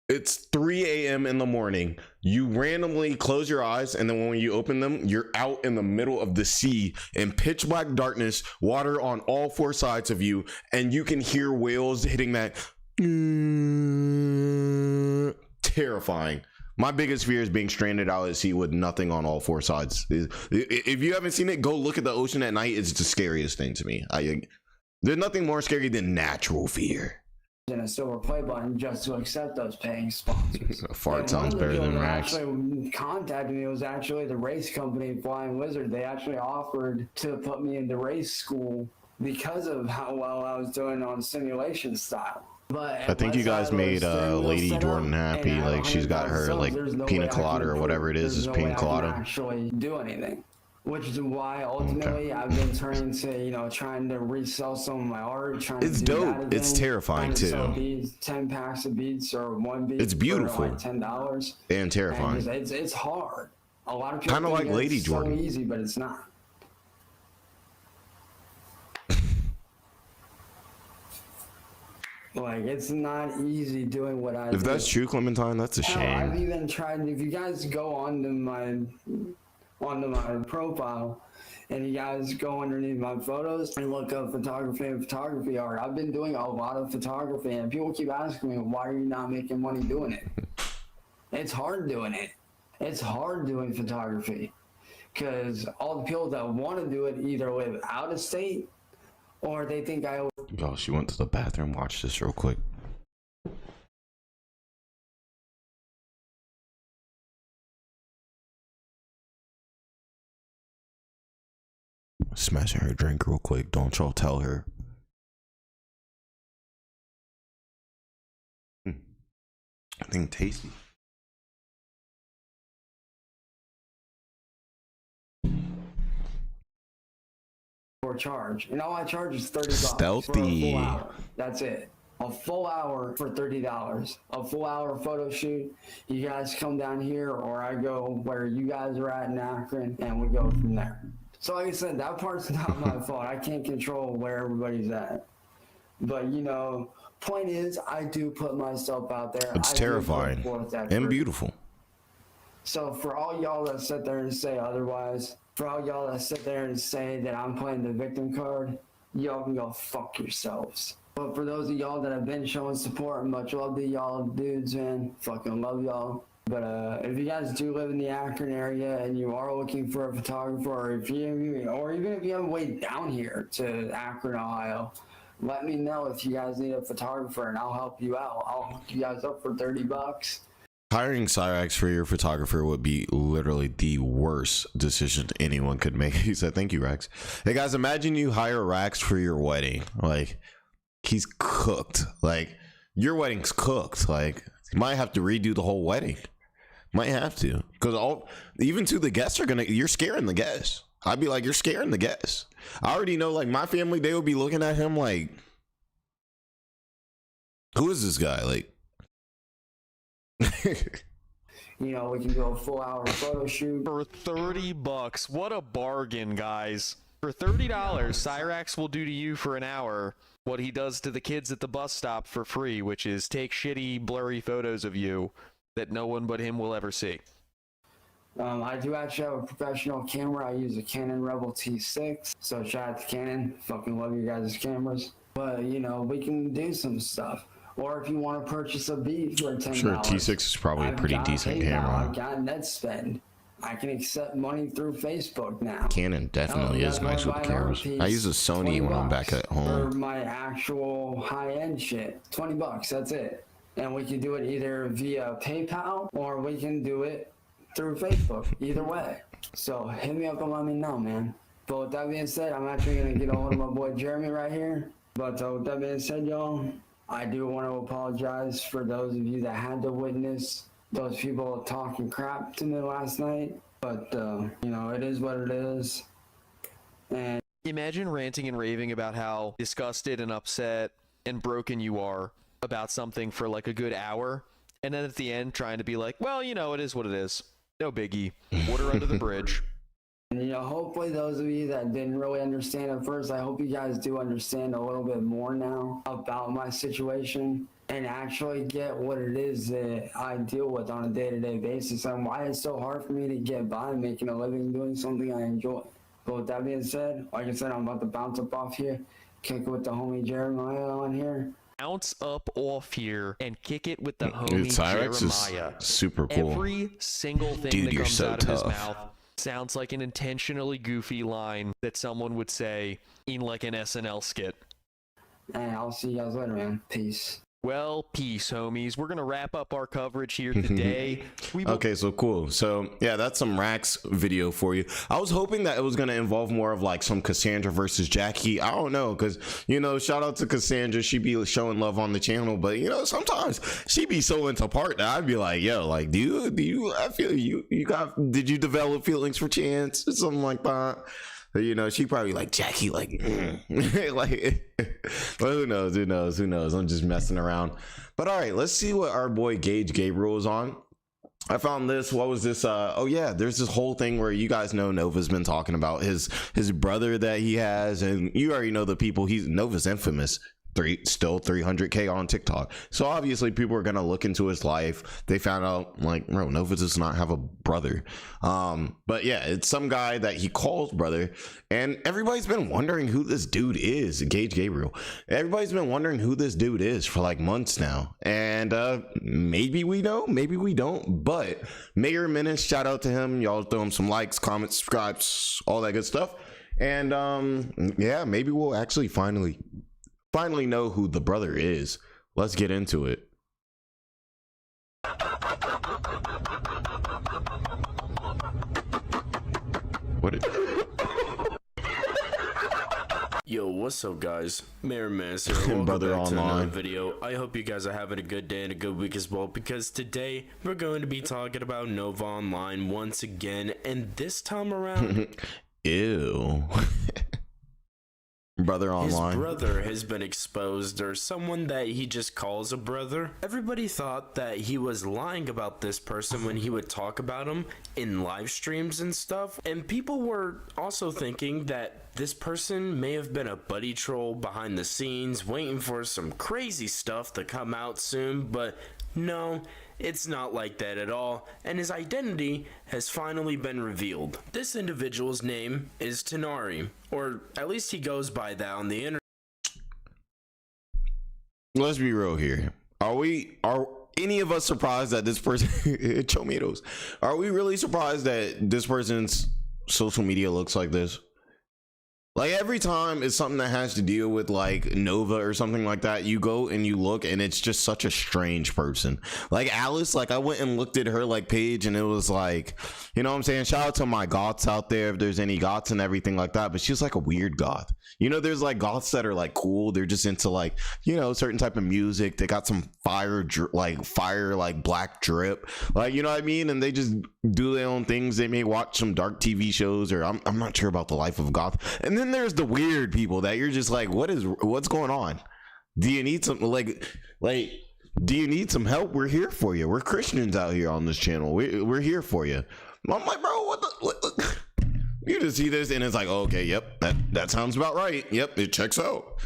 It's 3 a.m. in the morning. You randomly close your eyes, and then when you open them, you're out in the middle of the sea in pitch black darkness, water on all four sides of you, and you can hear whales hitting that. Terrifying. My biggest fear is being stranded out at sea with nothing on all four sides. If you haven't seen it, go look at the ocean at night. It's the scariest thing to me. There's nothing more scary than natural fear. And a silver play button just to accept those paying sponsors. Fart sounds better than Rax. Actually contacted me. It was actually the race company Flying Wizard. They actually offered to put me into race school because of how well I was doing on simulation style. But I think you guys made Lady Jordan happy. Like, she's got her like pina colada or whatever it is pina colada. Actually do anything. Which is why ultimately I've been turning to, trying to resell some of my art. It's dope. It's terrifying too. Sell beads, 10 packs of beads or one bead. It's beautiful. For like $10. And terrifying. And it's hard. A lot of people kind of like Lady Jordan. So easy, but it's not. Like, it's not easy doing what I do. If that's true, Clementine, that's a shame. I've even tried. If you guys go onto my profile and you guys go underneath my photos and look up photography and photography art, I've been doing a lot of photography, and people keep asking me, why are you not making money doing it? It's hard doing it. It's hard doing photography because all the people that want to do it either live out of state or they think I... Yo, she went to the bathroom. Watch this real quick. Smashing her drink real quick. Don't y'all tell her. I think tasty. For charge, and all I charge is $30 Stealthy. for a full hour. That's it. A full hour for $30. A full hour photo shoot. You guys come down here, or I go where you guys are at in Akron, and we go from there. So like I said, that part's not my fault. I can't control where everybody's at. But point is, I do put myself out there. It's terrifying and beautiful. So for all y'all that sit there and say otherwise, for all y'all that sit there and say that I'm playing the victim card, y'all can go fuck yourselves. But for those of y'all that have been showing support, much love to y'all dudes, man. Fucking love y'all. But if you guys do live in the Akron area and you are looking for a photographer, or even if you haven't waited down here to Akron, Ohio, let me know if you guys need a photographer and I'll help you out. I'll hook you guys up for $30. Hiring Cyrax for your photographer would be literally the worst decision anyone could make. He said, thank you, Rax. Hey guys, imagine you hire Rax for your wedding. Like, he's cooked. Like, your wedding's cooked. Like, you might have to redo the whole wedding. Might have to. Because even to the guests you're scaring the guests. I'd be like, you're scaring the guests. I already know, like, my family, they would be looking at him like, who is this guy? Like, we can do a full hour photo shoot for $30. What a bargain, guys. For $30, Cyrax will do to you for an hour what he does to the kids at the bus stop for free, which is take shitty, blurry photos of you that no one but him will ever see. I do actually have a professional camera. I use a Canon Rebel T6. So shout out to Canon. Fucking love you guys' cameras. But, we can do some stuff. Or if you want to purchase a bead for $10. Sure, T6 is probably a pretty decent camera. I've got NetSpend. I can accept money through Facebook now. Canon definitely is nice with the cameras. I use a Sony when I'm back at home. For my actual high-end shit. $20, that's it. And we can do it either via PayPal or we can do it through Facebook. Either way. So hit me up and let me know, man. But with that being said, I'm actually going to get a hold of my boy Jeremy right here. But with that being said, y'all, I do want to apologize for those of you that had to witness those people talking crap to me last night. But, you know, it is what it is. And Imagine ranting and raving about how disgusted and upset and broken you are about something for like a good hour, and then at the end trying to be like, well, you know, it is what it is. No biggie. Water under the bridge. you know, hopefully those of you that didn't really understand at first, I hope you guys do understand a little bit more now about my situation and actually get what it is that I deal with on a day-to-day basis and why it's so hard for me to get by making a living doing something I enjoy. But with that being said, like I said, I'm about to bounce up off here, kick it with the homie Jeremiah on here. Bounce up off here and kick it with the homie Cyraxx Jeremiah. is super cool. Every single thing Dude, that you're comes so out of his tough. mouth sounds like an intentionally goofy line that someone would say in like an SNL skit. And I'll see you guys later, man. Peace. Well, peace, homies. We're gonna wrap up our coverage here today. Okay, so cool. So yeah, that's some Rax video for you. I was hoping that it was gonna involve more of like some Cassandra versus Jackie. I don't know, because you know, shout out to Cassandra. She be showing love on the channel, but you know, sometimes she be so into part that I'd be like, yo, like, do you? I feel did you develop feelings for Chance or something like that? You know, she probably like Jackie, like, like, but who knows? I'm just messing around. But all right, let's see what our boy Gage Gabriel is on. I found this. What was this? Oh yeah, there's this whole thing where you guys know Nova's been talking about his brother that he has, and you already know the people. Nova's infamous. Still 300K on TikTok. So obviously people are gonna look into his life. They found out like, bro, Nova does not have a brother. But yeah, it's some guy that he calls brother, and everybody's been wondering who this dude is. Gage Gabriel. Everybody's been wondering who this dude is for like months now, and maybe we know, maybe we don't. But Mayor Menace, shout out to him. Y'all throw him some likes, comments, subscribes, all that good stuff. And yeah, maybe we'll actually finally know who the brother is. Let's get into it. Yo, what's up, guys? Mayor Menace here. Welcome Brother back to another Online video. I hope you guys are having a good day and a good week as well, because today we're going to be talking about NovaOnline once again, and this time around Ew. Brother Online. his brother has been exposed, or someone that he just calls a brother. Everybody thought that he was lying about this person when he would talk about him in live streams and stuff, and people were also thinking that this person may have been a buddy troll behind the scenes waiting for some crazy stuff to come out soon, but no, it's not like that at all, and his identity has finally been revealed. This individual's name is Tanari, or at least he goes by that on the internet. Let's be real here. Are any of us surprised that this person tomatoes? Are we really surprised that this person's social media looks like this? Like every time it's something that has to deal with like Nova or something like that, you go and you look and it's just such a strange person. Like Alice, like I went and looked at her like page and it was like, you know what I'm saying? Shout out to my goths out there if there's any goths and everything like that, but she's like a weird goth. You know, there's like goths that are like cool. They're just into like, you know, certain type of music. They got some fire like black drip. Like, you know what I mean? And they just do their own things. They may watch some dark TV shows, or I'm not sure about the life of goth. And then there's the weird people that you're just like, what's going on? Do you need some like do you need some help? We're here for you. We're Christians out here on this channel. We're here for you. I'm like, bro, what? You just see this and it's like, oh, okay, yep, that sounds about right. Yep, it checks out.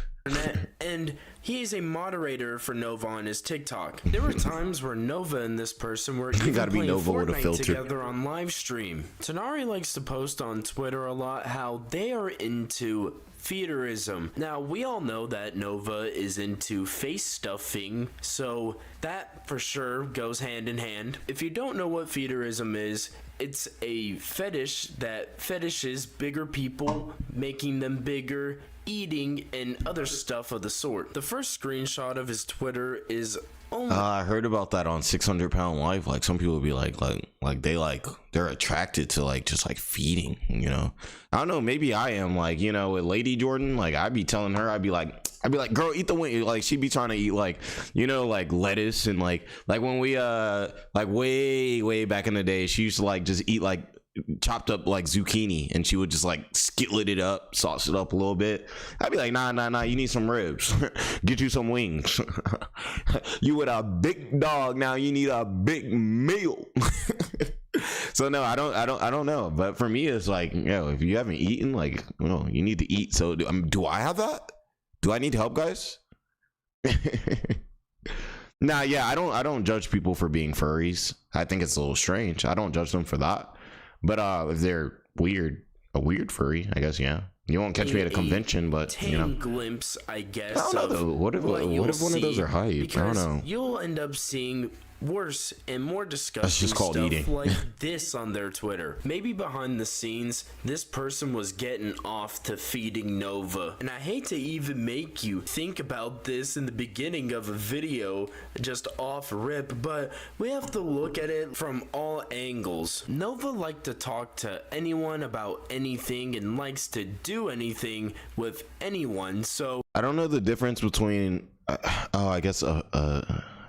And he is a moderator for Nova on his TikTok. There were times where Nova and this person were even gotta be playing Nova with a Fortnite filter. together on live stream. Tanari likes to post on Twitter a lot how they are into feederism. Now, we all know that Nova is into face stuffing, so that for sure goes hand in hand. If you don't know what feederism is, it's a fetish that fetishes bigger people, making them bigger, eating, and other stuff of the sort. The first screenshot of his Twitter is only I heard about that on 600 Pound Life. Like some people be like they're attracted to like just like feeding, you know. I don't know, maybe I am, like, you know, with Lady Jordan, like I'd be telling her, I'd be like, I'd be like, girl, eat the wing. Like she'd be trying to eat like, you know, like lettuce and like when we like way back in the day, she used to like just eat like chopped up like zucchini, and she would just like skillet it up, sauce it up a little bit. I'd be like, nah, you need some ribs. Get you some wings. You with a big dog now, you need a big meal. So no, I don't know. But for me, it's like, you know, if you haven't eaten, like, you know, you need to eat. So do I have that? Do I need help, guys? Nah, yeah, I don't judge people for being furries. I think it's a little strange. I don't judge them for that. But if they're a weird furry, I guess, yeah. You won't catch me at a convention, but you know. Glimpse, I guess. I don't know though. What if one of those are hype? I don't know. You'll end up seeing worse and more disgusting stuff like this on their Twitter. Maybe behind the scenes, this person was getting off to feeding Nova. And I hate to even make you think about this in the beginning of a video, just off rip, but we have to look at it from all angles. Nova liked to talk to anyone about anything and likes to do anything with anyone, so I don't know the difference between I guess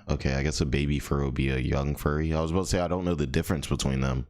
okay, I guess a baby fur would be a young furry. I was about to say I don't know the difference between them.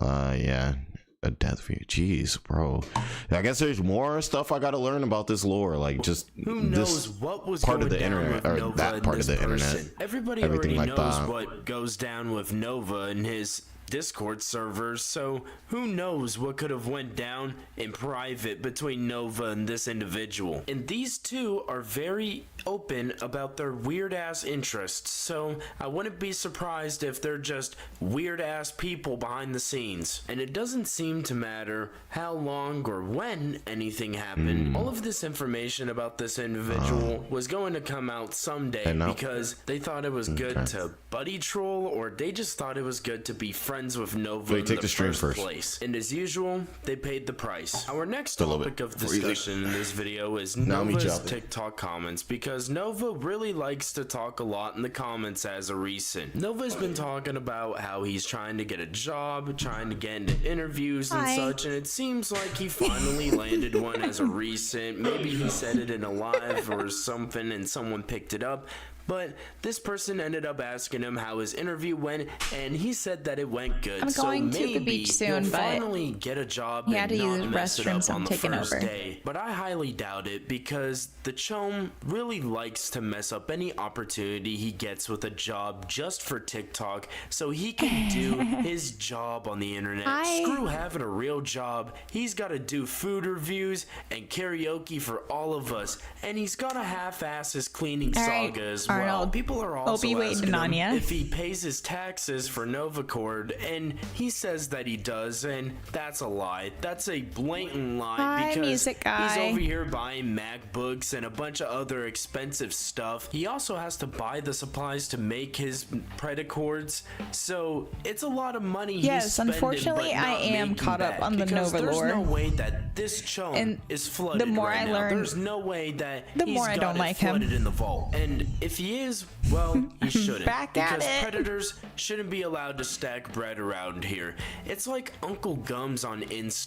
Yeah, a death furry. Jeez, bro. I guess there's more stuff I gotta learn about this lore. Like, just who knows what was part going of the down internet, with or Nova that part of the internet. Everybody everything already like knows that. what goes down with Nova and his Discord servers, so who knows what could have went down in private between Nova and this individual. And these two are very open about their weird ass interests, so I wouldn't be surprised if they're just weird ass people behind the scenes. And it doesn't seem to matter how long or when anything happened. All of this information about this individual was going to come out someday because they thought it was good to buddy troll, or they just thought it was good to be friends with Nova in the first place. And as usual, they paid the price. Our next topic of discussion in this video is Nova's TikTok comments, because Nova really likes to talk a lot in the comments as a recent. Nova's been talking about how he's trying to get a job, trying to get into interviews and such, and it seems like he finally landed one as a recent. Maybe he said it in a live or something and someone picked it up. But this person ended up asking him how his interview went, and he said that it went good. I'm going to the beach soon, he'll but finally get a job he had and to not use mess it up restrooms. on I'm the taking first over. day. But I highly doubt it, because the chum really likes to mess up any opportunity he gets with a job just for TikTok, so he can do his job on the internet. Screw having a real job. He's got to do food reviews and karaoke for all of us, and he's got to half-ass his cleaning saga as well. Arnold, People are also asking on him ya. if he pays his taxes for NovaCord, and he says that he does, and that's a lie. That's a blatant lie, because music guy. he's over here buying MacBooks and a bunch of other expensive stuff. He also has to buy the supplies to make his Predacords, so it's a lot of money he's spending, unfortunately, but not I am making caught up back, on the because Nova there's lore. no way that this chum And is flooded the more right I now. learn, There's no way that the he's more I got don't it like him. flooded in the vault. And if he is, well, he shouldn't. Back at because it. predators shouldn't be allowed to stack bread around here. It's like Uncle Gums on Insta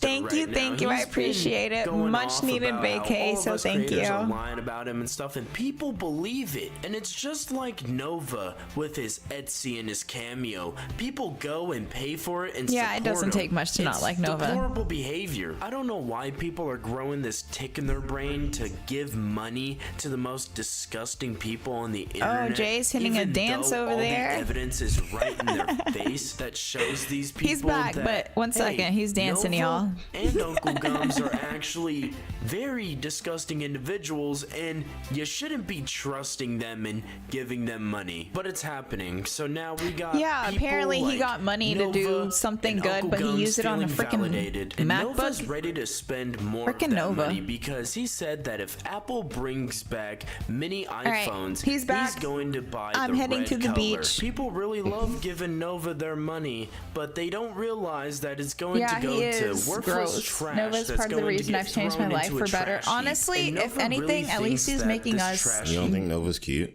Thank you. I appreciate it. Much needed vacay, so thank you. Are lying about him and stuff, and people believe it. And it's just like Nova with his Etsy and his Cameo. People go and pay for it and Yeah, it support doesn't him. take much to not It's like Nova. Deplorable behavior. I don't know why people are growing this tick in their brain to give money to the most disgusting people on the internet. Jay's hitting a even dance though over all there. The evidence is right in their face that shows these people. He's back, that, but one second, he's dancing, Nova y'all. And Uncle Gums are actually very disgusting individuals, and you shouldn't be trusting them and giving them money. But it's happening, so now we got apparently people he like got money to Nova do something and good, Uncle but he Gums used it on a feeling freaking validated. And Nova's MacBook. ready to spend more of Frickin' that Nova. money, because he said that if Apple brings back mini right, iPhones, he's back. he's going to buy I'm the heading red to the color. beach. People really love giving Nova their money, but they don't realize that it's going to go he to is worthless gross. trash. Nova's that's part of the going to reason get I've changed my thrown life into a for better. trash heap. Honestly, And if Nova anything, really at least thinks he's that making this us. trash You don't think Nova's cute?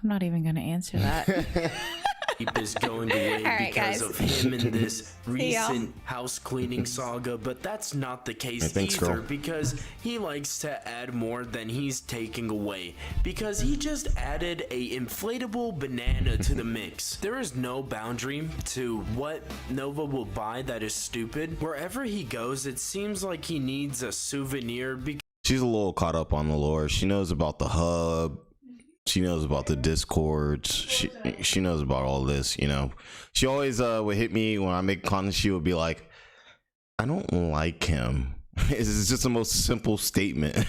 I'm not even gonna answer that. is going away All right, because guys. of him in this See y'all. recent house cleaning saga, but that's not the case Hey, thanks, either girl. because he likes to add more than he's taking away because he just added a inflatable banana to the mix. There is no boundary to what Nova will buy that is stupid. Wherever he goes, it seems like he needs a souvenir because She's a little caught up on the lore. She knows about the hub. She knows about the discords. She knows about all this, you know. She always would hit me when I make content. She would be like, I don't like him. It's just the most simple statement.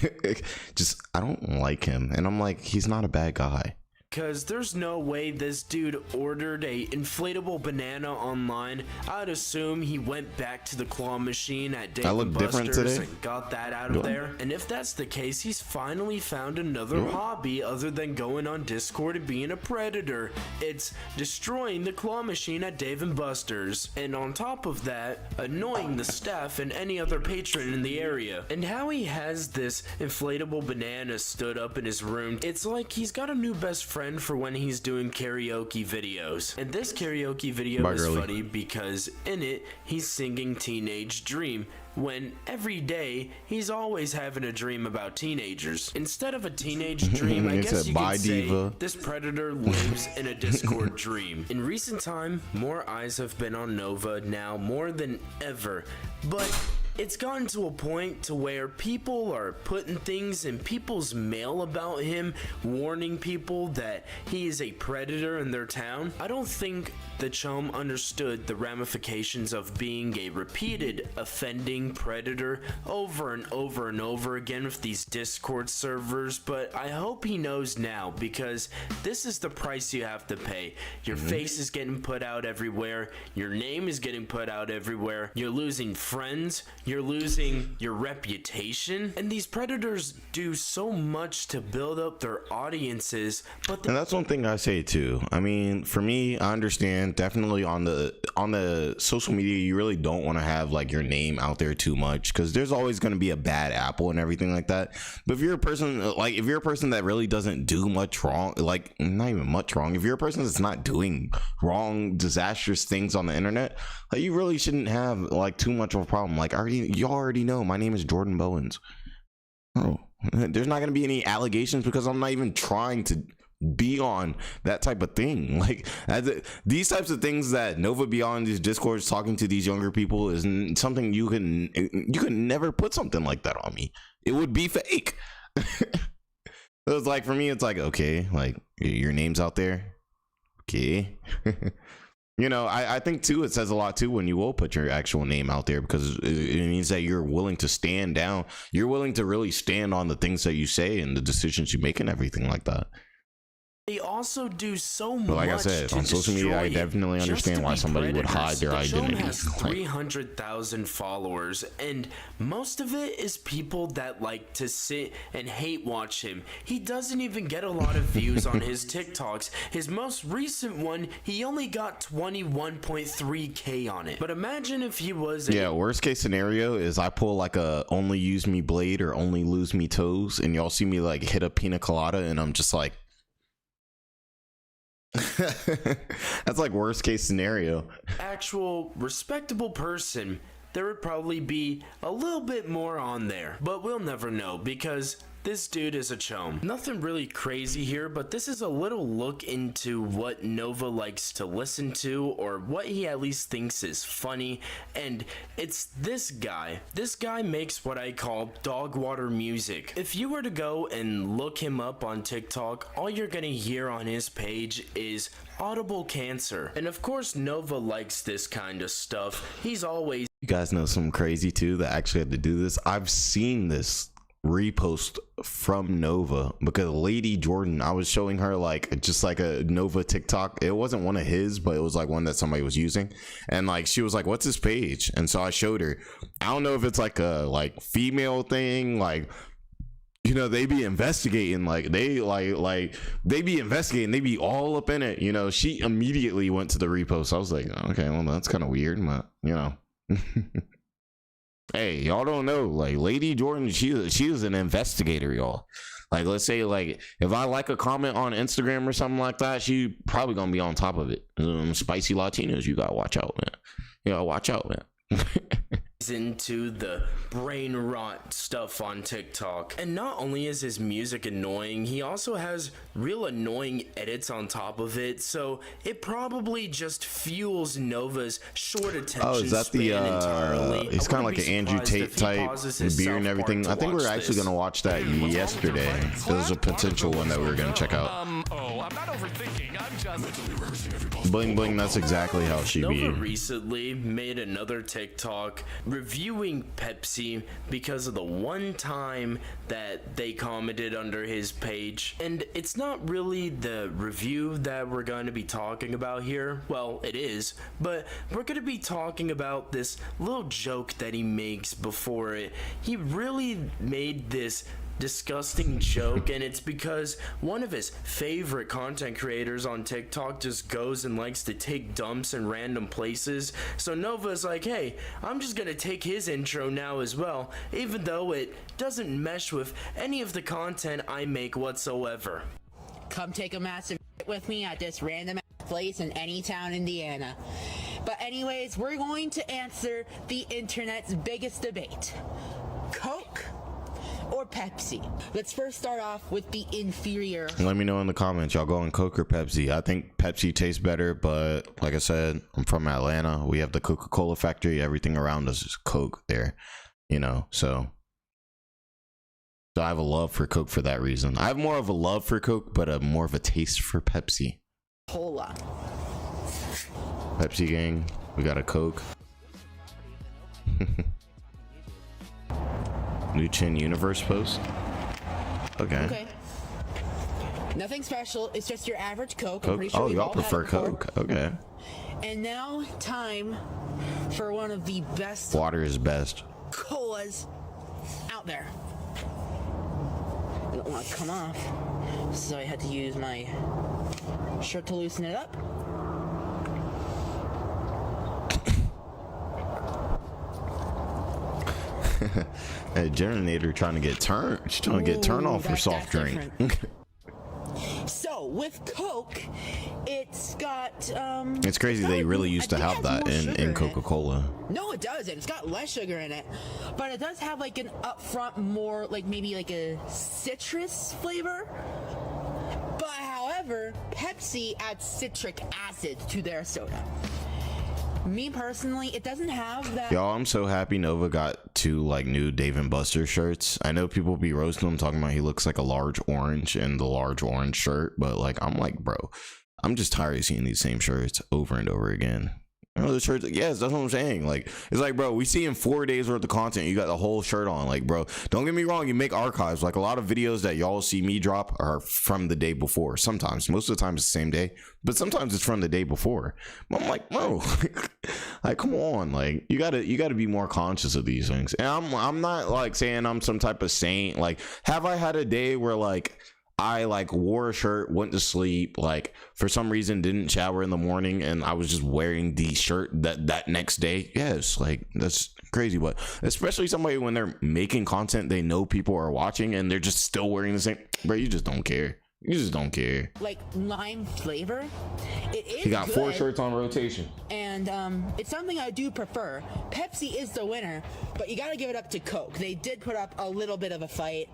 Just, I don't like him. And I'm like, he's not a bad guy. because there's no way this dude ordered a inflatable banana online. I'd assume he went back to the claw machine at Dave I look and different Buster's today? and got that out of there. And if that's the case, he's finally found another hobby other than going on Discord and being a predator. It's destroying the claw machine at Dave and Buster's, and on top of that, annoying the staff and any other patron in the area. And how he has this inflatable banana stood up in his room, it's like he's got a new best friend for when he's doing karaoke videos. And this karaoke video is funny because in it, he's singing Teenage Dream, when every day he's always having a dream about teenagers. Instead of a teenage dream, I guess you could say this predator lives in a Discord dream. In recent time, more eyes have been on Nova now more than ever, but it's gotten to a point to where people are putting things in people's mail about him, warning people that he is a predator in their town. I don't think the chum understood the ramifications of being a repeated offending predator over and over and over again with these Discord servers, but I hope he knows now, because this is the price you have to pay. Your face is getting put out everywhere, your name is getting put out everywhere, you're losing friends, you're losing your reputation, and these predators do so much to build up their audiences. But and that's one thing I say too. I mean, for me, I understand definitely on the social media, you really don't want to have like your name out there too much, because there's always going to be a bad apple and everything like that. But if you're a person that really doesn't do much wrong, like not even much wrong, if you're a person that's not doing wrong, disastrous things on the internet, like, you really shouldn't have like too much of a problem. Like, you already know my name is Jordan Bowens. Oh, there's not going to be any allegations because I'm not even trying to be on that type of thing. Like, these types of things that Nova Beyond these discords talking to these younger people is something you can never put something like that on me. It would be fake. It was like, for me, it's like, okay, like your name's out there, okay. You know, I think too, it says a lot too when you will put your actual name out there, because it means that you're willing to stand down. You're willing to really stand on the things that you say and the decisions you make and everything like that. they also do so much. But like I said, on social media, I definitely understand why somebody would hide their identity. The show has 300,000 followers, and most of it is people that like to sit and hate watch him. He doesn't even get a lot of views on his TikToks. His most recent one, he only got 21.3K on it. But imagine if he was worst case scenario is I pull like a only use me blade or only lose me toes, and y'all see me like hit a pina colada, and I'm just like, that's like worst case scenario. Actual respectable person, there would probably be a little bit more on there, but we'll never know because this dude is a chum. Nothing really crazy here, but this is a little look into what Nova likes to listen to, or what he at least thinks is funny, and it's this guy. This guy makes what I call dog water music. If you were to go and look him up on TikTok, all you're gonna hear on his page is audible cancer. And of course, Nova likes this kind of stuff. He's always... You guys know something crazy too that actually had to do this? I've seen this repost from Nova, because Lady Jordan, I was showing her like just like a Nova TikTok. It wasn't one of his, but it was like one that somebody was using, and like she was like, what's his page? And so I showed her. I don't know if it's like a like female thing, like, you know, they be investigating, like they be investigating, they be all up in it, you know. She immediately went to the repost. I was like, okay, well, that's kind of weird, but you know. hey, y'all don't know, like Lady Jordan, she is an investigator, y'all. Like, let's say, like, if I like a comment on Instagram or something like that, she probably gonna be on top of it. Spicy Latinos, you gotta watch out, man. You gotta watch out, man. Into the brain rot stuff on TikTok. And not only is his music annoying, he also has real annoying edits on top of it, so it probably just fuels Nova's short attention span entirely. It's kind of like an Andrew Tate type beer and everything. I think we were actually gonna watch that yesterday. There was a potential one that we were gonna check out. I'm not overthinking. I'm just Bling bling, that's exactly how she be. Nova recently made another TikTok reviewing Pepsi because of the one time that they commented under his page. And it's not really the review that we're going to be talking about here. Well, it is, but we're going to be talking about this little joke that he makes before it. He really made this disgusting joke, and it's because one of his favorite content creators on TikTok just goes and likes to take dumps in random places. So Nova's like, hey, I'm just gonna take his intro now as well, even though it doesn't mesh with any of the content I make whatsoever. Come take a massive with me at this random place in any town, Indiana. But anyways, we're going to answer the internet's biggest debate. Coke or Pepsi? Let's first start off with the inferior. Let me know in the comments, y'all going Coke or Pepsi. I think Pepsi tastes better, but like I said, I'm from Atlanta. We have the Coca-Cola factory. Everything around us is Coke there, you know, so I have a love for Coke for that reason. I have more of a love for Coke, but more of a taste for Pepsi. Cola. Pepsi gang, we got a Coke. New Chin Universe post. Okay. Nothing special. It's just your average Coke. Coke? Sure oh, y'all prefer Coke. Okay. And now, time for one of the best. Water is best. Colas out there. I don't want to come off, so I had to use my shirt to loosen it up. Hey, Generator trying to get turned. She's trying to get turned off for soft drink. So with Coke, it's got it's crazy they really used to have that in Coca-Cola. No, it doesn't. It's got less sugar in it, but it does have like an upfront more like maybe like a citrus flavor. But however, Pepsi adds citric acid to their soda. Me personally, it doesn't have that. Y'all, I'm so happy Nova got 2 like new Dave and Buster shirts. I know people be roasting him, talking about he looks like a large orange in the large orange shirt, but like I'm like, bro, I'm just tired of seeing these same shirts over and over again. You know, the shirts, yes, that's what I'm saying. Like, it's like, bro, we see in 4 days worth of content, you got the whole shirt on. Like, bro, don't get me wrong, you make archives. Like, a lot of videos that y'all see me drop are from the day before. Sometimes, most of the time it's the same day, but sometimes it's from the day before. But I'm like, bro, like, come on, like, you gotta be more conscious of these things. And I'm not like saying I'm some type of saint. Like, have I had a day where like I like wore a shirt, went to sleep, like for some reason didn't shower in the morning, and I was just wearing the shirt that next day? Yes, like that's crazy. But especially somebody when they're making content, they know people are watching and they're just still wearing the same. Bro, you just don't care. You just don't care. Like lime flavor. It is. He got good, 4 shirts on rotation. And it's something I do prefer. Pepsi is the winner, but you gotta give it up to Coke. They did put up a little bit of a fight,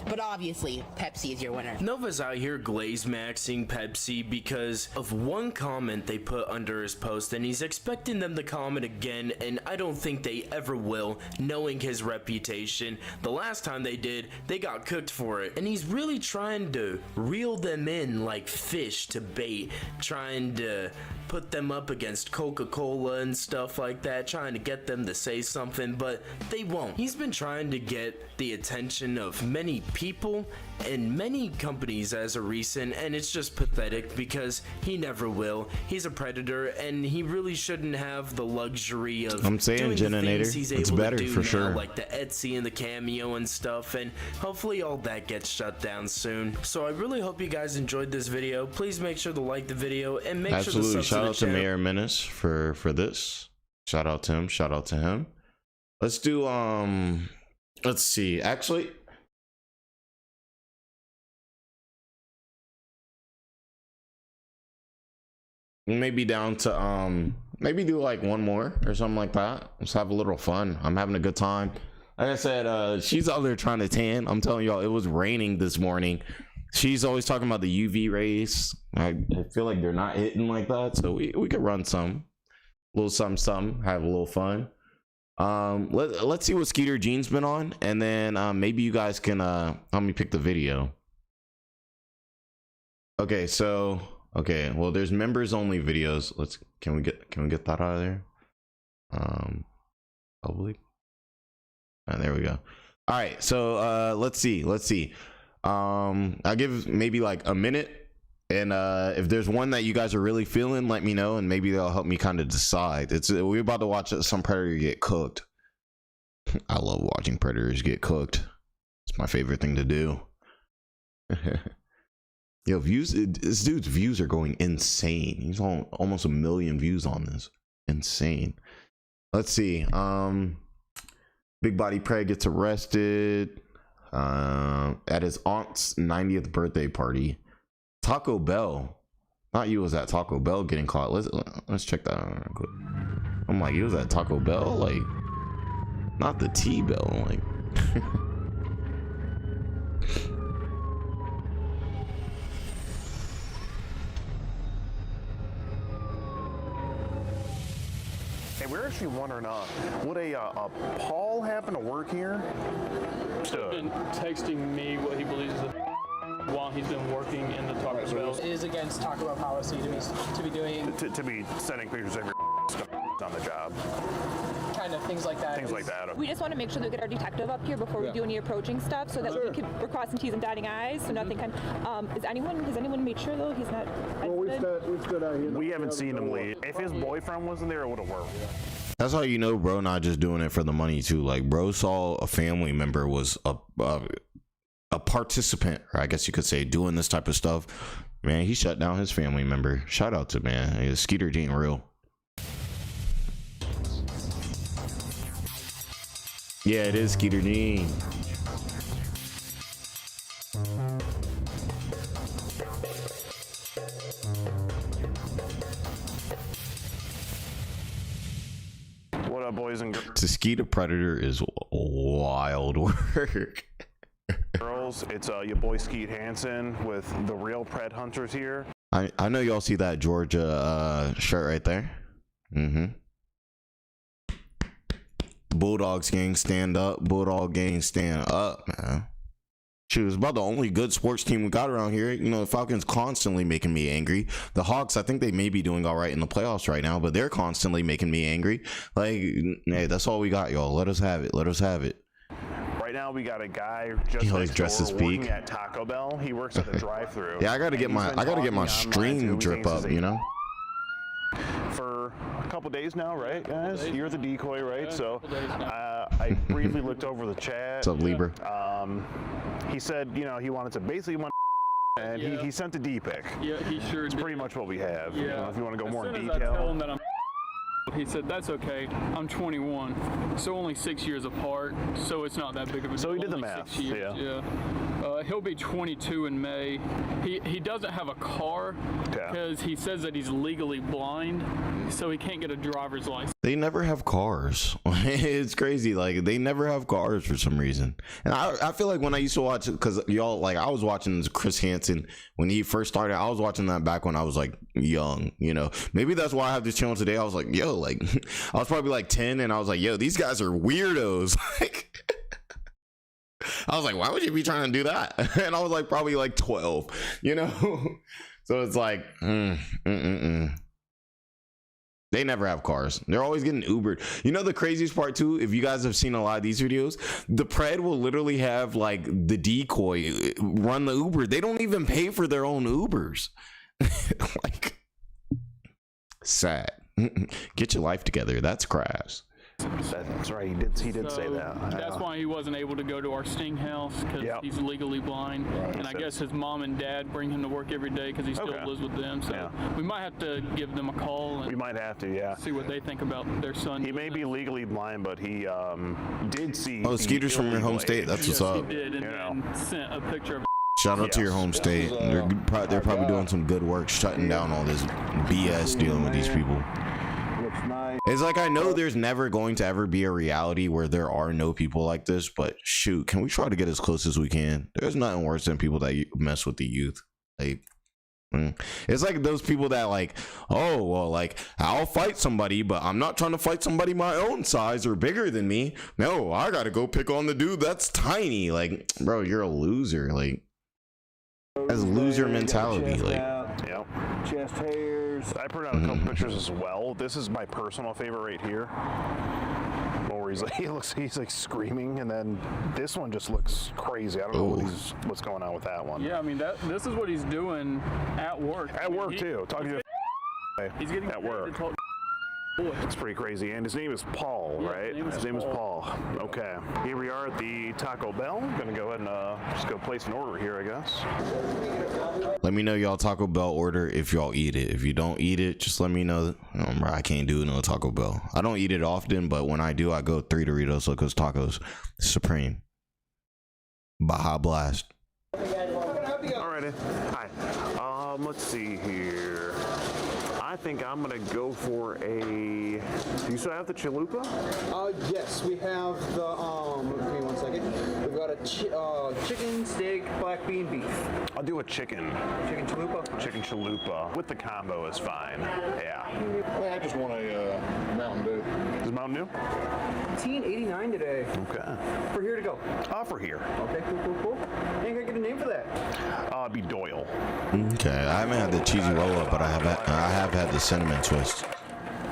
but obviously Pepsi is your winner. Nova's out here glaze maxing Pepsi because of one comment they put under his post, and he's expecting them to comment again, and I don't think they ever will, knowing his reputation. The last time they did, they got cooked for it, and he's really trying to reel them in like fish to bait, trying to put them up against Coca-Cola and stuff like that, trying to get them to say something, but they won't. He's been trying to get the attention of many people and many companies as of recent, and it's just pathetic because he never will. He's a predator, and he really shouldn't have the luxury of I'm saying, doing Generator, the things he's it's able better to do for now, sure. like the Etsy and the Cameo and stuff, and hopefully all that gets shut down soon. So I really hope you guys enjoyed this video. Please make sure to like the video and make sure to Absolutely. sub Shout to the out to channel. Mayor Menace for this. Shout out to him. Shout out to him. Let's do let's see. Actually, maybe down to maybe do like one more or something like that. Let's have a little fun. I'm having a good time. Like I said, she's out there trying to tan. I'm telling y'all, it was raining this morning. She's always talking about the UV rays. I feel like they're not hitting like that, so we could run some little something, have a little fun. Let's see what Skeeter Jean's been on, and then maybe you guys can help me pick the video. Okay, so well, there's members only videos. Can we get that out of there? Public. There we go. All right, so let's see. I'll give maybe like a minute, and if there's one that you guys are really feeling, let me know, and maybe they'll help me kind of decide. We're about to watch some predator get cooked. I love watching predators get cooked. It's my favorite thing to do. Yo, this dude's views are going insane. He's on almost 1 million views on this. Insane. Let's see. Big body prey gets arrested at his aunt's 90th birthday party. Taco Bell. Not you was at Taco Bell getting caught. Let's check that out real quick. I'm like, you was at Taco Bell? Like, not the T-Bell. Like, hey, we're actually wondering, would a Paul happen to work here? He's been texting me what he believes is while he's been working in the Taco Bell. It is against Taco Bell policy to be doing to be sending pictures of your on the job. Kind of things like that. Things like that. We just want to make sure that we get our detective up here before we do any approaching stuff, so that we're crossing T's and dotting I's, so nothing can. Has anyone made sure though he's not? Well, we stood out here. We haven't seen him leave. If his boyfriend wasn't there, it would have worked. that's how you know bro not just doing it for the money too. Like, bro saw a family member was a participant, or I guess you could say, doing this type of stuff. Man, he shut down his family member. Shout out to man, Skeeter Jean real. Yeah, it is Skeeter Jean. What up, boys and girls? To skeet a predator is wild work. Girls, it's your boy Skeet Hansen with the Real Pred Hunters here. I know y'all see that Georgia shirt right there. Bulldogs gang stand up. Bulldog gang stand up, man. Shoot, it's about the only good sports team we got around here. You know, the Falcons constantly making me angry. The Hawks, I think they may be doing all right in the playoffs right now, but they're constantly making me angry. Like, hey, that's all we got, y'all. Let us have it. Let us have it. Right now, we got a guy just working at Taco Bell. He works at the drive-thru. Yeah, I gotta get my stream drip up, you know. For a couple days now, right, guys? You're the decoy, right? So I briefly looked over the chat. What's up, Libra? He said, you know, he wanted to basically and he sent a D pic. Yeah, he sure It's did. pretty much what we have. Yeah. You know, if you want to go more in As soon detail. as I tell him that he said, that's okay, I'm 21, so only 6 years apart, so it's not that big of a deal. So he did the Only math, 6 years, yeah. He'll be 22 in May. He doesn't have a car because he says that he's legally blind, so he can't get a driver's license. They never have cars. It's crazy. Like, they never have cars for some reason. And I feel like when I used to watch, because y'all, like, I was watching Chris Hansen when he first started. I was watching that back when I was like young, you know. Maybe that's why I have this channel today. I was like, yo, like, I was probably like 10 and I was like, yo, these guys are weirdos. Like, I was like, why would you be trying to do that? And I was like, probably like 12, you know. So it's like, They never have cars. They're always getting Ubered. You know the craziest part too, if you guys have seen a lot of these videos, the Pred will literally have like the decoy run the Uber. They don't even pay for their own Ubers. Like, sad. Get your life together. That's crafts. That's right. He did say that. That's why he wasn't able to go to our sting house, because he's legally blind. Right. And I guess his mom and dad bring him to work every day because he still lives with them. So we might have to give them a call. And we might have to, see what they think about their son. He may be legally blind, but he did see. Oh, Skeeter's from your home state. That's what's up. He did, and then sent a picture of. Shout out to your home state. They're probably doing some good work shutting down all this BS dealing with these people. It's like, I know there's never going to ever be a reality where there are no people like this, but shoot, can we try to get as close as we can? There's nothing worse than people that mess with the youth. Like, it's like those people that like, oh, well, like, I'll fight somebody, but I'm not trying to fight somebody my own size or bigger than me. No, I gotta go pick on the dude that's tiny. Like, bro, you're a loser. Like, that's loser mentality. Like, chest hairs. I put out a couple pictures as well. This is my personal favorite right here. Where he's like screaming, and then this one just looks crazy. I don't know what's going on with that one. Yeah, I mean this is what he's doing at work. At work too. Talking to he's getting at work. It's pretty crazy. And his name is Paul, right? His name is Paul. Okay. Here we are at the Taco Bell. I'm gonna go ahead and just go place an order here, I guess. Let me know y'all Taco Bell order if y'all eat it. If you don't eat it, just let me know. I can't do no Taco Bell. I don't eat it often, but when I do, I go 3 Doritos Locos Tacos Supreme. Baja Blast. Alrighty. Hi. Let's see here. I think I'm gonna go for a. Do you still have the chalupa? Yes, we have the. Give me 1 second. We've got a chicken, steak, black bean, beef. I'll do a chicken. Chicken chalupa. Chicken chalupa with the combo is fine. Yeah. Well, I just want a Mountain Dew. Is Mountain Dew? $18.89 today. Okay. For here to go. For here. Okay, cool. Ain't gonna get a name for that. Be Doyle. Okay, I haven't had the cheesy roll up, but I have had the cinnamon twist.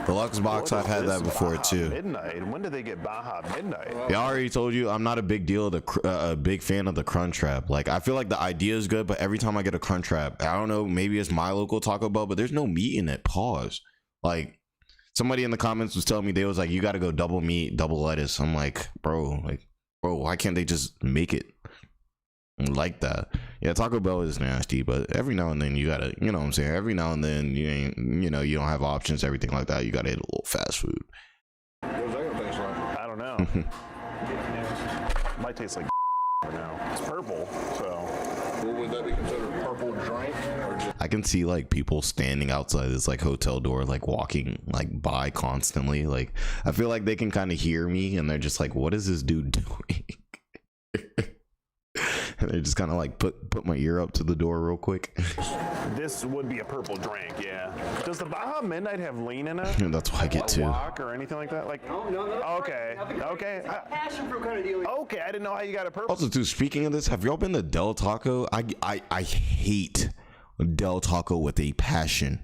Deluxe box, I've had that before too. Midnight. When did they get Baja Midnight? Yeah, I already told you I'm not a big deal of a big fan of the crunch wrap. Like, I feel like the idea is good, but every time I get a crunch wrap, I don't know, maybe it's my local Taco Bell, but there's no meat in it. Pause. Like, somebody in the comments was telling me, they was like, you got to go double meat, double lettuce. I'm like, bro, why can't they just make it like that? Yeah, Taco Bell is nasty, but every now and then you gotta, you know what I'm saying, every now and then you don't have options, everything like that, you gotta eat a little fast food. What does that taste like? I don't know. Might taste like now. It's purple, so. Well, would that be considered purple drink? Or just... I can see like people standing outside this like hotel door, like walking like by constantly. Like, I feel like they can kind of hear me and they're just like, what is this dude doing? And they just kind of like put my ear up to the door real quick. This would be a purple drink, yeah. Does the Baja Midnight have lean in it? And that's what I get too. Or anything like that? Like, no. Okay. Passion fruit kind of deal. Okay, I didn't know how you got a purple. Also, too, speaking of this, have y'all been to Del Taco? I hate Del Taco with a passion.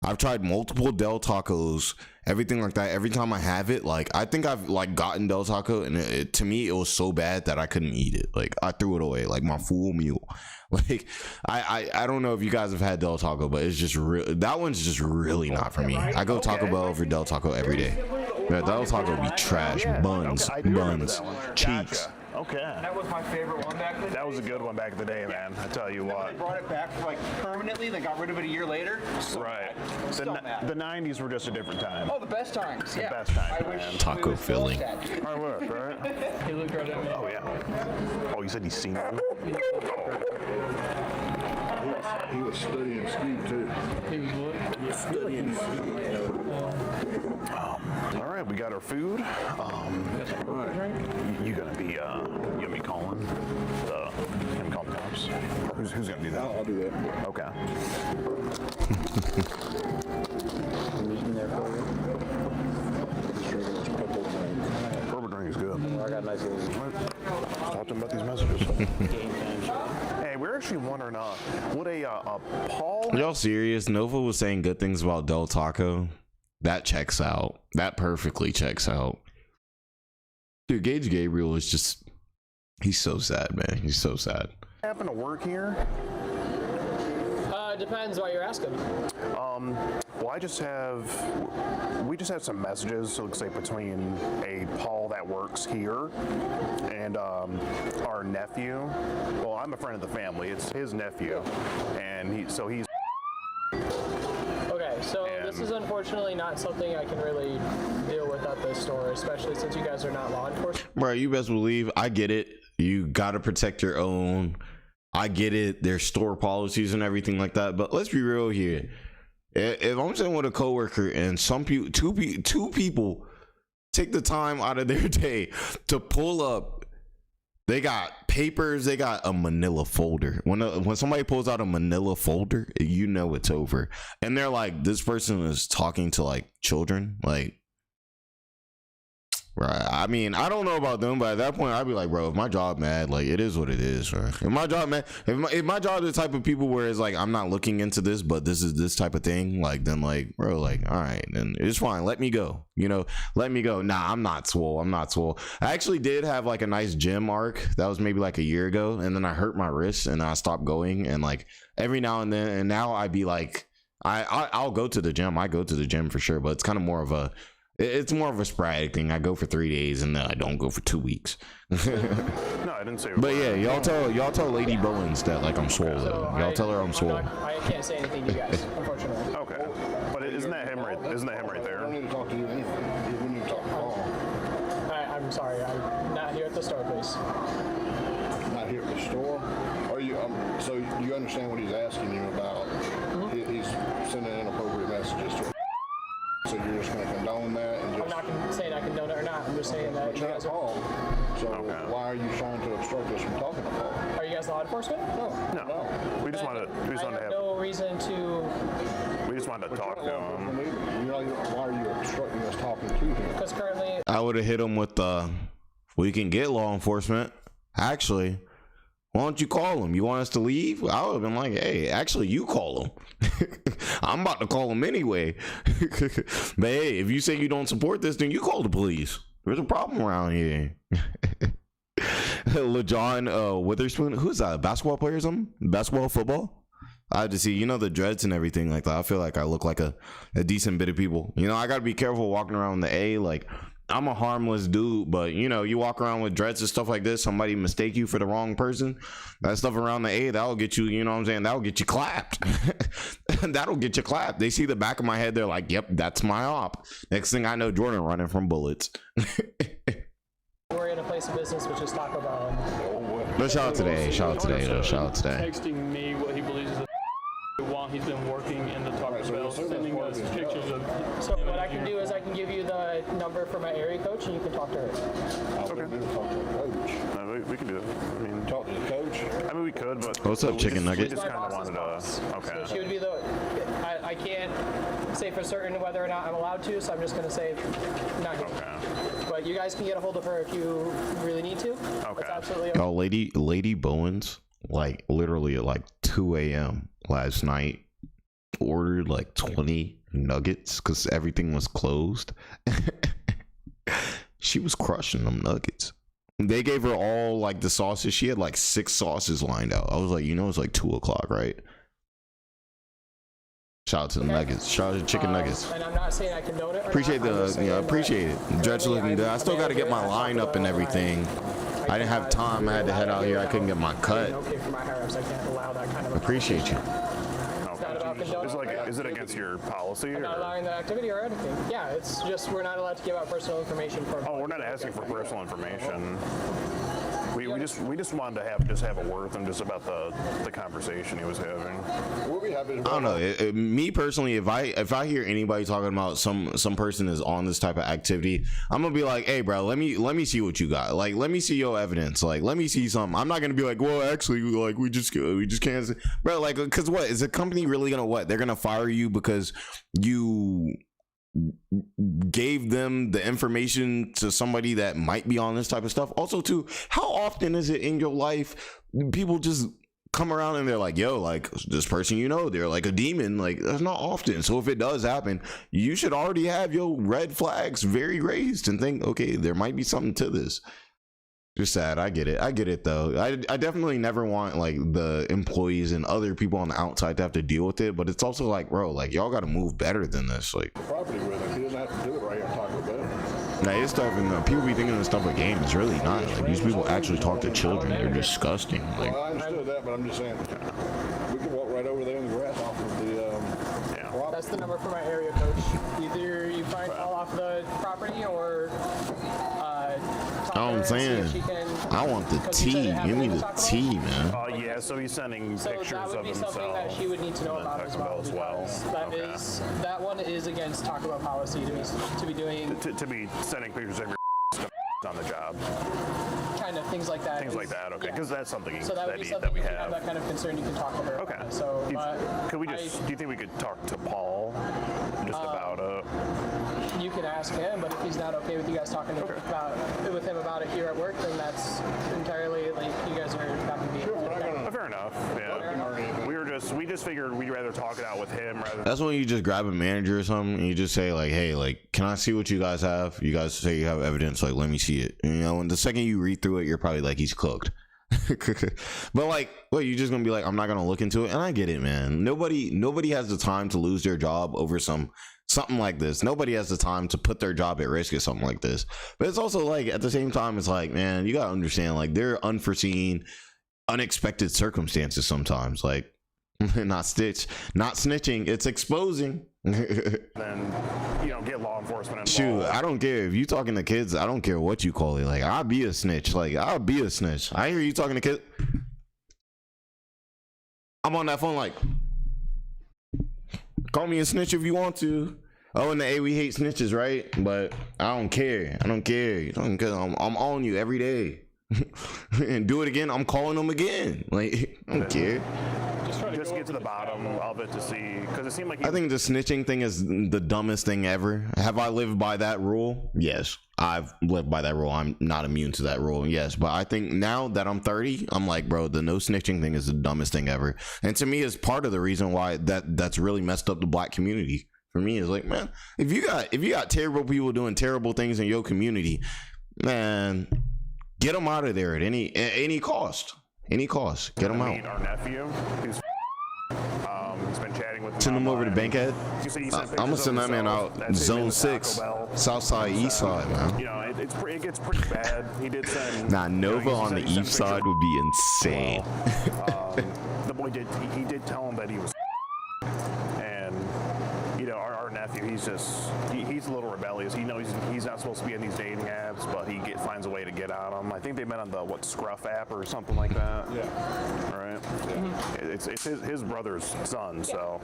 I've tried multiple Del Tacos, everything like that. Every time I have it, like, I think I've like gotten Del Taco, and to me it was so bad that I couldn't eat it. Like, I threw it away, like my full meal. Like, I don't know if you guys have had Del Taco, but it's just real. That one's just really not for me. I go Taco Bell over Del Taco every day. Yeah, Del Taco be trash. Buns, cheeks. Okay. That was my favorite one back then. That was a good one back in the day, man. I tell you what. They brought it back like permanently. They got rid of it a year later. Right. The 90s were just a different time. Oh, the best times. The best times, man. Taco filling. I work, right? He looked right at me. Oh, yeah. Oh, you said he's seen it? He was studying Steve, too. He was what? He was studying Steve. All right, we got our food. You gonna be calling the cops? Who's gonna do that? I'll do that. Okay. Purple drink is good. I got a nice little. Talk to him about these messages. Hey, we're actually wondering, would a Paul? Y'all serious? Nova was saying good things about Del Taco. That checks out. That perfectly checks out. Dude, Gage Gabriel is just, he's so sad, man. He's so sad. Happen to work here? It depends what you're asking. Well, we just have some messages, so let's say between a Paul that works here and our nephew. Well, I'm a friend of the family. It's his nephew, and he's. Okay, so this is unfortunately not something I can really deal with at this store, especially since you guys are not law enforcement. Bro, you best believe I get it. You gotta protect your own. I get it. There's store policies and everything like that. But let's be real here. If I'm sitting with a coworker and two people take the time out of their day to pull up, they got papers, they got a manila folder. When somebody pulls out a manila folder, you know it's over. And they're like, this person is talking to like children, like. Right. I mean, I don't know about them, but at that point, I'd be like, bro, if my job mad, like, it is what it is, right? If my job mad, if my job is the type of people where it's like, I'm not looking into this, but this is this type of thing, like, then like, bro, like, all right, then it's fine. Let me go. You know, let me go. Nah, I'm not swole. I actually did have like a nice gym arc. That was maybe like a year ago. And then I hurt my wrist and I stopped going. And like every now and then, and now I'd be like, I'll go to the gym. I go to the gym for sure, but it's kind of more of a, it's more of a sporadic thing. I go for 3 days and then I don't go for 2 weeks. No, I didn't say. But yeah, y'all tell Lady Bowens that like I'm swole. So Y'all tell her I'm swole. I can't say anything to you guys, unfortunately. Okay, but isn't that him right there? I don't need to talk to you anything. We need to talk to Paul. I'm sorry, I'm not here at the store, please. Not here at the store? Are you? So you understand what he's asking you about? He's sending inappropriate messages to. So you're just going to condone that? And just, I'm not saying I condone it or not. I'm just saying that you guys are. Paul. So why are you trying to obstruct us from talking to Paul? Are you guys law enforcement? No. We just wanted to have no reason to. We just wanted to talk to him. Why are you obstructing us talking to him? Because currently. I would have hit him with we can get law enforcement. Actually, why don't you call him? You want us to leave? I would have been like, hey, actually, you call him. I'm about to call him anyway. But hey, if you say you don't support this, then you call the police. There's a problem around here. LeJohn Witherspoon, who's that? A basketball player or something? Basketball, football? I have to see, you know, the dreads and everything like that. I feel like I look like a decent bit of people. You know, I got to be careful walking around the A. Like, I'm a harmless dude, but you know, you walk around with dreads and stuff like this, somebody mistake you for the wrong person, that stuff around the A, that'll get you, you know what I'm saying, that'll get you clapped. That'll get you clapped. They see the back of my head, they're like, yep, that's my op. Next thing I know, Jordan running from bullets. We're in a place of business, which is Taco Bell. No, shout out today, Texting me what he believes is a while he's been working in the Taco Bell, sending us pictures of. So what I can do is I can give you the number for my area coach, and you can talk to her. Okay. Talk to the coach. We can do it. I mean, talk to the coach. I mean, we could, but what's up, chicken nugget? We just kind of wanted to. Okay. So she would be the. I can't say for certain whether or not I'm allowed to, so I'm just going to say not here. Okay. But you guys can get a hold of her if you really need to. Okay. That's absolutely okay. Y'all, Lady Bowens, like literally at like 2 a.m. last night, ordered like 20 nuggets because everything was closed. She was crushing them nuggets. They gave her all like the sauces. She had like 6 sauces lined out. I was like, you know, it's like 2 o'clock, right? Shout out to the nuggets. Shout out to chicken nuggets. And I'm not saying I condone it. Appreciate appreciate it. Dread's looking good. I still got to get my line up and everything. I didn't have time. I had to head out here. I couldn't get my cut. Okay for my higher-ups. I can't allow that kind of. Appreciate you. Is it against your policy? I'm not allowing the activity or anything. Yeah, it's just we're not allowed to give out personal information for. Oh, we're not asking for personal information. We just wanted to have a word with him just about the conversation he was having. We'll be happy to. I don't know. Me personally, if I hear anybody talking about some person is on this type of activity, I'm gonna be like, hey, bro, let me see what you got. Like, let me see your evidence. Like, let me see something. I'm not gonna be like, well, actually, like we just can't, bro. Like, cause what is the company really gonna what? They're gonna fire you because you gave them the information to somebody that might be on this type of stuff. Also, too, how often is it in your life people just come around and they're like, yo, like this person, you know, they're like a demon? Like, that's not often. So if it does happen, you should already have your red flags very raised and think, okay, there might be something to this. Just sad. I get it though. I definitely never want like the employees and other people on the outside to have to deal with it, but it's also like, bro, like y'all got to move better than this. Like property with him. He doesn't have to do it right here on Taco Bell. Now, it's stuff, and people be thinking this stuff a game. It's really not. Like these people actually talk to children. They're disgusting. Like, Well, I understood that, but I'm just saying we can walk right over there in the grass off of the. That's the number for my area coach. Either you find Paul off the property or. I'm saying, I want the tea. Give me the tea, man. Yeah, so he's sending pictures that would of be himself. something that she would need to know about as well. That one is against Taco Bell policy to be doing. To be sending pictures of your on the job. Kind of things like that. Things like that, okay, because that's something So that would be something that we if you have. that kind of concern, you can talk to her. Okay. About it. So, could we just? Do you think we could talk to Paul just about you can ask him, but if he's not okay with you guys talking with him about it here at work, then that's entirely like you guys are not going to be. Fair enough. Yeah. We just figured we'd rather talk it out with him rather. That's when you just grab a manager or something and you just say like, hey, like, can I see what you guys have? You guys say you have evidence, like, let me see it. You know, and the second you read through it, you're probably like, he's cooked. But like, what, you're just gonna be like, I'm not gonna look into it? And I get it, man. Nobody has the time to lose their job over something like this. Nobody has the time to put their job at risk at something like this. But it's also like, at the same time, it's like, man, you gotta understand, like, there are unforeseen, unexpected circumstances sometimes. Like, not snitching, it's exposing. Then get law enforcement involved. Shoot, I don't care if you talking to kids. I don't care what you call it. Like, I'll be a snitch. Like, I'll be a snitch. I hear you talking to kids. I'm on that phone like, call me a snitch if you want to. Oh, and the A, we hate snitches, right? But I don't care. I'm on you every day. And do it again, I'm calling them again. Like, I don't care. Just get to the bottom of it to see, because it seemed like I think the snitching thing is the dumbest thing ever. Have I lived by that rule? Yes, I've lived by that rule. I'm not immune to that rule. Yes, but I think now that I'm 30, I'm like, bro, the no snitching thing is the dumbest thing ever. And to me, is part of the reason why that's really messed up the black community. For me, is like, man, if you got terrible people doing terrible things in your community, man, get them out of there at any cost. Any cost. Get them out. Our nephew, who's he's been chatting with him. Send him over to Bankhead. I'm gonna send that man out Zone 6, South Side, East Side, man. It gets pretty bad. He did send. Nah, Nova on the East Side would be insane. The boy he did tell him that he was. And our nephew, he's a little rebellious. He knows he's not supposed to be in these dating apps, but he finds a way to get on them. I think they met on the Scruff app or something like that. Yeah. Right. Yeah. It's his brother's son. So,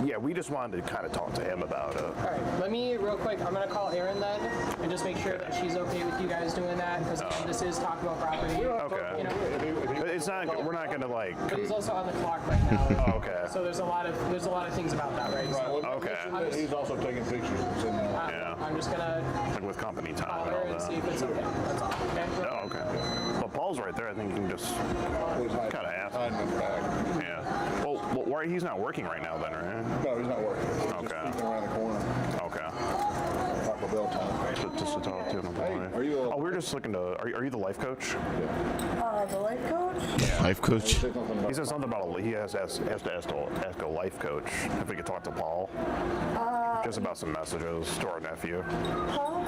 yeah, we just wanted to kind of talk to him about it. All right, let me real quick. I'm gonna call Erin then, and just make sure that she's okay with you guys doing that, because this is Taco Bell property. Okay. It's not. We're not gonna like. But he's also on the clock right now. Oh, okay. So there's a lot of things about that, right? So Okay. He's also taking pictures. Yeah. I'm just gonna like with company time call and her all and that. see if it's okay. That's all. Okay. Oh, okay. Well, Paul's right there. I think you can just kind of ask. Yeah. Well, why he's not working right now then, right? No, he's not working. He's Okay. just peeking around the corner. Okay. Taco Bell time. Just to talk to him. Hey, are you? Oh, we're just looking to. Are you the life coach? The life coach? Yeah. Life coach. He said something about he has to ask a life coach if we could talk to Paul. Just about some messages to our nephew. Paul?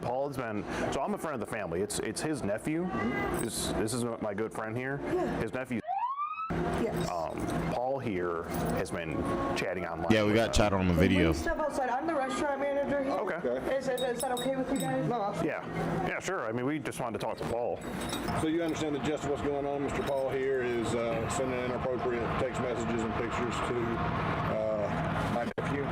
Paul has been. So I'm a friend of the family. It's his nephew. This is my good friend here. Yeah. His nephew. Yes. Paul here has been chatting online. Yeah, we got chat on the video. Step outside. I'm the restaurant manager here. Okay. Is that okay with you guys? No. Yeah, sure. I mean, we just wanted to talk to Paul. So you understand the gist of what's going on? Mr. Paul here is sending inappropriate text messages and pictures to my nephew.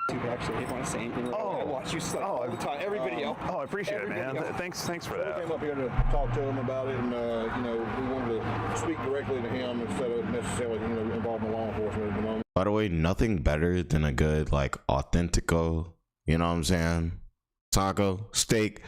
People actually want to say anything. I watch you all the time, every video. Oh, I appreciate it, man. Thanks for that. We came up here to talk to him about it, and we wanted to speak directly to him instead of necessarily involving law enforcement at the moment. By the way, nothing better than a good like authentico, you know what I'm saying? Taco, steak,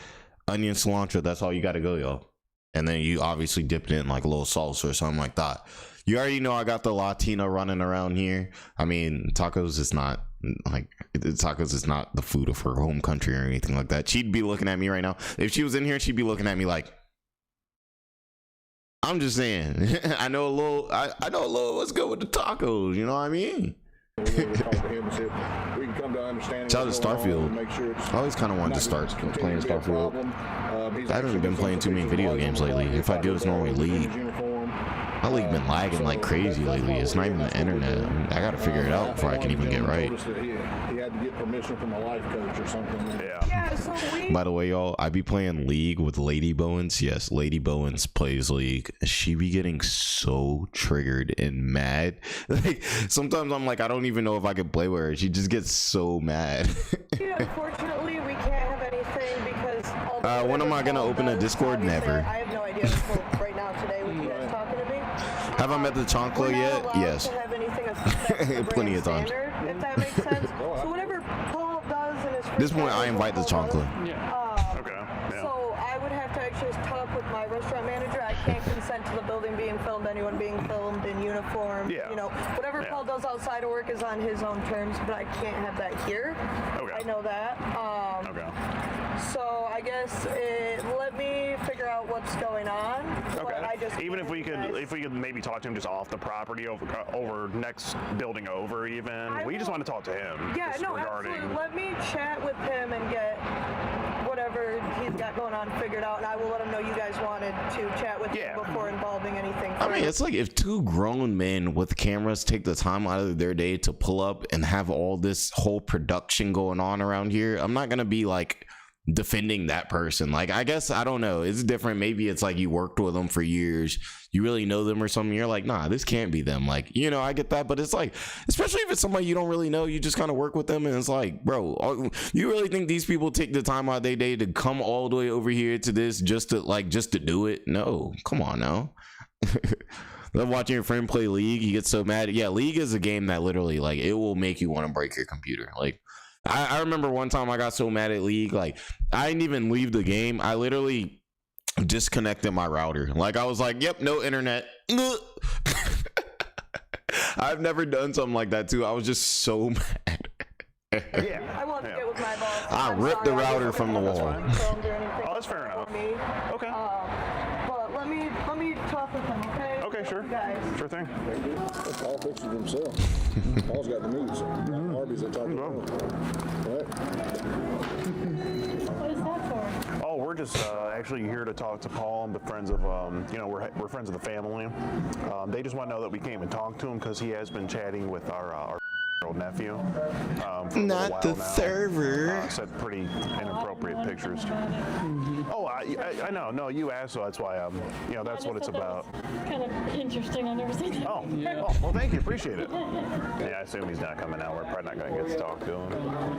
onion, cilantro. That's all you got to go, y'all. And then you obviously dip it in like a little salsa or something like that. You already know I got the Latina running around here. I mean, tacos is not like tacos is not the food of her home country or anything like that. She'd be looking at me right now. If she was in here, she'd be looking at me like, I'm just saying. I know a little. I know a little. What's good with the tacos? You know what I mean? We can come to understanding. Shout out to Starfield. I always kind of wanted to start playing Starfield. I haven't been playing too many video games lately. If I do, it's normally League. My League been lagging like crazy lately. It's not even the internet. I gotta figure it out before I can even get right. He had to get permission from a life coach or something. Yeah, so By the way, y'all, I be playing League with Lady Bowens. Yes, Lady Bowens plays League. She be getting so triggered and mad. Like sometimes I'm like, I don't even know if I could play with her. She just gets so mad. Yeah, unfortunately, we can't have anything because. When am I gonna open a Discord? Never. I have no idea until right now today with you guys talking to me. Have I met the Chonkla yet? Yes. To have anything Plenty of times. If that makes sense. So whatever Paul does in his free This point, time, I invite the Chonkla. So I would have to actually talk with my restaurant manager. I can't consent to the building being filmed, anyone being filmed in uniform. Yeah. You know, whatever Paul does outside of work is on his own terms, but I can't have that here. Okay. I know that. So I guess let me figure out what's going on. Okay. Even if we could maybe talk to him just off the property over next building over even. We just want to talk to him. Yeah, just no, regarding... absolutely. Let me chat with him and get whatever he's got going on figured out, and I will let him know you guys wanted to chat with him before involving anything. I mean, it's like if two grown men with cameras take the time out of their day to pull up and have all this whole production going on around here, I'm not gonna be like defending that person. Like, I guess, I don't know, it's different. Maybe it's like you worked with them for years, you really know them or something, you're like, nah, this can't be them. Like, you know, I get that, but it's like, especially if it's somebody you don't really know, you just kind of work with them, and it's like, bro, you really think these people take the time out of their day to come all the way over here to this just to do it? No, come on now. Love watching your friend play League. He gets so mad. Yeah, League is a game that literally, like, it will make you want to break your computer. Like, I remember one time I got so mad at League, like, I didn't even leave the game. I literally disconnected my router. Like, I was like, yep, no internet. I've never done something like that too. I was just so mad. I want to get with my boss. I ripped the router from the wall. Oh, that's fair enough. Okay. But let me talk with him, okay? Okay, sure. Sure thing. Paul fixes it himself. Paul's got the news. Arby's at talking about. What is that for? Oh, we're just actually here to talk to Paul and the friends of, you know, we're friends of the family. They just want to know that we came and talked to him because he has been chatting with our nephew. Not the server. Said pretty inappropriate pictures. Oh, I know. No, you asked, so that's why you know, that's what it's about. Kind of interesting. I've never seen that. Oh, well, thank you. Appreciate it. Yeah, I assume he's not coming out. We're probably not going to get to talk to him.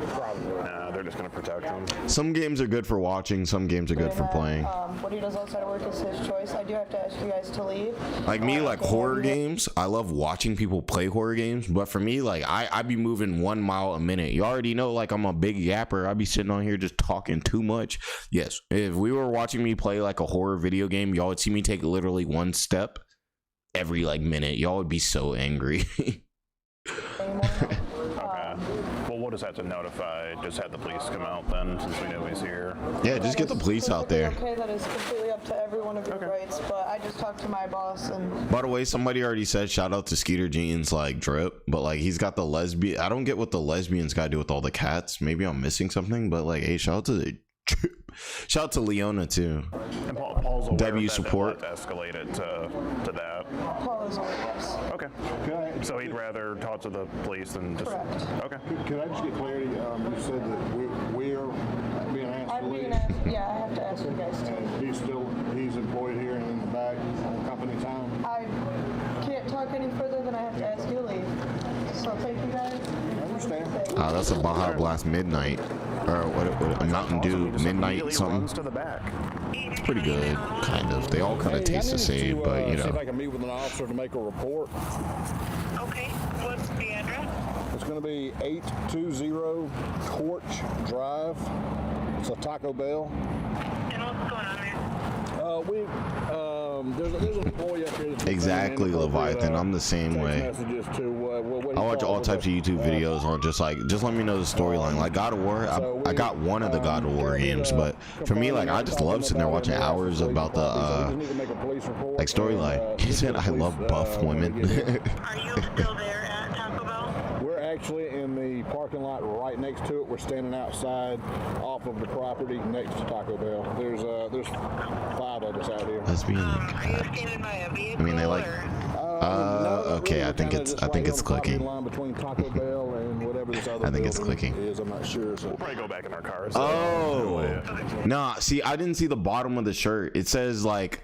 Probably. Nah, they're just going to protect him. Some games are good for watching. Some games are good for playing. What he does outside of work is his choice. I do have to ask you guys to leave. Like me, like horror games, I love watching people play horror games. But for me, like I be moving 1 mile a minute. You already know, like, I'm a big yapper. I be sitting on here just talking too much. Yes, if we were watching me play like a horror video game, y'all would see me take literally 1 step every like minute. Y'all would be so angry. Okay. Well, we'll just have to notify, just have the police come out then, since we know he's here. Yeah, just get the police out there. Okay, that is completely up to every one of your rights, but I just talked to my boss and... By the way, somebody already said shout out to Skeeter Jeans, like, drip, but like he's got the lesbian. I don't get what the lesbians gotta do with all the cats. Maybe I'm missing something, but like, hey, shout out to Leona too. And Paul's aware W that support. Escalate it to that. Paul is aware, yes. Okay. So he'd rather talk to the police than just... Correct. Okay. Could I just get clarity? You said that we're being asked to leave. Yeah, I have to ask you guys to. He's employed here and in the back on company time. I can't talk any further than I have to ask you to leave. So thank you guys. I understand. That's a Baja Blast Midnight, or what a Mountain Dew Midnight something. To the back. Pretty good, kind of. They all kind of taste the same, but you know. See if I can meet with an officer to make a report. Okay. What's the address? It's going to be 820 Torch Drive. It's a Taco Bell. And what's going on there? There's an employee up here. Exactly, Leviathan. I'm the same way. I watch all types of YouTube videos on just let me know the storyline. Like God of War, I got one of the God of War games, but for me, like I just love sitting there watching hours about the like storyline. He said I love buff women. Are you still there at Taco Bell? We're actually in the parking lot right next to it. We're standing outside off of the property next to Taco Bell. There's 5 of us out here. Let's be in the Are you standing by a vehicle? I mean, they like. Okay, I think it's clicking. Between Taco Bell and whatever this other I think it's building clicking. is, I'm not sure. So We'll probably go back in our cars. Oh, nah. See, I didn't see the bottom of the shirt. It says like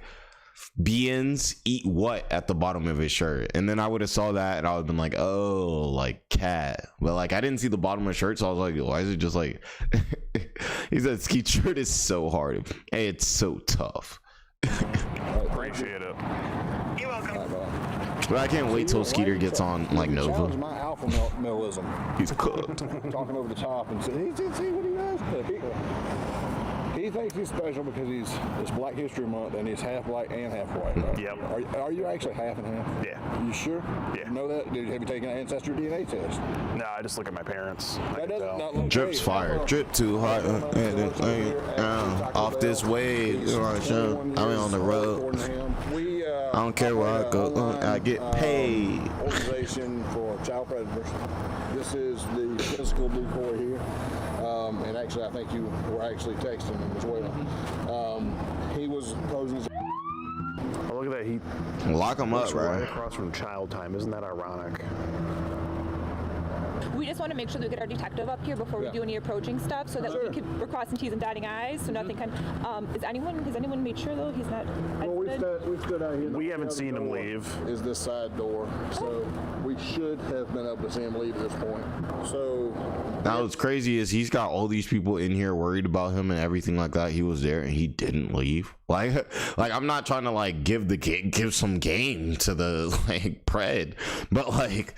beans eat what at the bottom of his shirt, and then I would have saw that and I would have been like, oh, like cat. But like I didn't see the bottom of the shirt, so I was like, why is it just like? He said Skeet shirt is so hard. Hey, it's so tough. Appreciate it. You're welcome. But I can't wait till Skeeter gets on like Nova. My alpha maleism. He's cooked. Talking over the top and saying, see what he does. He thinks he's special because it's Black History Month and he's half black and half white. Right? Yep. Are you actually half and half? Yeah. You sure? Yeah. You know that? Have you taken an ancestry DNA test? No, I just look at my parents. That doesn't not look Drip's fire. Drip too hard. Off this wave. You know what I'm saying? I'm on the road. I don't care where I go. I get paid. Organization for child predators. This is the physical decoy here. And actually, I think you were actually texting him as well. He was posing as Oh, look at that. He lock him up, right right? across from Child Time. Isn't that ironic? We just want to make sure that we get our detective up here before we do any approaching stuff, so that we're crossing T's and dotting I's, so nothing can. Has anyone made sure though he's not? well, we've stood out here. We haven't seen him leave. Is this side door, so we should have been able to see him leave at this point. So now what's crazy is he's got all these people in here worried about him and everything like that. He was there and he didn't leave. Like I'm not trying to like give some game to the like pred, but like.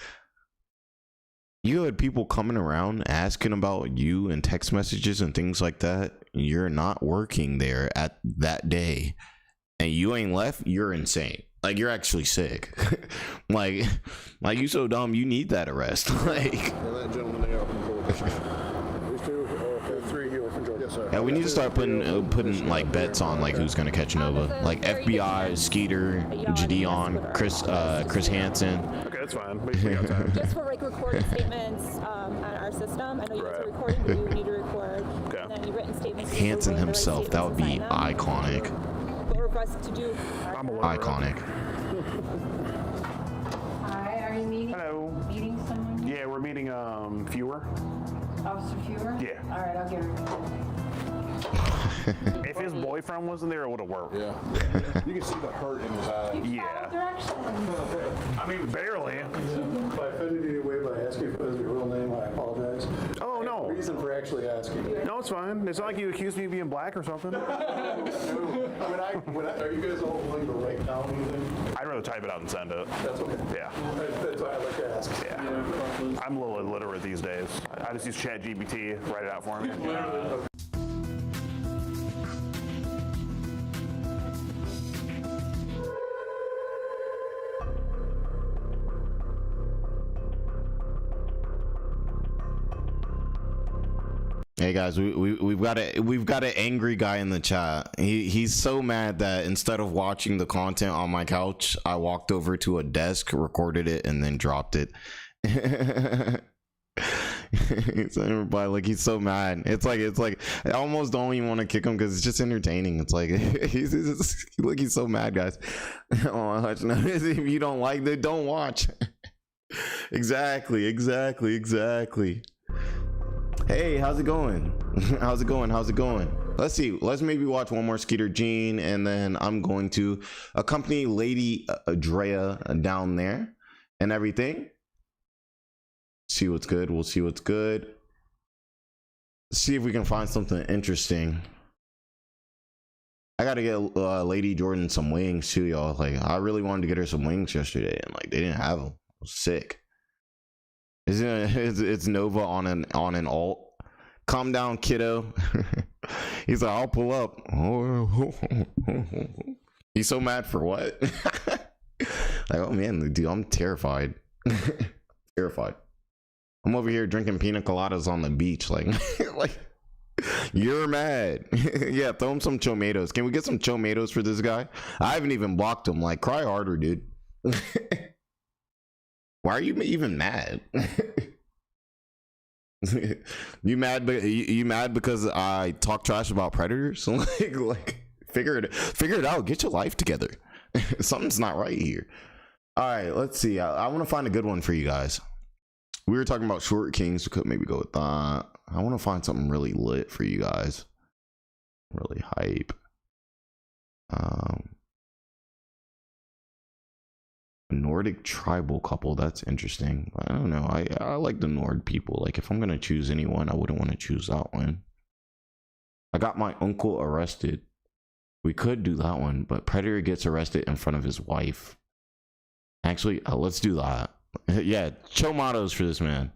You had people coming around asking about you and text messages and things like that. You're not working there at that day and you ain't left. You're insane. Like you're actually sick. like you so dumb. You need that arrest. Like that gentleman there up in these two or 3 here from Georgia. Yes, sir. yeah, we need to start putting like bets on like who's gonna catch Nova. Like FBI, Skeeter, Gideon, Chris Hansen. Okay, that's fine. We got time. Just for like recorded statements on our system. I know you guys are recording, but you need to record. Okay. And then any written statements. Hansen himself. That would be iconic. What we're for us to do. Iconic. Hi, are you meeting? Hello. Meeting someone? Yeah, we're meeting Fewer. Officer Fewer? Yeah. All right, I'll give her. If his boyfriend wasn't there, it would have worked. Yeah. You can see the hurt in his eyes. Yeah. I mean, barely. If I offended you anyway by asking for his real name, I apologize. Oh, no. Reason for actually asking. No, it's fine. It's not like you accused me of being black or something. Are you guys all willing to write down anything? I'd rather type it out and send it. That's okay. Yeah. That's why I like to ask. Yeah. I'm a little illiterate these days. I just use ChatGPT, write it out for me. Hey guys, we've got an angry guy in the chat. He's so mad that instead of watching the content on my couch, I walked over to a desk, recorded it, and then dropped it. He's so mad. It's like I almost don't even want to kick him because it's just entertaining. It's like he's so mad, guys. If you don't like it, don't watch. Exactly. Hey, how's it going? How's it going? Let's see. Let's maybe watch one more Skeeter Gene, and then I'm going to accompany Lady Drea down there and everything. See what's good. We'll see what's good. See if we can find something interesting. I gotta get Lady Jordan some wings too, y'all. Like, I really wanted to get her some wings yesterday, and like they didn't have them. I was sick. It's Nova on an alt. Calm down, kiddo. He's like, I'll pull up. He's so mad for what? Like, oh man, dude, I'm terrified. Terrified. I'm over here drinking pina coladas on the beach. Like, like, you're mad. Yeah, throw him some tomatoes. Can we get some tomatoes for this guy? I haven't even blocked him. Like, cry harder, dude. Why are you even mad? You mad because I talk trash about predators? like figure it out. Get your life together. Something's not right here. All right, let's see. I want to find a good one for you guys. We were talking about short kings. We could maybe go with that. I want to find something really lit for you guys. Really hype. Nordic tribal couple. That's interesting. I don't know. I like the Nord people. Like, if I'm gonna choose anyone, I wouldn't want to choose that one. I got my uncle arrested. We could do that one, but predator gets arrested in front of his wife. Actually, let's do that. Yeah, chomatos for this man.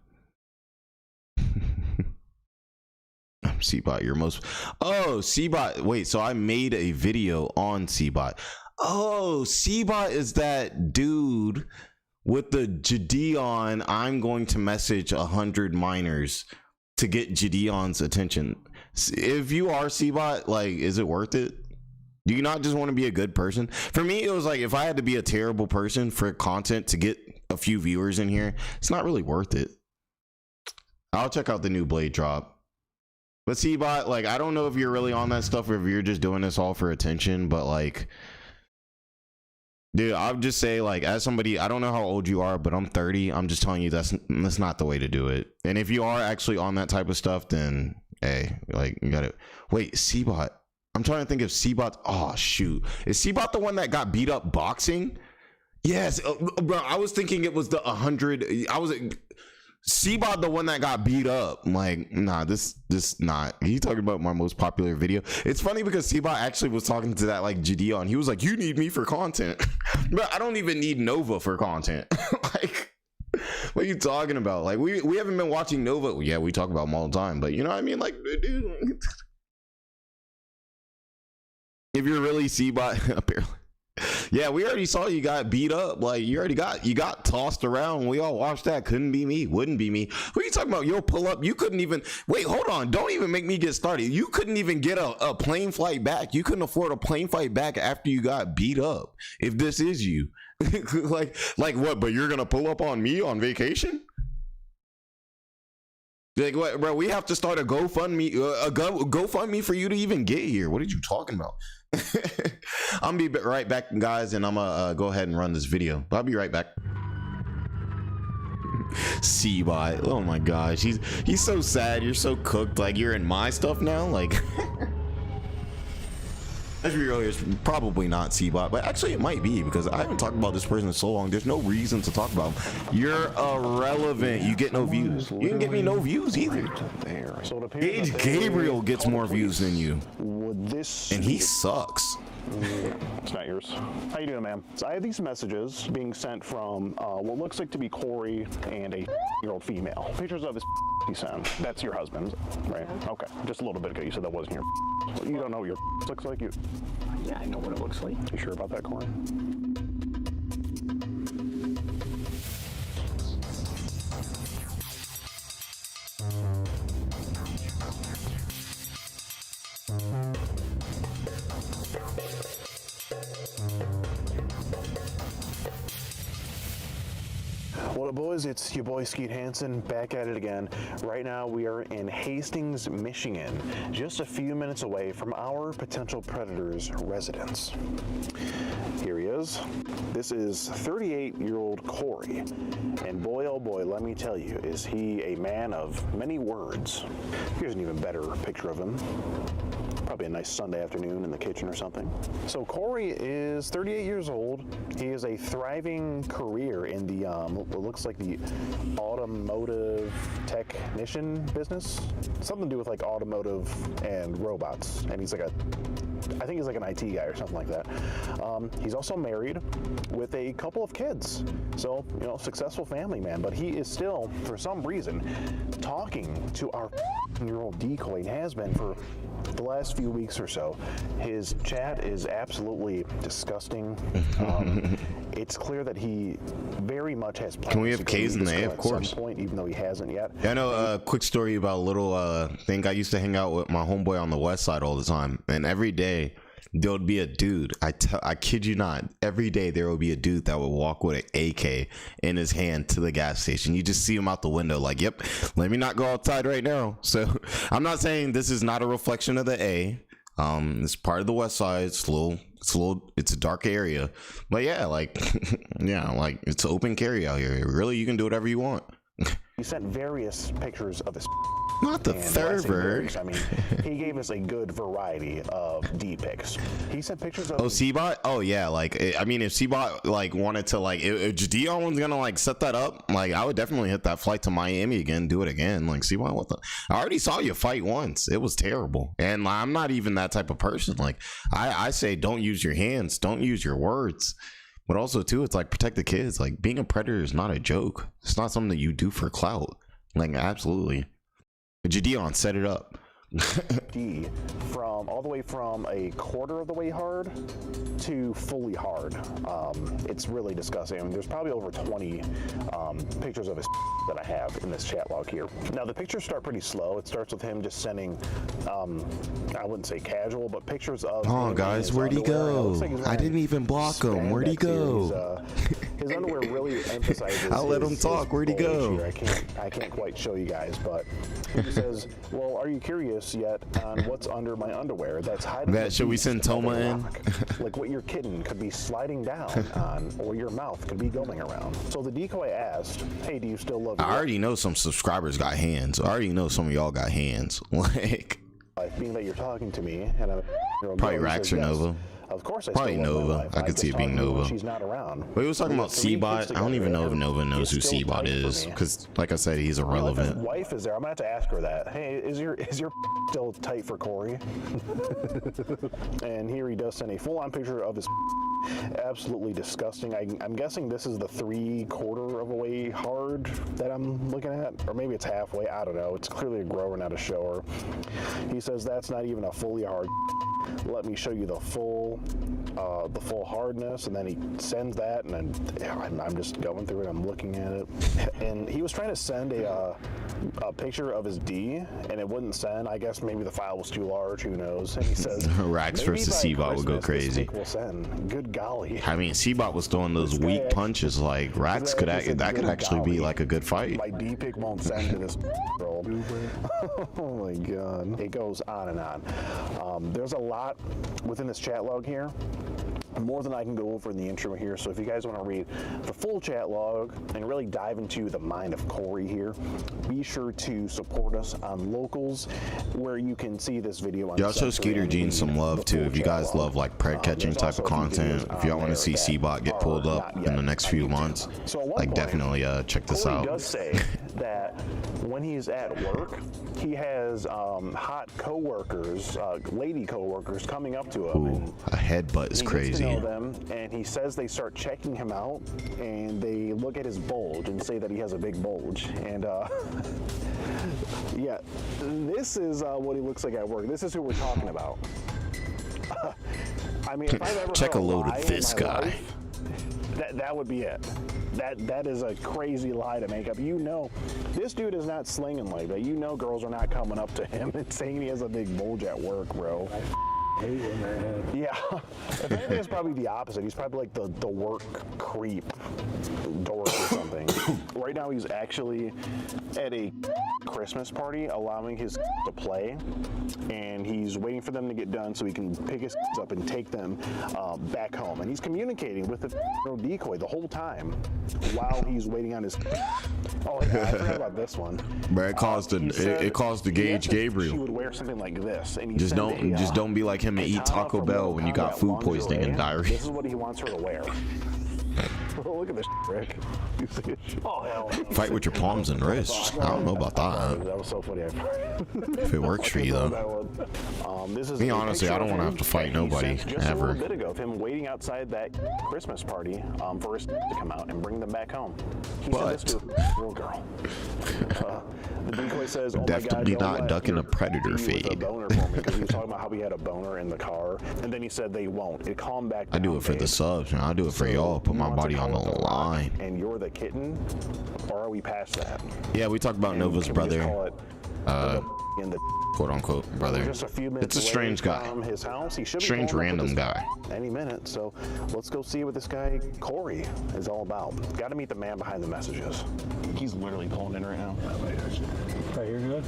Cbot, your most. Oh, Cbot. Wait, so I made a video on Cbot. Oh, Cbot is that dude with the Gideon. I'm going to message 100 minors to get Gideon's attention. If you are Cbot, like, is it worth it? Do you not just want to be a good person? For me, it was like, if I had to be a terrible person for content to get a few viewers in here, it's not really worth it. I'll check out the new Blade drop. But Cbot, like, I don't know if you're really on that stuff or if you're just doing this all for attention, but like, dude, I'll just say, like, as somebody, I don't know how old you are, but I'm 30. I'm just telling you that's not the way to do it. And if you are actually on that type of stuff, then hey, like, you gotta wait. Cbot, I'm trying to think if Cbot. Oh shoot, is Cbot the one that got beat up boxing? Yes, bro. I was thinking it was the 100. I was Cbot the one that got beat up. I'm like, nah, this not. He talking about my most popular video. It's funny because Cbot actually was talking to that like Gideon. He was like, you need me for content. But I don't even need Nova for content. Like, what are you talking about? Like, we haven't been watching Nova. Yeah, we talk about them all the time, but you know what I mean? Like, dude, if you're really Cbot, apparently. Yeah, we already saw you got beat up. Like, you got tossed around. We all watched that. Couldn't be me. Wouldn't be me. What are you talking about? You'll pull up. You couldn't even wait. Hold on. Don't even make me get started. You couldn't even get a plane flight back. You couldn't afford a plane flight back after you got beat up. If this is you, like what? But you're gonna pull up on me on vacation? Like, what, bro? We have to start a GoFundMe for you to even get here. What are you talking about? I'm gonna be right back, guys, and I'm gonna go ahead and run this video. I'll be right back. Cbot, oh my gosh, he's so sad. You're so cooked. Like, you're in my stuff now. Like, let's be real, it's probably not Cbot, but actually it might be, because I haven't talked about this person in so long. There's no reason to talk about him. You're irrelevant. You get no views. You didn't get me no views either. Gage Gabriel gets more views than you, and he sucks. It's not yours. How you doing, ma'am? So I have these messages being sent from what looks like to be Corey and a year-old female. Pictures of his he sent. That's your husband, right? Okay. Just a little bit ago, you said that wasn't your. You don't know what your looks like, you? Yeah, I know what it looks like. You sure about that, Corey? What up, boys? It's your boy Skeet Hansen back at it again. Right now we are in Hastings, Michigan, just a few minutes away from our potential predator's residence. Here he is. This is 38-year-old Corey, and boy oh boy, let me tell you, is he a man of many words. Here's an even better picture of him. Probably a nice Sunday afternoon in the kitchen or something. So Corey is 38 years old. He has a thriving career in the what looks like the automotive technician business. Something to do with like automotive and robots. And he's like I think he's like an IT guy or something like that. He's also married with a couple of kids. So, you know, successful family man, but he is still, for some reason, talking to our year-old decoy and has been for the last few few weeks or so. His chat is absolutely disgusting. It's clear that he very much has plans. Can we have K's in the A? Of course. At some point, even though he hasn't yet. Yeah, I know a quick story about a little thing. I used to hang out with my homeboy on the west side all the time, and every day there would be a dude. I kid you not. Every day there would be a dude that would walk with an AK in his hand to the gas station. You just see him out the window, like, "Yep, let me not go outside right now." So I'm not saying this is not a reflection of the A. It's part of the west side. It's a dark area, but yeah, like, yeah, like it's open carry out here. Really, you can do whatever you want. He sent various pictures of his. Not the third. I mean, he gave us a good variety of D pics. He sent pictures of. Oh, C-Bot? Oh yeah, like I mean, if C-Bot like wanted to like, if Dion was gonna like set that up, like I would definitely hit that flight to Miami again, do it again. Like C-Bot, what the? I already saw you fight once. It was terrible, and I'm not even that type of person. Like I say, don't use your hands, don't use your words. But also too, it's like protect the kids. Like being a predator is not a joke. It's not something that you do for clout. Like absolutely. Jadion, set it up. D from all the way from a quarter of the way hard to fully hard. It's really disgusting. I mean, there's probably over 20 pictures of his that I have in this chat log here. Now the pictures start pretty slow. It starts with him just sending, I wouldn't say casual, but pictures of. Oh guys, where'd he go? Like I didn't even block him. Where'd he go? His underwear really emphasizes. I'll let him talk. Where'd he go? I can't quite show you guys, but he says, "Well, are you curious yet on what's under my underwear? That's hiding." That should we send Toma in? Like what your kitten could be sliding down on, or your mouth could be going around. So the decoy asked, "Hey, do you still love?" I already know some subscribers got hands. I already know some of y'all got hands. Like, being that you're talking to me, and I'm probably Rax or Nova. Of course, I probably still love my Nova. wife. I could see it being Nova. She's not around. But he was talking about C-Bot. I don't even know if Nova knows who C-Bot is, because, like I said, he's irrelevant. His wife is there. I'm gonna have to ask her that. Hey, is your still tight for Corey? And here he does send a full-on picture of his. Absolutely disgusting. I'm guessing this is the 3/4 of a way hard that I'm looking at, or maybe it's halfway. I don't know. It's clearly a grower, not a shower. He says that's not even a fully hard. Let me show you the full hardness, and then he sends that, and then I'm just going through it. I'm looking at it, and he was trying to send a picture of his D, and it wouldn't send. I guess maybe the file was too large. Who knows? And he says Rax versus C-Bot would go crazy. Will send. Good golly. I mean, C-Bot was throwing those weak punches. Like Rax could actually be like a good fight. My D pick won't send to this world. Oh my god. It goes on and on. There's a lot within this chat log here. More than I can go over in the intro here, so if you guys want to read the full chat log and really dive into the mind of Corey here, be sure to support us on Locals, where you can see this video on. Y'all show Skeeter Jean some love too. If you guys love like pred catching type of content, if y'all want to see C-Bot get pulled up in the next few months, like definitely check this out. Corey does say that when he's at work, he has hot co-workers, lady co-workers coming up to him. Ooh, a headbutt is crazy. Them, and he says they start checking him out, and they look at his bulge and say that he has a big bulge. And yeah, this is what he looks like at work. This is who we're talking about. I mean, if I've ever check a heard load lie of this in my guy. life, that would be it. That is a crazy lie to make up. You know, this dude is not slinging like that. You know, girls are not coming up to him and saying he has a big bulge at work, bro. Yeah, if anything, it's probably the opposite. He's probably like the work creep dork or something. Right now, he's actually at a Christmas party, allowing his to play, and he's waiting for them to get done so he can pick his up and take them back home. And he's communicating with the decoy the whole time while he's waiting on his. Oh yeah, I forgot about this one. But it caused the Gage Gabriel. She would wear something like this, and he just don't be like him and eat Taco Bell when you got food poisoning and diarrhea. This is what he wants her to wear. Bro, look at this Rick. You see it? Oh, hell no. Fight with your palms and wrists. I don't know about that. That was so funny. If it works for you, though. This is Me, a honestly, I picture don't of want to him have to fight that he nobody, sent just a ever. little bit ago of him waiting outside that Christmas party for his to come out and bring them back home. He said this to a little girl. The decoy says, "Oh my God, Definitely you know not what? ducking a predator He was a fade. boner for me," because he was talking about how he had a boner in the car, and then he said they won't. It calmed back I down. do it for the subs, man. I do it for y'all. Put my body on the line. And you're the kitten, or are we past that? Yeah, we talked about Nova's Can we just brother. call it Uh, in the quote unquote brother. just a few minutes It's a strange away guy. from his house. He should be Strange pulling up with random this guy. any minute. So let's go see what this guy Corey is all about. Got to meet the man behind the messages. He's literally pulling in right now. Right here, good?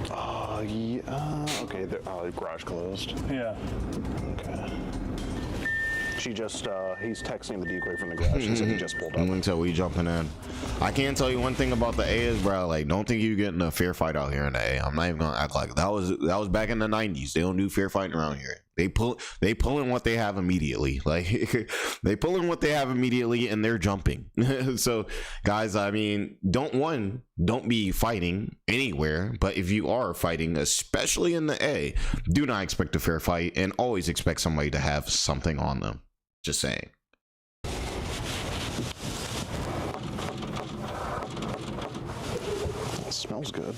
Yeah. Okay. The garage closed. Yeah. Okay. She just, he's texting the decoy from the garage. She said he just pulled up. Until we jumping in. I can't tell you one thing about the A is, bro. Like, don't think you getting a fair fight out here in the A. I'm not even gonna act like that was back in the 90s. They don't do fair fighting around here. They pulling what they have immediately. Like they pulling what they have immediately, and they're jumping. So, guys, I mean, don't be fighting anywhere. But if you are fighting, especially in the A, do not expect a fair fight, and always expect somebody to have something on them. Just saying. It smells good.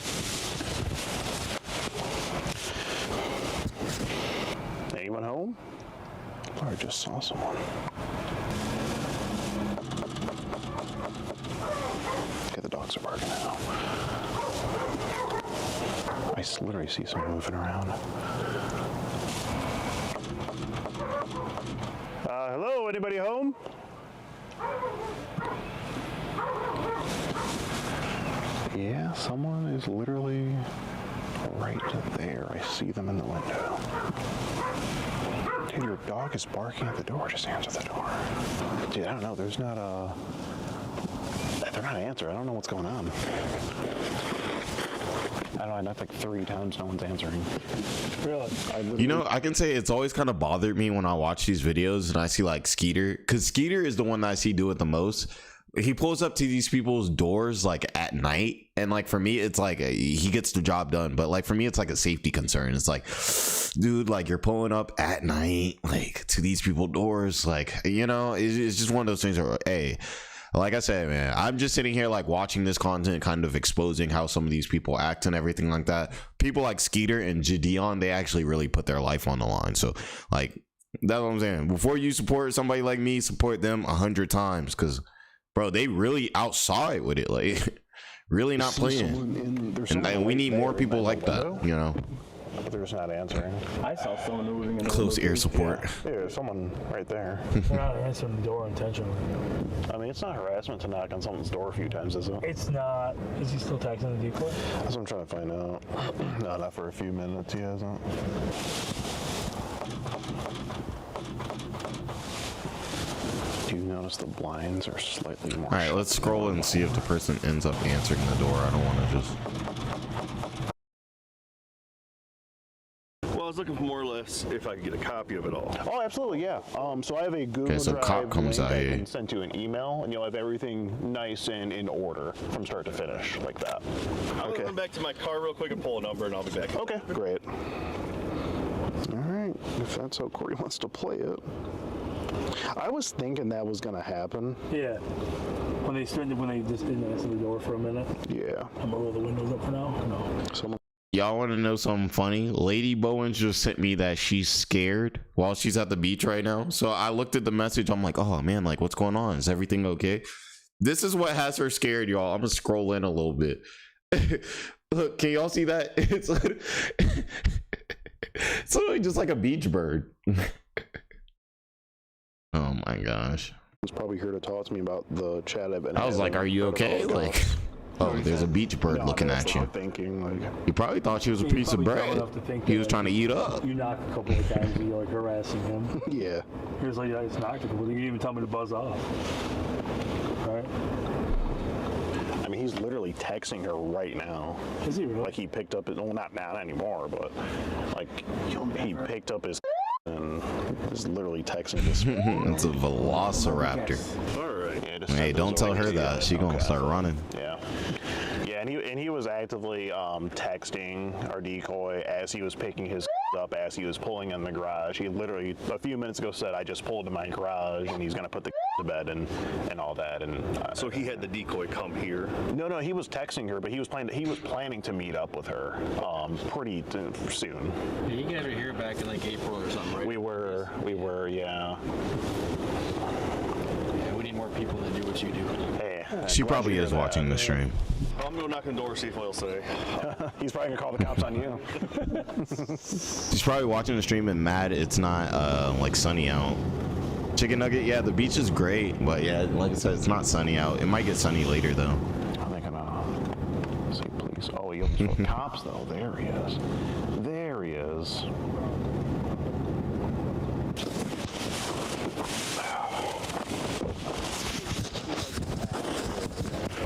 Anyone home? I just saw someone. Okay, the dogs are barking now. I literally see someone moving around. Hello, anybody home? Yeah, someone is literally right there. I see them in the window. Dude, your dog is barking at the door. Just answer the door. Dude, I don't know. There's not a... They're not answering. I don't know what's going on. I don't know. I knocked like 3 times. No one's answering. Really? You know, I can say it's always kind of bothered me when I watch these videos and I see like Skeeter, because Skeeter is the one that I see do it the most. He pulls up to these people's doors like at night, and like for me it's like he gets the job done, but like for me it's like a safety concern. It's like, dude, like you're pulling up at night like to these people's doors, like, you know, it's just one of those things where, hey, like I said, man, I'm just sitting here like watching this content, kind of exposing how some of these people act and everything like that. People like Skeeter and Jadeon, they actually really put their life on the line. So like, that's what I'm saying. Before you support somebody like me, support them 100 times, because bro, they really outside with it, like really not playing. And we need more people like that, you know. They're just not answering. I saw someone moving in the Close window. ear support. Yeah, there's someone right there. They're not answering the door intentionally. I mean, it's not harassment to knock on someone's door a few times, is it? It's not. Is he still texting the decoy? That's what I'm trying to find out. No, not for a few minutes. He hasn't. Do you notice the blinds are slightly more? All right, let's scroll and see if the person ends up answering the door. I don't want to just... Well, I was looking for more or less if I could get a copy of it all. Oh, absolutely, yeah. So I have a Google Okay, so Drive cop comes link out I here. can send to an email, and you'll have everything nice and in order from start to finish, like that. I'm gonna run back to my car real quick and pull a number, and I'll be back. Okay, great. All right, if that's how Corey wants to play it. I was thinking that was gonna happen. Yeah. When they just didn't answer the door for a minute. Yeah. I'm gonna roll the windows up for now. No. Someone. Y'all want to know something funny? Lady Bowens just sent me that she's scared while she's at the beach right now. So I looked at the message. I'm like, oh man, like what's going on? Is everything okay? This is what has her scared, y'all. I'm gonna scroll in a little bit. Look, can y'all see that? It's literally just like a beach bird. Oh my gosh. He's probably here to talk to me about the chat I've been I was like, are you okay? Like, oh, there's a beach bird looking at you. Thinking, like, He probably thought she was a piece of bread. He was trying to eat up. You knocked a couple of times and you're like harassing him. Yeah. He was like, I just knocked a couple. You didn't even tell me to buzz off. Right? I mean, he's literally texting her right now. Is he really? Like he picked up his, well, not now anymore, but like he picked up his and is literally texting this. It's a velociraptor. All right. Yeah, just Hey, send don't those tell over her to that. you. She gonna start running. Yeah. Yeah, and he was actively texting our decoy as he was picking his up, as he was pulling in the garage. He literally a few minutes ago said, "I just pulled in my garage," and he's gonna put the to bed and all that. And so he had the decoy come here. No, he was texting her, but he was planning to meet up with her pretty soon. Yeah, you guys were here back in like April or something, right? We were, yeah. Yeah, we need more people that do what you do. Hey, She probably is watching the stream. I'm gonna knock on the door, see what he'll say. He's probably gonna call the cops on you. She's probably watching the stream and mad it's not like sunny out. Chicken nugget, yeah, the beach is great, but yeah, like I said, it's not sunny out. It might get sunny later though. I'm thinking, say please. Oh, he almost cops though. There he is. There he is.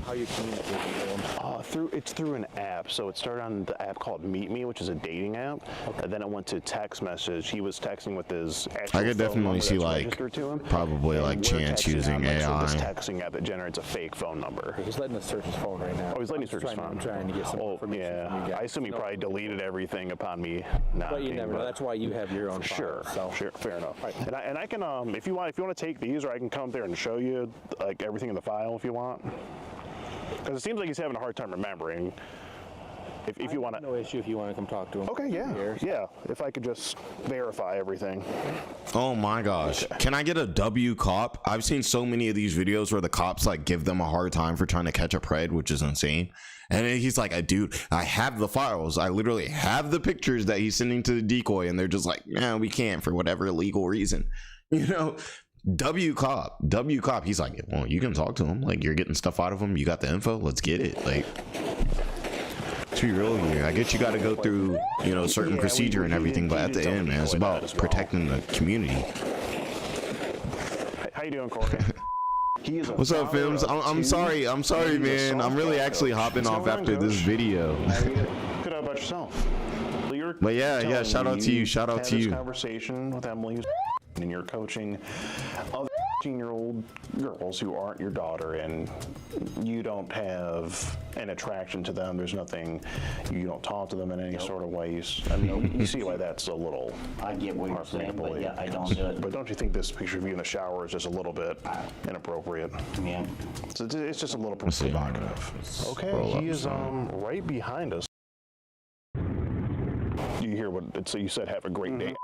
How you communicate with them? It's through an app. So it started on the app called Meet Me, which is a dating app. Okay. And then it went to text message. He was texting with his actual I could phone definitely number see that's like registered to him. probably And like we're Chance texting using on, like, AI. this texting app that generates a fake phone number. He's letting us search his phone right now. Oh, he's letting you search his phone. I'm trying to get some information from you guys. I assume he probably deleted everything upon me. But you never know. That's why you have your own Sure, file, so. sure, fair enough. Right. And I can if you want to take these, or I can come up there and show you like everything in the file if you want. Because it seems like he's having a hard time remembering. If you want to, no issue if you want to come talk to him. Okay, yeah. If I could just verify everything. Oh my gosh. Okay. Can I get a W cop? I've seen so many of these videos where the cops like give them a hard time for trying to catch a pred, which is insane. And then he's like, dude, I have the files. I literally have the pictures that he's sending to the decoy. And they're just like, no, we can't for whatever illegal reason. You know, W cop. He's like, well, you can talk to him. Like, you're getting stuff out of him. You got the info. Let's get it. Like, to be real here, I guess you got to go through, you know, certain procedure and everything. But at the end, man, it's about protecting the community. How you doing, Corey? What's up, Fims? I'm sorry, man. I'm really actually hopping off after this video. Good about yourself. But yeah, shout out to you. Shout out to you. Conversation with Emily, and you're coaching other 15-year-old girls who aren't your daughter, and you don't have an attraction to them. There's nothing. You don't talk to them in any sort of ways. I mean, you see why that's a little. I get what you're saying, but yeah, I don't do it. But don't you think this picture of you in the shower is just a little bit inappropriate? Yeah. So it's just a little provocative. Okay, he is right behind us. You hear what? So you said have a great day.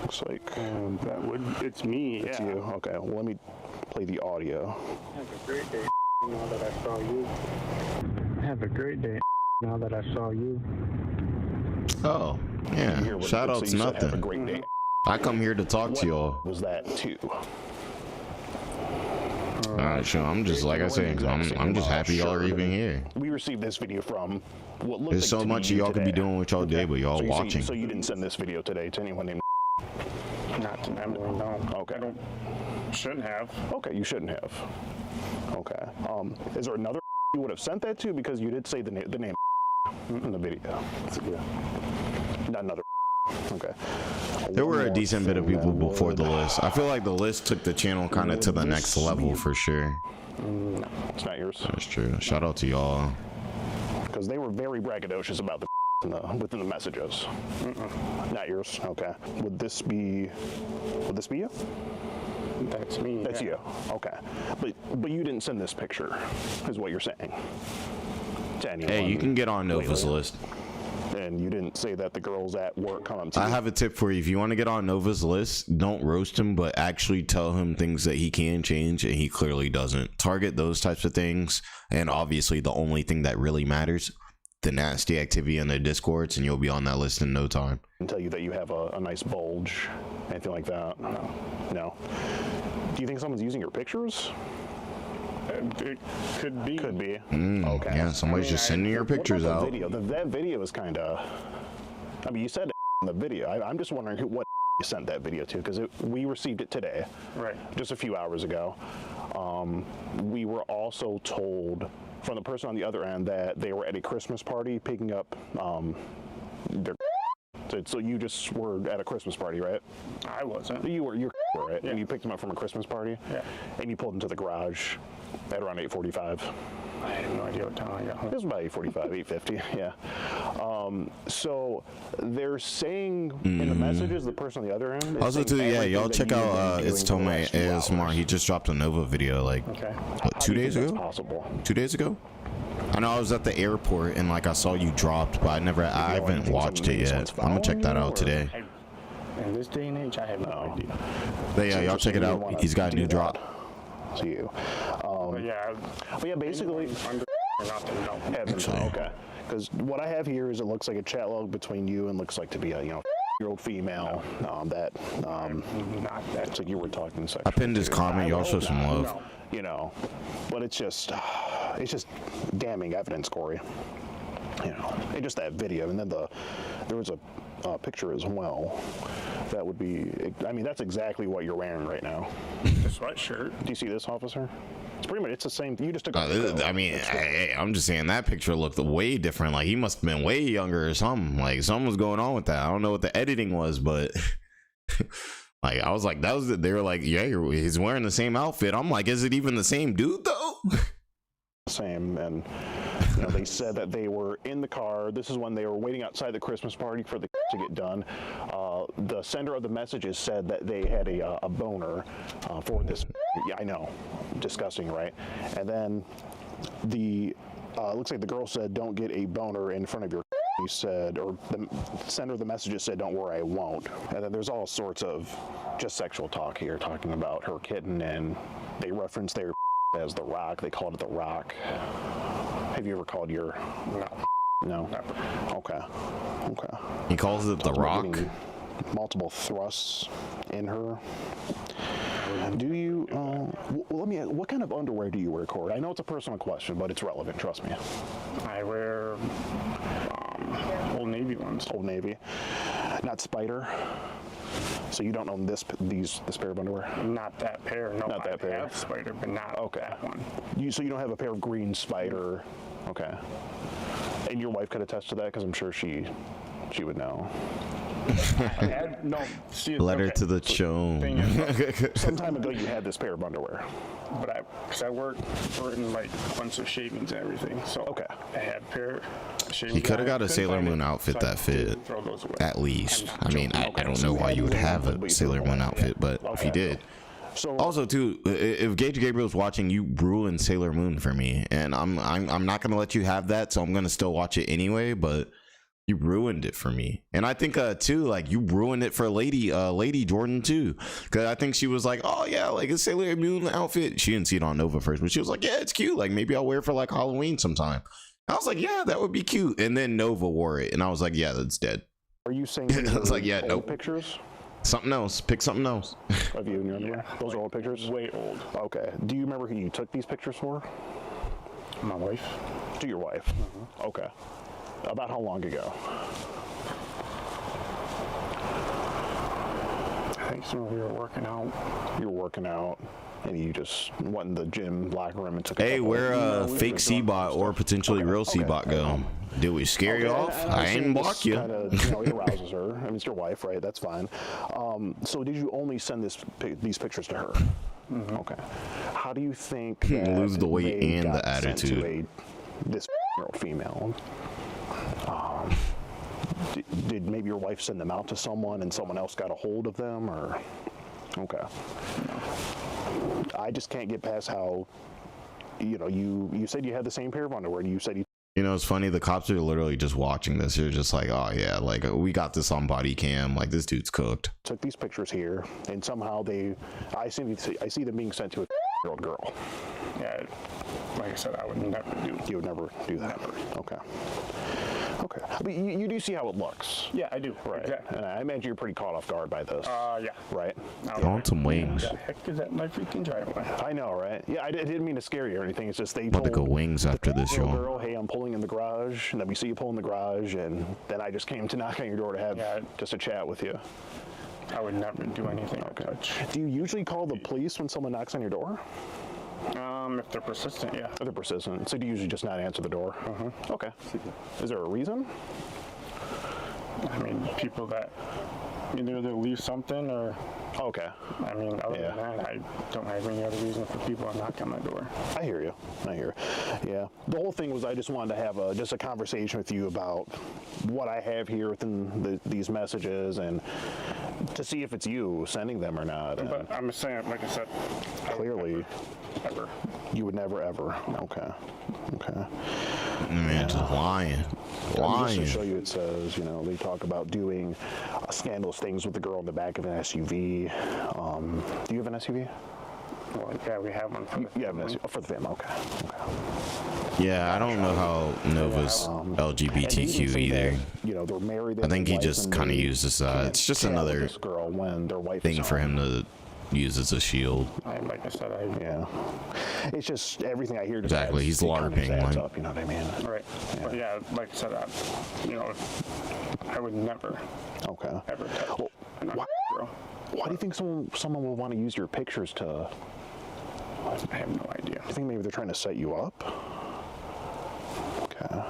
Looks like it's me. It's you. Okay. Well, let me play the audio. Have a great day now that I saw you. Have a great day now that I saw you. Oh, yeah. Shout out to nothing. Have a great day. I come here to talk to y'all. Was that too? All right, sure. I'm just like I said. I'm just happy y'all are even here. We received this video from what looks There's so much y'all could be doing with y'all day, but y'all watching. So you didn't send this video today to anyone named? Not to Emily, no. Okay. Shouldn't have. Okay, you shouldn't have. Okay. Is there another you would have sent that to, because you did say the name in the video? Not another. Okay. There were a decent bit of people before the list. I feel like the list took the channel kind of to the next level for sure. No, it's not yours. That's true. Shout out to y'all. Because they were very braggadocious about the within the messages. Not yours. Okay. Would this be you? That's me. That's you. Okay. But you didn't send this picture, is what you're saying. To anyone. Hey, you can get on Nova's list. And you didn't say that the girls at work come up to you. I have a tip for you. If you want to get on Nova's list, don't roast him, but actually tell him things that he can change and he clearly doesn't. Target those types of things. And obviously the only thing that really matters, the nasty activity in the Discords, and you'll be on that list in no time. And tell you that you have a nice bulge, anything like that? No. Do you think someone's using your pictures? It could be. Could be. Okay. Yeah, somebody's just sending your pictures out. That video is kind of. I mean, you said in the video. I'm just wondering what you sent that video to, because we received it today. Right. Just a few hours ago. We were also told from the person on the other end that they were at a Christmas party picking up their So you just were at a Christmas party, right? I wasn't. You were, right? Yeah. And you picked him up from a Christmas party? Yeah. And you pulled him to the garage at around 8:45. I have no idea what time I got home. It was about 8:45, 8:50, yeah. So they're saying in the messages, the person on the other end. Also, too, yeah, y'all check out It's Tomei ASMR. He just dropped a Nova video like what, 2 days ago? Possible. 2 days ago? I know I was at the airport and like I saw you dropped, but I haven't watched it yet. I'm gonna check that out today. In this day and age, I have no idea. But yeah, y'all check it out. He's got a new drop. To you. But yeah, basically. Actually. Okay. Because what I have here is it looks like a chat log between you and looks like to be a year-old female that's like you were talking sexual. I pinned his comment. Y'all show some love. You know, but it's just damning evidence, Corey. You know, and just that video, and then there was a picture as well. That would be, I mean, that's exactly what you're wearing right now. The sweatshirt. Do you see this, officer? It's pretty much, it's the same. You just took. I mean, I'm just saying that picture looked way different. Like he must have been way younger or something. Like something was going on with that. I don't know what the editing was, but like I was like, they were like, yeah, he's wearing the same outfit. I'm like, is it even the same dude though? Same, and they said that they were in the car. This is when they were waiting outside the Christmas party for the to get done. The sender of the messages said that they had a boner for this. Yeah, I know, disgusting, right? And then looks like the girl said, "Don't get a boner in front of your." He said, or the sender of the messages said, "Don't worry, I won't." And then there's all sorts of just sexual talk here, talking about her kitten, and they reference their as the Rock. They called it the Rock. Have you ever called your? No. Never. Okay. He calls it the Rock. Multiple thrusts in her. Do you? Well, let me ask, what kind of underwear do you wear, Corey? I know it's a personal question, but it's relevant. Trust me. I wear Old Navy ones. Old Navy, not Spider. So you don't own this pair of underwear? Not that pair. No, not that pair. I have Spider, but not that one. So you don't have a pair of green Spider? Okay. And your wife could attest to that, because I'm sure she would know. Letter to the chum. Some time ago, you had this pair of underwear. But because I work in like a bunch of shavings and everything, so I had a pair. He could have got a Sailor Moon outfit that fit, at least. I mean, I don't know why you would have a Sailor Moon outfit, but if he did. Also, too, if Gage Gabriel's watching, you ruined Sailor Moon for me, and I'm not gonna let you have that, so I'm gonna still watch it anyway. But you ruined it for me, and I think too, like you ruined it for Lady Jordan too, because I think she was like, oh yeah, like a Sailor Moon outfit. She didn't see it on Nova first, but she was like, yeah, it's cute. Like maybe I'll wear it for like Halloween sometime. I was like, yeah, that would be cute. And then Nova wore it, and I was like, yeah, that's dead. Are you saying? I was like, yeah, no pictures. Something else. Pick something else. Of you and your underwear? Those are old pictures? Way old. Okay. Do you remember who you took these pictures for? My wife. To your wife? Mm-hmm. Okay. About how long ago? I think when we were working out. You were working out, and you just went in the gym locker room and took Hey, where fake C-Bot or potentially real C-Bot go? Did we scare you off? I ain't block you. It arouses her. I mean, it's your wife, right? That's fine. So did you only send these pictures to her? Mm-hmm. Okay. How do you think lose the weight and the attitude? This female. Did maybe your wife send them out to someone and someone else got a hold of them, or? Okay. I just can't get past how, you said you had the same pair of underwear. You said you. It's funny. The cops are literally just watching this. They're just like, oh yeah, like we got this on body cam. Like this dude's cooked. Took these pictures here, and somehow I see them being sent to a year-old girl. Yeah, like I said, I would never do. You would never do that. Never. Okay. But you do see how it looks. Yeah, I do. Right. Exactly. And I imagine you're pretty caught off guard by this. Yeah. Right. I want some wings. What the heck is that in my freaking driveway? I know, right? Yeah, I didn't mean to scare you or anything. It's just they told the wings after this show. Girl, hey, I'm pulling in the garage, and then we see you pull in the garage, and then I just came to knock on your door to have just a chat with you. I would never do anything like that. Do you usually call the police when someone knocks on your door? If they're persistent, yeah. If they're persistent. So do you usually just not answer the door? Uh-huh. Okay. Is there a reason? I mean, people that either they leave something or. Okay. I mean, other than that, I don't have any other reason for people to knock on my door. I hear you. Yeah. The whole thing was I just wanted to have just a conversation with you about what I have here within these messages and to see if it's you sending them or not. But I'm saying, like I said, clearly, ever. You would never ever. Okay. Man, just lying. Just to show you, it says, they talk about doing scandalous things with the girl in the back of an SUV. Do you have an SUV? Well, yeah, we have one for the family. For the family, okay. Yeah, I don't know how Nova's LGBTQ either. They're married. I think he just kind of uses it's just another girl when their wife thing for him to use as a shield. Like I said, it's just everything I hear. Exactly, he's LARPing. Up, you know what I mean? Right. Yeah. But yeah, like I said, I would never. Okay. Ever touch why do you think someone will want to use your pictures to? I have no idea. I think maybe they're trying to set you up. Okay.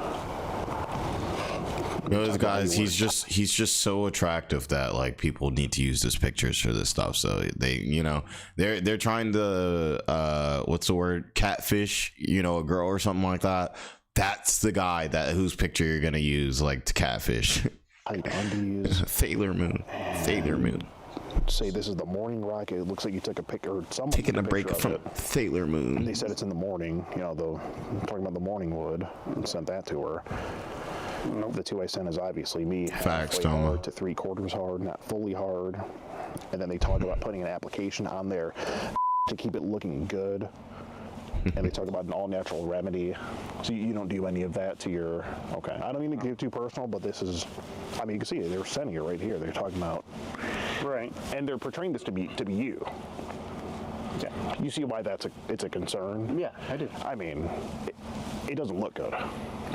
Those guys, he's just so attractive that like people need to use his pictures for this stuff. So they're trying to what's the word, catfish a girl or something like that. That's the guy whose picture you're gonna use like to catfish. Sailor Moon. Say this is the morning rocket. It looks like you took a picture. Taking a break from Sailor Moon. They said it's in the morning. Talking about the morning wood. And sent that to her. The two I sent is obviously me. Facts, hard to 3/4 hard, not fully hard. And then they talk about putting an application on there to keep it looking good. And they talk about an all-natural remedy. So you don't do any of that to your... Okay. I don't mean to get too personal, but this is... I mean, you can see it. They're sending it right here. They're talking about... Right. And they're portraying this to be you. Yeah. You see why it's a concern? Yeah, I do. I mean, it doesn't look good.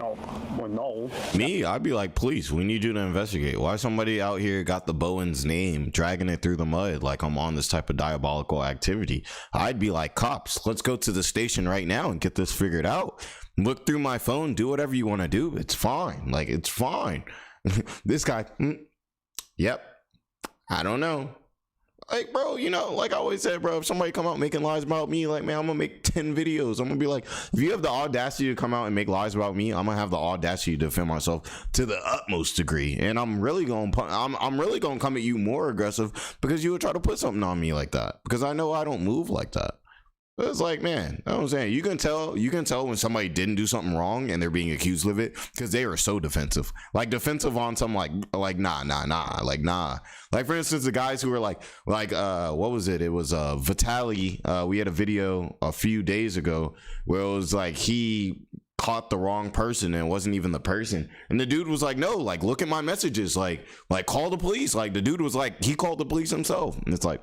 Oh, well, no. Me, I'd be like, police, we need you to investigate. Why somebody out here got the Bowen's name, dragging it through the mud like I'm on this type of diabolical activity? I'd be like, cops, let's go to the station right now and get this figured out. Look through my phone, do whatever you want to do. It's fine. Like, it's fine. This guy, yep. I don't know. Like, bro, like I always said, bro, if somebody come out making lies about me, like, man, I'm gonna make 10 videos. I'm gonna be like, if you have the audacity to come out and make lies about me, I'm gonna have the audacity to defend myself to the utmost degree. And I'm really gonna come at you more aggressive because you would try to put something on me like that, because I know I don't move like that. It's like, man, you know what I'm saying? You can tell when somebody didn't do something wrong and they're being accused of it because they are so defensive. Like defensive on some like nah. Like, nah. Like, for instance, the guys who were like what was it? It was Vitaly. We had a video a few days ago where it was like he caught the wrong person and it wasn't even the person. And the dude was like, no, like, look at my messages. Like call the police. Like, the dude was like, he called the police himself. And it's like,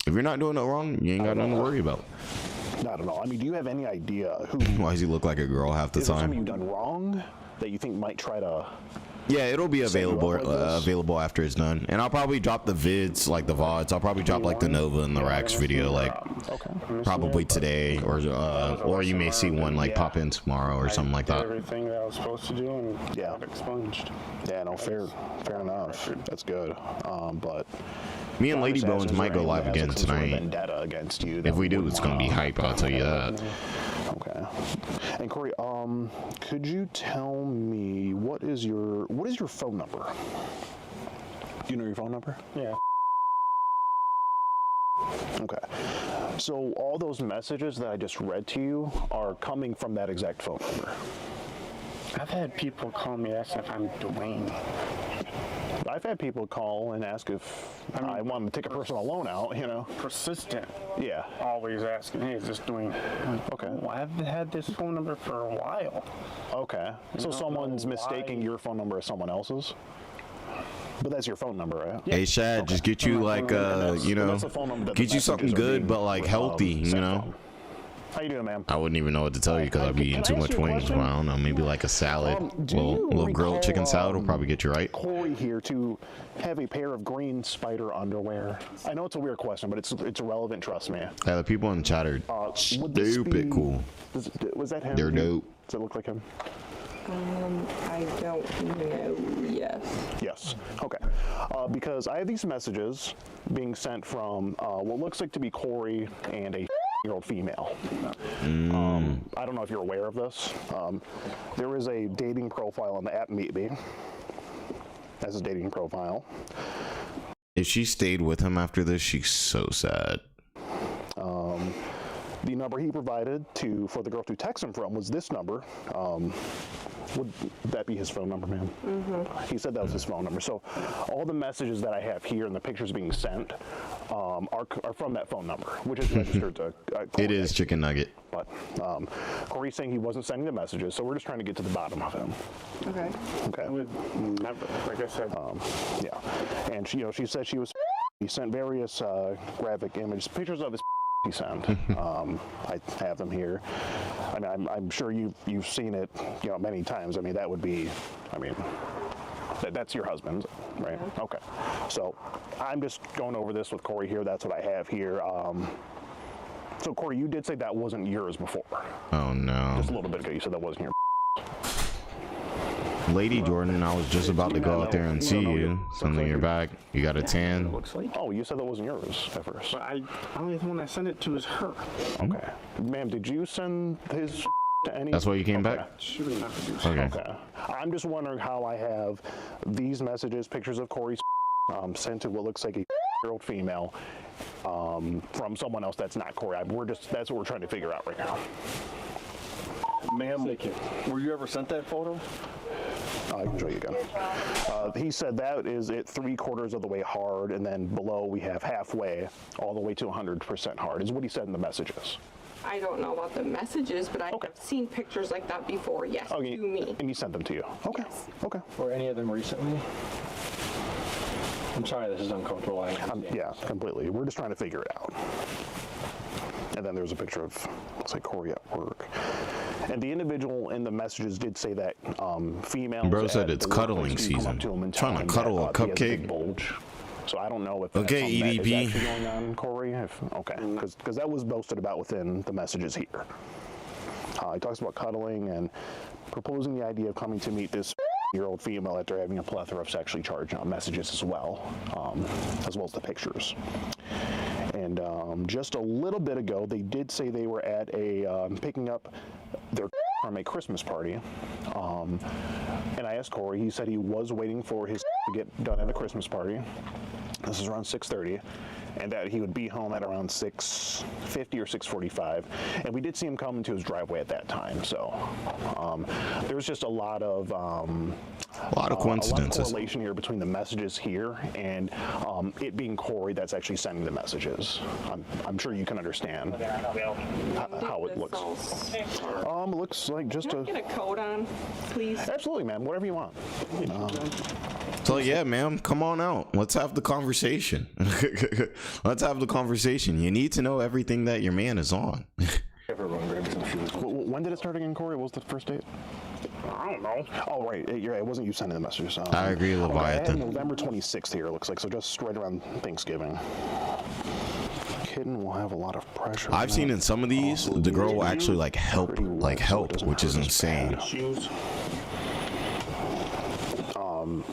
if you're not doing no wrong, you ain't got nothing to worry about. I don't know. I mean, do you have any idea who... Why does he look like a girl half the time? Is there something you've done wrong that you think might try to... Yeah, it'll be available after it's done. And I'll probably drop the vids, like the VODs. I'll probably drop like the Nova and the Rax video, like probably today, or you may see one like pop in tomorrow or something like that. Everything that I was supposed to do and got expunged. Yeah, no, fair enough. That's good. But me and Lady Bones might go live again tonight. Vendetta against you. If we do, it's gonna be hype. I'll tell you that. Okay. And Corey, could you tell me what is your phone number? Do you know your phone number? Yeah. Okay. So all those messages that I just read to you are coming from that exact phone number. I've had people call me asking if I'm Dwayne. I've had people call and ask if I want to take a personal loan out, Persistent. Yeah. Always asking, hey, is this Dwayne? Okay. Well, I've had this phone number for a while. Okay. So someone's mistaking your phone number as someone else's? But that's your phone number, right? Hey, Shad, just get you like, get you something good but like healthy, How you doing, ma'am? I wouldn't even know what to tell you because I'd be eating too much wings. But I don't know, maybe like a salad, little grilled chicken salad will probably get you right. Corey here to have a pair of green spider underwear. I know it's a weird question, but it's irrelevant. Trust me. Yeah, the people in the chat are stupid cool. Was that him? They're dope. Does it look like him? I don't know. Yes. Yes. Okay. Because I have these messages being sent from what looks like to be Corey and a year-old female. I don't know if you're aware of this. There is a dating profile on the app Meet Me. As a dating profile. If she stayed with him after this, she's so sad. The number he provided for the girl to text him from was this number. Would that be his phone number, ma'am? He said that was his phone number. So all the messages that I have here and the pictures being sent are from that phone number, which is registered to It is Chicken Nugget. But Corey's saying he wasn't sending the messages, so we're just trying to get to the bottom of him. Okay. Okay. I would never, like I said. Yeah. And she said he sent various graphic images, pictures of his he sent. I have them here. I mean, I'm sure you've seen it, many times. I mean, that would be, that's your husband, right? Yeah. Okay. So I'm just going over this with Corey here. That's what I have here. So Corey, you did say that wasn't yours before. Oh no. Just a little bit ago, you said that wasn't your. Lady Jordan, I was just about to go out there and see you. Something in your bag. You got a tan. Oh, you said that wasn't yours at first. But only the one I sent it to is her. Okay. Ma'am, did you send his to any? That's why you came back? She would never do so. Okay. I'm just wondering how I have these messages, pictures of Corey's sent to what looks like a year-old female from someone else that's not Corey. That's what we're trying to figure out right now. Ma'am, were you ever sent that photo? I can show you again. He said that is it 3/4 of the way hard, and then below we have halfway, all the way to 100% hard, is what he said in the messages. I don't know about the messages, but I've seen pictures like that before, yes, to me. And he sent them to you? Okay. Yes. Okay. Or any of them recently? I'm sorry, this is uncomfortable. Yeah, completely. We're just trying to figure it out. And then there's a picture of, looks like Corey at work. And the individual in the messages did say that females. Bro said it's cuddling season. Trying to cuddle a cupcake. Bulge. So I don't know if that's something that is actually going on, Corey. Because that was boasted about within the messages here. He talks about cuddling and proposing the idea of coming to meet this year-old female after having a plethora of sexually charged messages as well as the pictures. And just a little bit ago, they did say they were at a picking up their from a Christmas party. And I asked Corey, he said he was waiting for his to get done at a Christmas party. This is around 6:30. And that he would be home at around 6:50 or 6:45, and we did see him come into his driveway at that time. So there's just a lot of coincidences, a lot of correlation here between the messages here and it being Corey that's actually sending the messages. I'm sure you can understand how it looks. Looks like just Can I get a coat on, please? Absolutely, ma'am. Whatever you want. So yeah, ma'am, come on out. Let's have the conversation. Let's have the conversation. You need to know everything that your man is on. Everyone grab some shoes. When did it start again, Corey? What was the first date? I don't know. Oh, right. You're right. It wasn't you sending the messages. I agree, Leviathan. I have November 26th here, it looks like. So just right around Thanksgiving. Kitten will have a lot of pressure. I've seen in some of these, the girl will actually help, which is insane.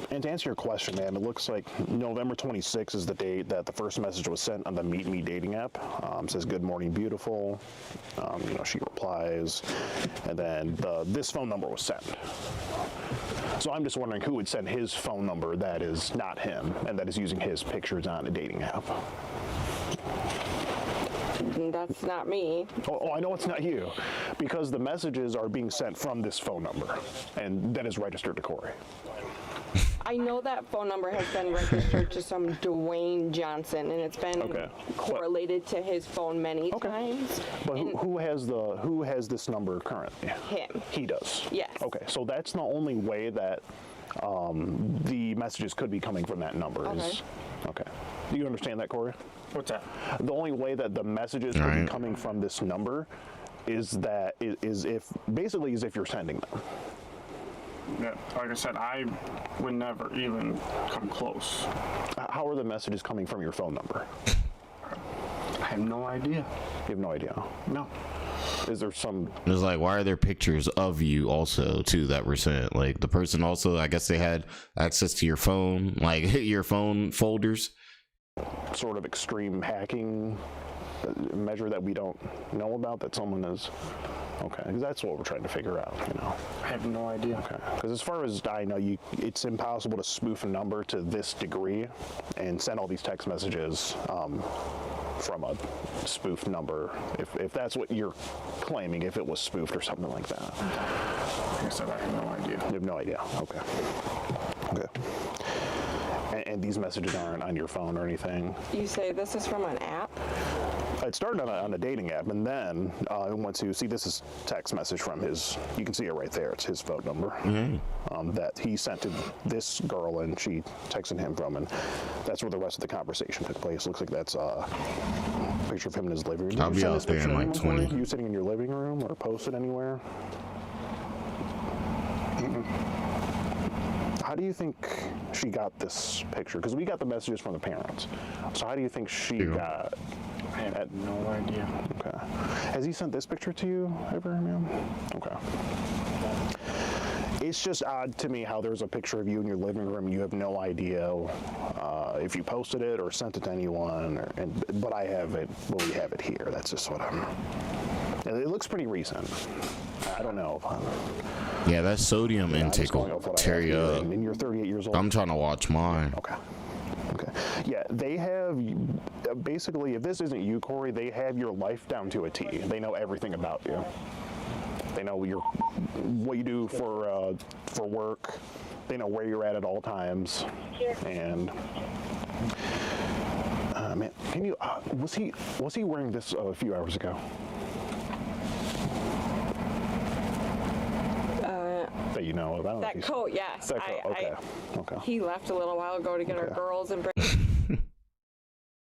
And to answer your question, ma'am, it looks like November 26th is the date that the first message was sent on the Meet Me dating app. Says, "Good morning, beautiful." She replies, and then this phone number was sent. So I'm just wondering who would send his phone number that is not him and that is using his pictures on a dating app. That's not me. Oh, I know it's not you, because the messages are being sent from this phone number, and that is registered to Corey. I know that phone number has been registered to some Dwayne Johnson, and it's been correlated to his phone many times. But who has this number currently? Him. He does. Yes. Okay, so that's the only way that the messages could be coming from that number. Okay. Do you understand that, Corey? What's that? The only way that the messages could be coming from this number is if you're sending them. Yeah, like I said, I would never even come close. How are the messages coming from your phone number? I have no idea. You have no idea? No. Is there some? It's like, why are there pictures of you also too that were sent? Like the person also, I guess they had access to your phone, like your phone folders. Sort of extreme hacking measure that we don't know about that someone is. Okay, because that's what we're trying to figure out, you know. I have no idea. Okay, because as far as I know, it's impossible to spoof a number to this degree and send all these text messages from a spoofed number, if that's what you're claiming, if it was spoofed or something like that. Like I said, I have no idea. You have no idea. Okay. Okay. And these messages aren't on your phone or anything? You say this is from an app? It started on a dating app, and then I went to see, this is text message from his, you can see it right there, it's his phone number, that he sent to this girl, and she texted him from, and that's where the rest of the conversation took place. Looks like that's a picture of him in his living room. I'll be out there in like 20. You sitting in your living room or posted anywhere? How do you think she got this picture? Because we got the messages from the parents. So how do you think she got? I have no idea. Okay. Has he sent this picture to you ever, ma'am? Okay. It's just odd to me how there's a picture of you in your living room. You have no idea if you posted it or sent it to anyone. But I have it. Well, we have it here. That's just what I'm. It looks pretty recent. I don't know. Yeah, that sodium intake will tear you up. And you're 38 years old. I'm trying to watch mine. Okay. Okay. Yeah, they have, basically, if this isn't you, Corey, they have your life down to a T. They know everything about you. They know what you do for work. They know where you're at all times. And man, can you? Was he wearing this a few hours ago? That you know of? I don't know that coat, yes. That coat, okay. He left a little while ago to get our girls and bring.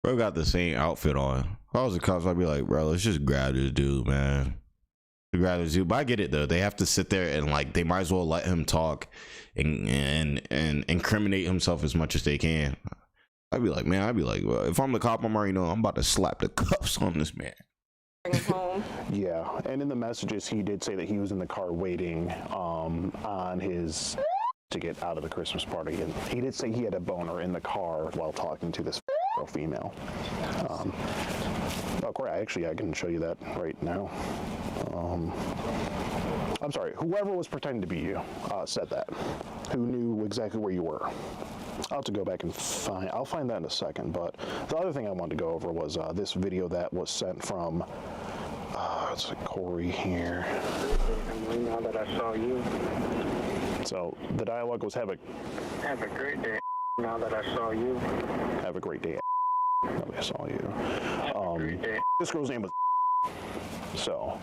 Bro got the same outfit on. If I was the cops, I'd be like, bro, let's just grab this dude, man. Grab this dude. But I get it though. They have to sit there and like they might as well let him talk and incriminate himself as much as they can. I'd be like, well, if I'm the cop, I'm already know I'm about to slap the cuffs on this man. Bring him home. Yeah, and in the messages, he did say that he was in the car waiting on his to get out of the Christmas party, and he did say he had a boner in the car while talking to this female. Corey, I can show you that right now. I'm sorry, whoever was pretending to be you said that, who knew exactly where you were. I'll have to go back and I'll find that in a second, but the other thing I wanted to go over was this video that was sent from, it's like Corey here. Now that I saw you. So the dialogue was, have a great day. Now that I saw you. Have a great day. Now that I saw you. This girl's name was. So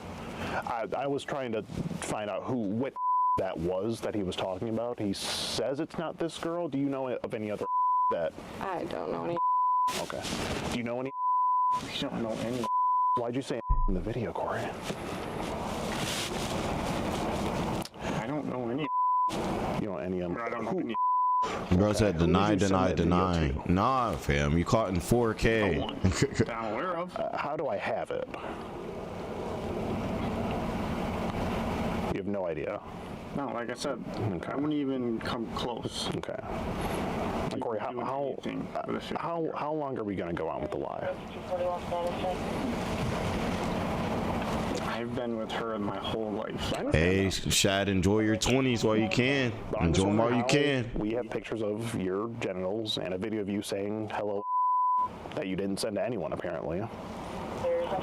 I was trying to find out what that was that he was talking about. He says it's not this girl. Do you know of any other that? I don't know any. Okay. Do you know any? You don't know any. Why'd you say in the video, Corey? I don't know any. You know any of them? I don't know any. Bro said deny. Nah, fam, you caught in 4K. That I'm aware of. How do I have it? You have no idea. No, like I said, I wouldn't even come close. Okay. Corey, how long are we going to go on with the lie? I've been with her my whole life. Hey, Shad, enjoy your 20s while you can. Enjoy them while you can. We have pictures of your genitals and a video of you saying hello that you didn't send to anyone, apparently.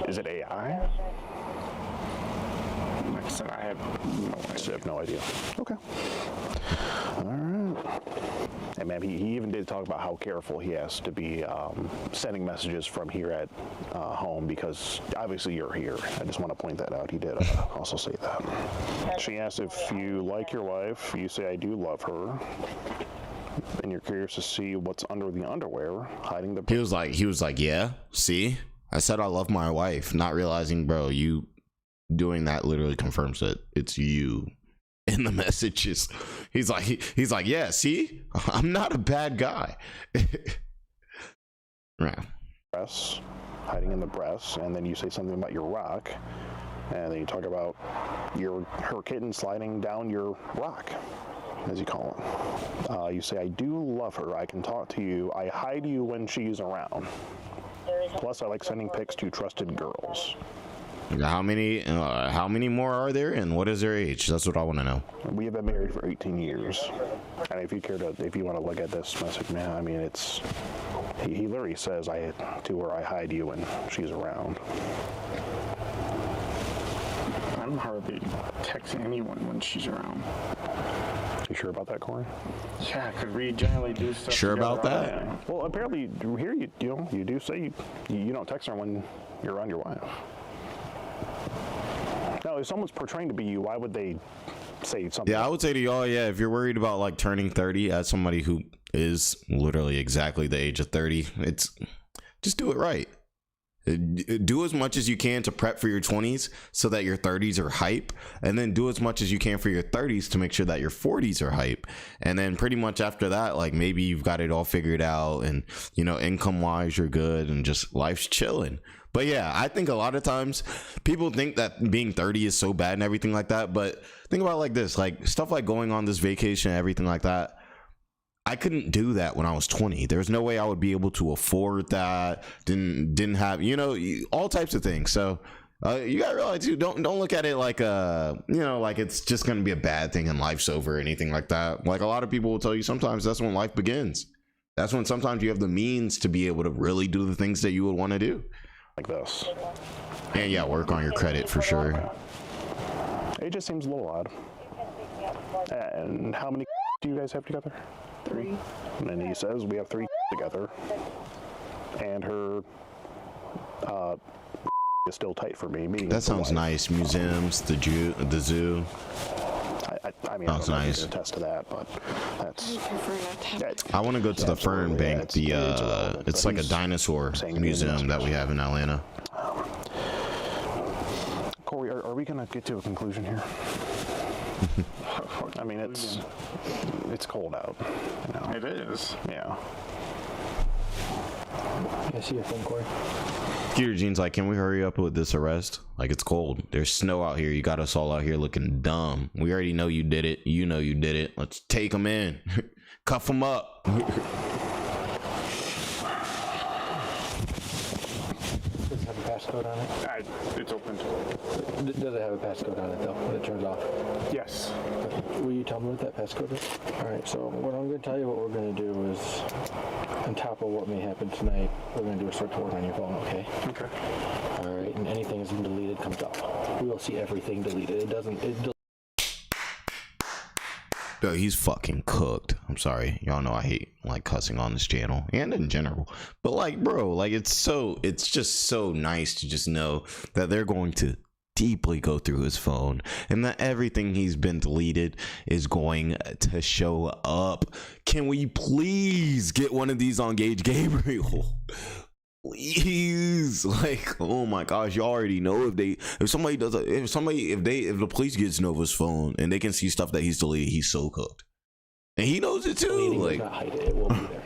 Is it AI? Like I said, I have no idea. Okay. All right. And man, he even did talk about how careful he has to be sending messages from here at home, because obviously you're here. I just want to point that out. He did also say that. She asked if you like your wife. You say, I do love her. And you're curious to see what's under the underwear, hiding the... He was like, yeah, see? I said I love my wife, not realizing, bro, you doing that literally confirms that it's you in the messages. He's like, yeah, see? I'm not a bad guy. Right. Breasts, hiding in the breasts, and then you say something about your rock. And then you talk about her kitten sliding down your rock, as you call it. You say, I do love her. I can talk to you. I hide you when she's around. Plus, I like sending pics to trusted girls. How many more are there, and what is their age? That's what I want to know. We have been married for 18 years. And if you want to look at this message, man, I mean, he literally says, to her, I hide you when she's around. I'm hardly texting anyone when she's around. You sure about that, Corey? Yeah, because we generally do stuff. Sure about that? Well, apparently here you do say you don't text her when you're around your wife. Now, if someone's portraying to be you, why would they say something? Yeah, I would say to y'all, yeah, if you're worried about like turning 30 as somebody who is literally exactly the age of 30, just do it right. Do as much as you can to prep for your 20s so that your 30s are hype, and then do as much as you can for your 30s to make sure that your 40s are hype. And then pretty much after that, like maybe you've got it all figured out, and you know, income wise you're good, and just life's chilling. But yeah, I think a lot of times people think that being 30 is so bad and everything like that. But think about it like this, like stuff like going on this vacation and everything like that. I couldn't do that when I was 20. There's no way I would be able to afford that. Didn't have, you know, all types of things. So you gotta realize too, don't look at it like you know, like it's just gonna be a bad thing and life's over or anything like that. Like a lot of people will tell you, sometimes that's when life begins. That's when sometimes you have the means to be able to really do the things that you would want to do. Like this. And yeah, work on your credit for sure. It just seems a little odd. And how many do you guys have together? 3. And then he says we have 3 together. And her is still tight for me. That sounds nice. Museums, the zoo. I mean, sounds nice. I can attest to that, but that's. I want to go to the Fern Bank. It's like a dinosaur museum that we have in Atlanta. Corey, are we gonna get to a conclusion here? I mean, it's cold out. You know? It is. Yeah. I see your phone, Corey. Skeeter Jean's like, can we hurry up with this arrest? Like, it's cold. There's snow out here. You got us all out here looking dumb. We already know you did it. You know you did it. Let's take them in. Cuff them up. Does it have a passcode on it? It's open to Does it have a passcode on it, though, when it turns off? Yes. Okay. Will you tell me what that passcode is? All right, so what I'm going to tell you what we're going to do is, on top of what may happen tonight, we're going to do a search warrant on your phone, okay? Okay. All right, and anything that's been deleted comes up. We will see everything deleted. Yo, he's fucking cooked. I'm sorry. Y'all know I hate like cussing on this channel and in general. But like, bro, like it's just so nice to just know that they're going to deeply go through his phone and that everything he's been deleted is going to show up. Can we please get one of these on Gage Gabriel? Please, like, oh my gosh, you already know if the police gets Nova's phone and they can see stuff that he's deleted, he's so cooked, and he knows it too. Like, not hide it will be there.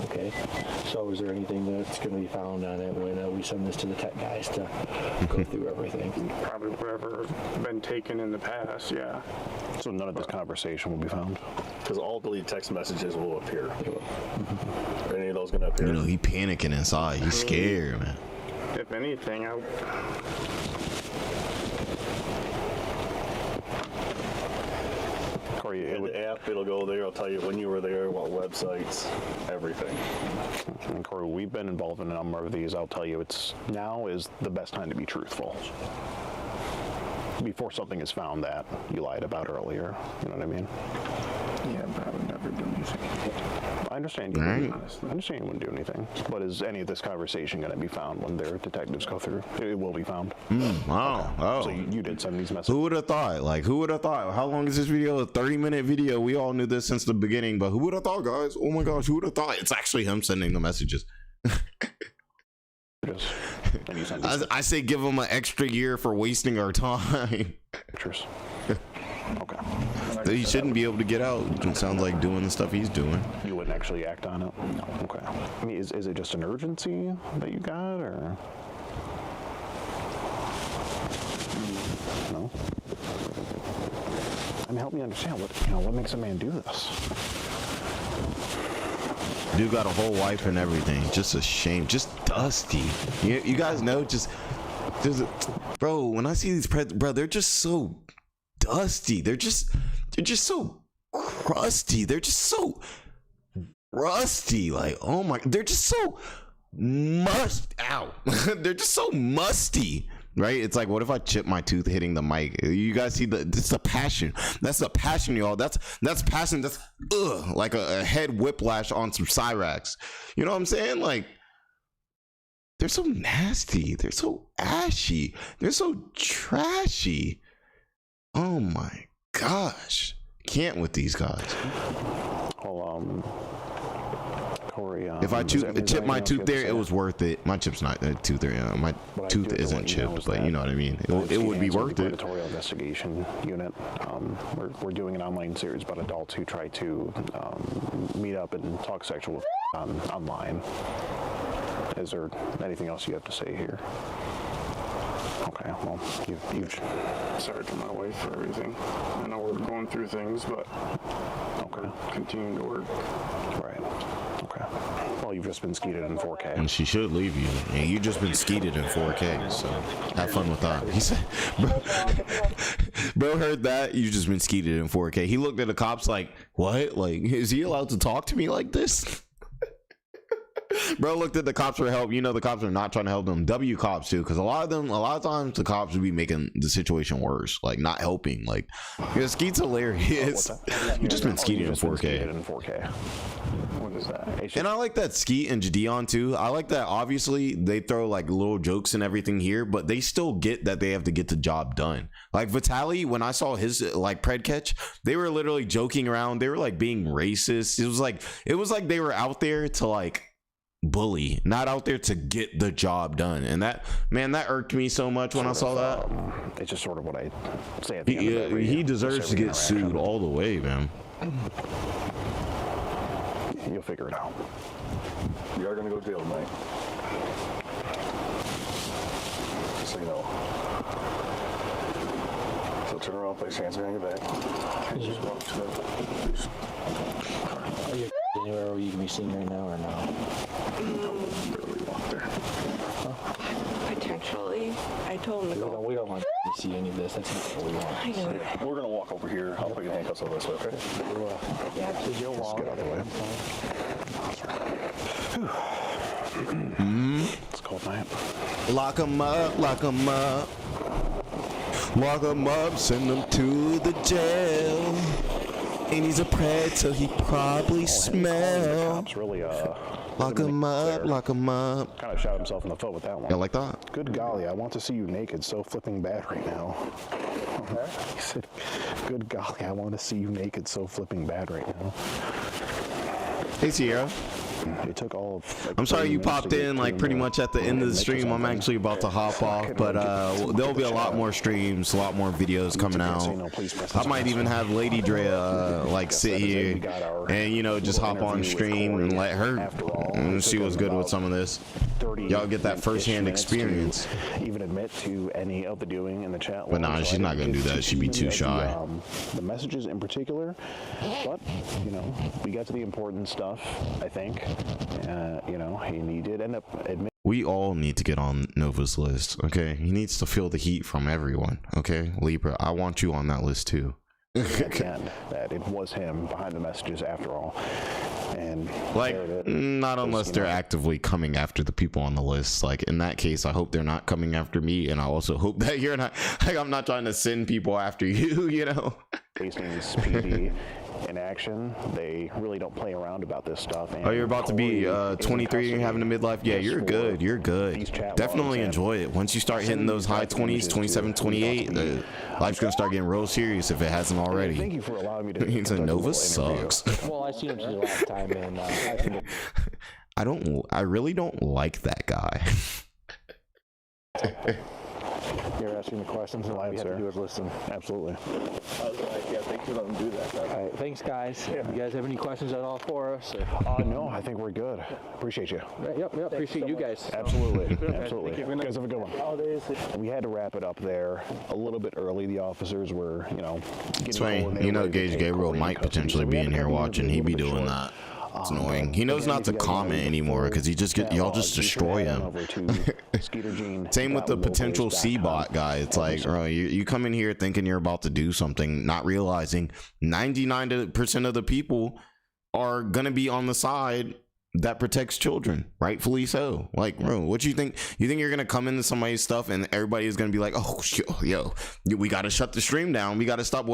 Okay, so is there anything that's going to be found on it when we send this to the tech guys to go through everything? Probably whatever been taken in the past, yeah. So none of this conversation will be found? Because all deleted text messages will appear. Are any of those going to appear? You know, he panicking inside. He's scared, man. If anything, Corey, in the app, it'll go there. I'll tell you when you were there, what websites, everything. And Corey, we've been involved in a number of these. I'll tell you, now is the best time to be truthful. Before something is found that you lied about earlier. You know what I mean? Yeah, but I would never do anything. I understand you wouldn't. I understand you wouldn't do anything. But is any of this conversation going to be found when their detectives go through? It will be found. Wow. Okay. Oh. So you did send these messages. Who would have thought? Like, who would have thought? How long is this video? A 30-minute video. We all knew this since the beginning, but who would have thought, guys? Oh my gosh, who would have thought? It's actually him sending the messages. I say give him an extra year for wasting our time. Pictures. Okay. He shouldn't be able to get out. It sounds like doing the stuff he's doing. You wouldn't actually act on it? No. Okay. I mean, is it just an urgency that you got, or? You know? I mean, help me understand what makes a man do this. Dude got a whole wife and everything. Just a shame. Just dusty. You guys know, bro, when I see these bro, they're just so dusty. They're just so crusty. They're just so rusty. Like, oh my, they're just so they're just so musty. Right? It's like, what if I chip my tooth hitting the mic? You guys see it's the passion. That's the passion, y'all. That's passion. That's like a head whiplash on some Cyrax. You know what I'm saying? Like, they're so nasty. They're so ashy. They're so trashy. Oh my gosh. Can't with these guys. Well, Corey, if I chip my tooth there, it was worth it. My chip's not tooth there. My tooth isn't chipped, but you know what I mean. It would be worth it. Editorial investigation unit. We're doing an online series about adults who try to meet up and talk sexual online. Is there anything else you have to say here? Okay, well, you've sorry to my wife for everything. I know we're going through things, but we're continuing to work. Right. Okay. Well, you've just been skeeted in 4K. And she should leave you. And you just been skeeted in 4K, so have fun with that. He said, bro heard that? You just been skeeted in 4K. He looked at the cops like, what? Like, is he allowed to talk to me like this? Bro looked at the cops for help. You know the cops are not trying to help them. W cops too, because a lot of times the cops would be making the situation worse, like not helping. Like, skeet's hilarious. You just been skeeted in 4K. What is that? And I like that Skeet and Jadeon too. I like that. Obviously, they throw like little jokes and everything here, but they still get that they have to get the job done. Like Vitaly, when I saw his like pred catch, they were literally joking around. They were like being racist. It was like they were out there to like bully, not out there to get the job done. And that irked me so much when I saw that. It's just sort of what I say at the end of every, he deserves to get sued all the way, man. You'll figure it out. We are gonna go to jail tonight. Just so you know. So turn around, place your hands behind your back. And just walk to the police. Are you anywhere where you can be seen right now or no? Barely walk there. Potentially. I told him to go. We don't want to see any of this. That's not what we want. I know. We're gonna walk over here. I'll put your handcuffs over this way, okay? Yeah. Did you walk? Get out of the way. It's cold night. Lock 'em up, lock 'em up. Lock 'em up, send 'em to the jail. And he's a predator, he probably smell. Really, lock 'em up, lock 'em up. Kind of shot himself in the foot with that one. Yeah, like that. Good golly, I want to see you naked so flipping bad right now. Okay. He said, good golly, I want to see you naked so flipping bad right now. Hey, Sierra. It took all of, I'm sorry you popped in like pretty much at the end of the stream. I'm actually about to hop off, but there'll be a lot more streams, a lot more videos coming out. I might even have Lady Drea like sit here and just hop on stream and let her see what's good with some of this. Y'all get that first-hand experience. Even admit to any of the doing in the chat. But nah, she's not gonna do that. She'd be too shy. The messages in particular, but we got to the important stuff, I think. He did end up admitting. We all need to get on Nova's list, okay? He needs to feel the heat from everyone, okay? Libra, I want you on that list too. At the end, that it was him behind the messages after all. And like, not unless they're actively coming after the people on the list. Like, in that case, I hope they're not coming after me, and I also hope that you're not, like, I'm not trying to send people after you, Hastings PD in action. They really don't play around about this stuff. And you're about to be 23 and having a midlife? Yeah, you're good. You're good. Definitely enjoy it. Once you start hitting those high 20s, 27, 28, life's going to start getting real serious if it hasn't already. Thank you for allowing me to He's a Nova sucks. Well, I seen him the last time, and I think I really don't like that guy. You're asking the questions, and all we have to do is listen. Absolutely. Yeah, thanks for letting them do that. All right, thanks, guys. You guys have any questions at all for us? No, I think we're good. Appreciate you. Yep. Appreciate you guys. Absolutely. Absolutely. You guys have a good one. We had to wrap it up there a little bit early. The officers were, It's funny. You know, Gage Gabriel might potentially be in here watching. He'd be doing that. It's annoying. He knows not to comment anymore because y'all just destroy him. Same with the potential C-bot guy. It's like, bro, you come in here thinking you're about to do something, not realizing 99% of the people are gonna be on the side that protects children, rightfully so. Like, bro, what you think? You think you're gonna come into somebody's stuff and everybody is gonna be like, oh, yo, we gotta shut the stream down. We gotta stop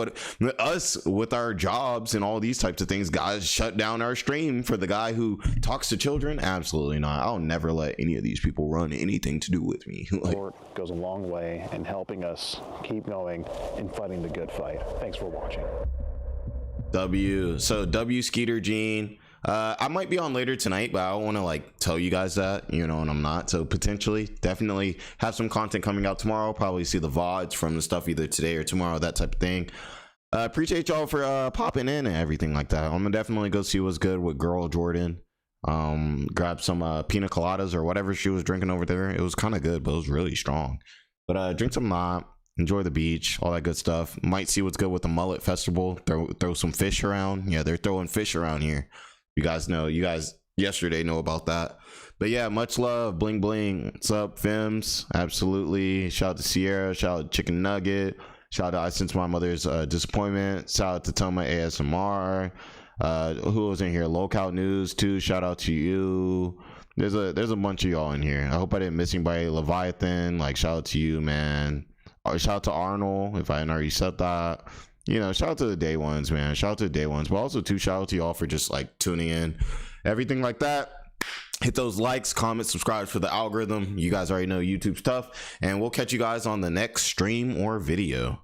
us with our jobs and all these types of things. Guys, shut down our stream for the guy who talks to children? Absolutely not. I'll never let any of these people run anything to do with me. Support goes a long way in helping us keep going and fighting the good fight. Thanks for watching. W Skeeter Gene. I might be on later tonight, but I don't want to like tell you guys that, and I'm not. So potentially, definitely have some content coming out tomorrow. Probably see the VODs from the stuff either today or tomorrow, that type of thing. Appreciate y'all for popping in and everything like that. I'm gonna definitely go see what's good with girl Jordan. Grab some pina coladas or whatever she was drinking over there. It was kind of good, but it was really strong. But drink some mop, enjoy the beach, all that good stuff. Might see what's good with the mullet festival. Throw some fish around. Yeah, they're throwing fish around here. You guys yesterday know about that. But yeah, much love. Bling bling. What's up, Fims? Absolutely. Shout out to Sierra. Shout out to Chicken Nugget. Shout out to I Sense My Mother's Disappointment. Shout out to Toma ASMR. Who was in here? Local News too. Shout out to you. There's a bunch of y'all in here. I hope I didn't miss anybody. Leviathan, like, shout out to you, man. Shout out to Arnold, if I hadn't already said that. Shout out to the day ones, man. Shout out to the day ones, but also shout out to y'all for just like tuning in, everything like that. Hit those likes, comments, subscribe for the algorithm. You guys already know YouTube's tough, and we'll catch you guys on the next stream or video.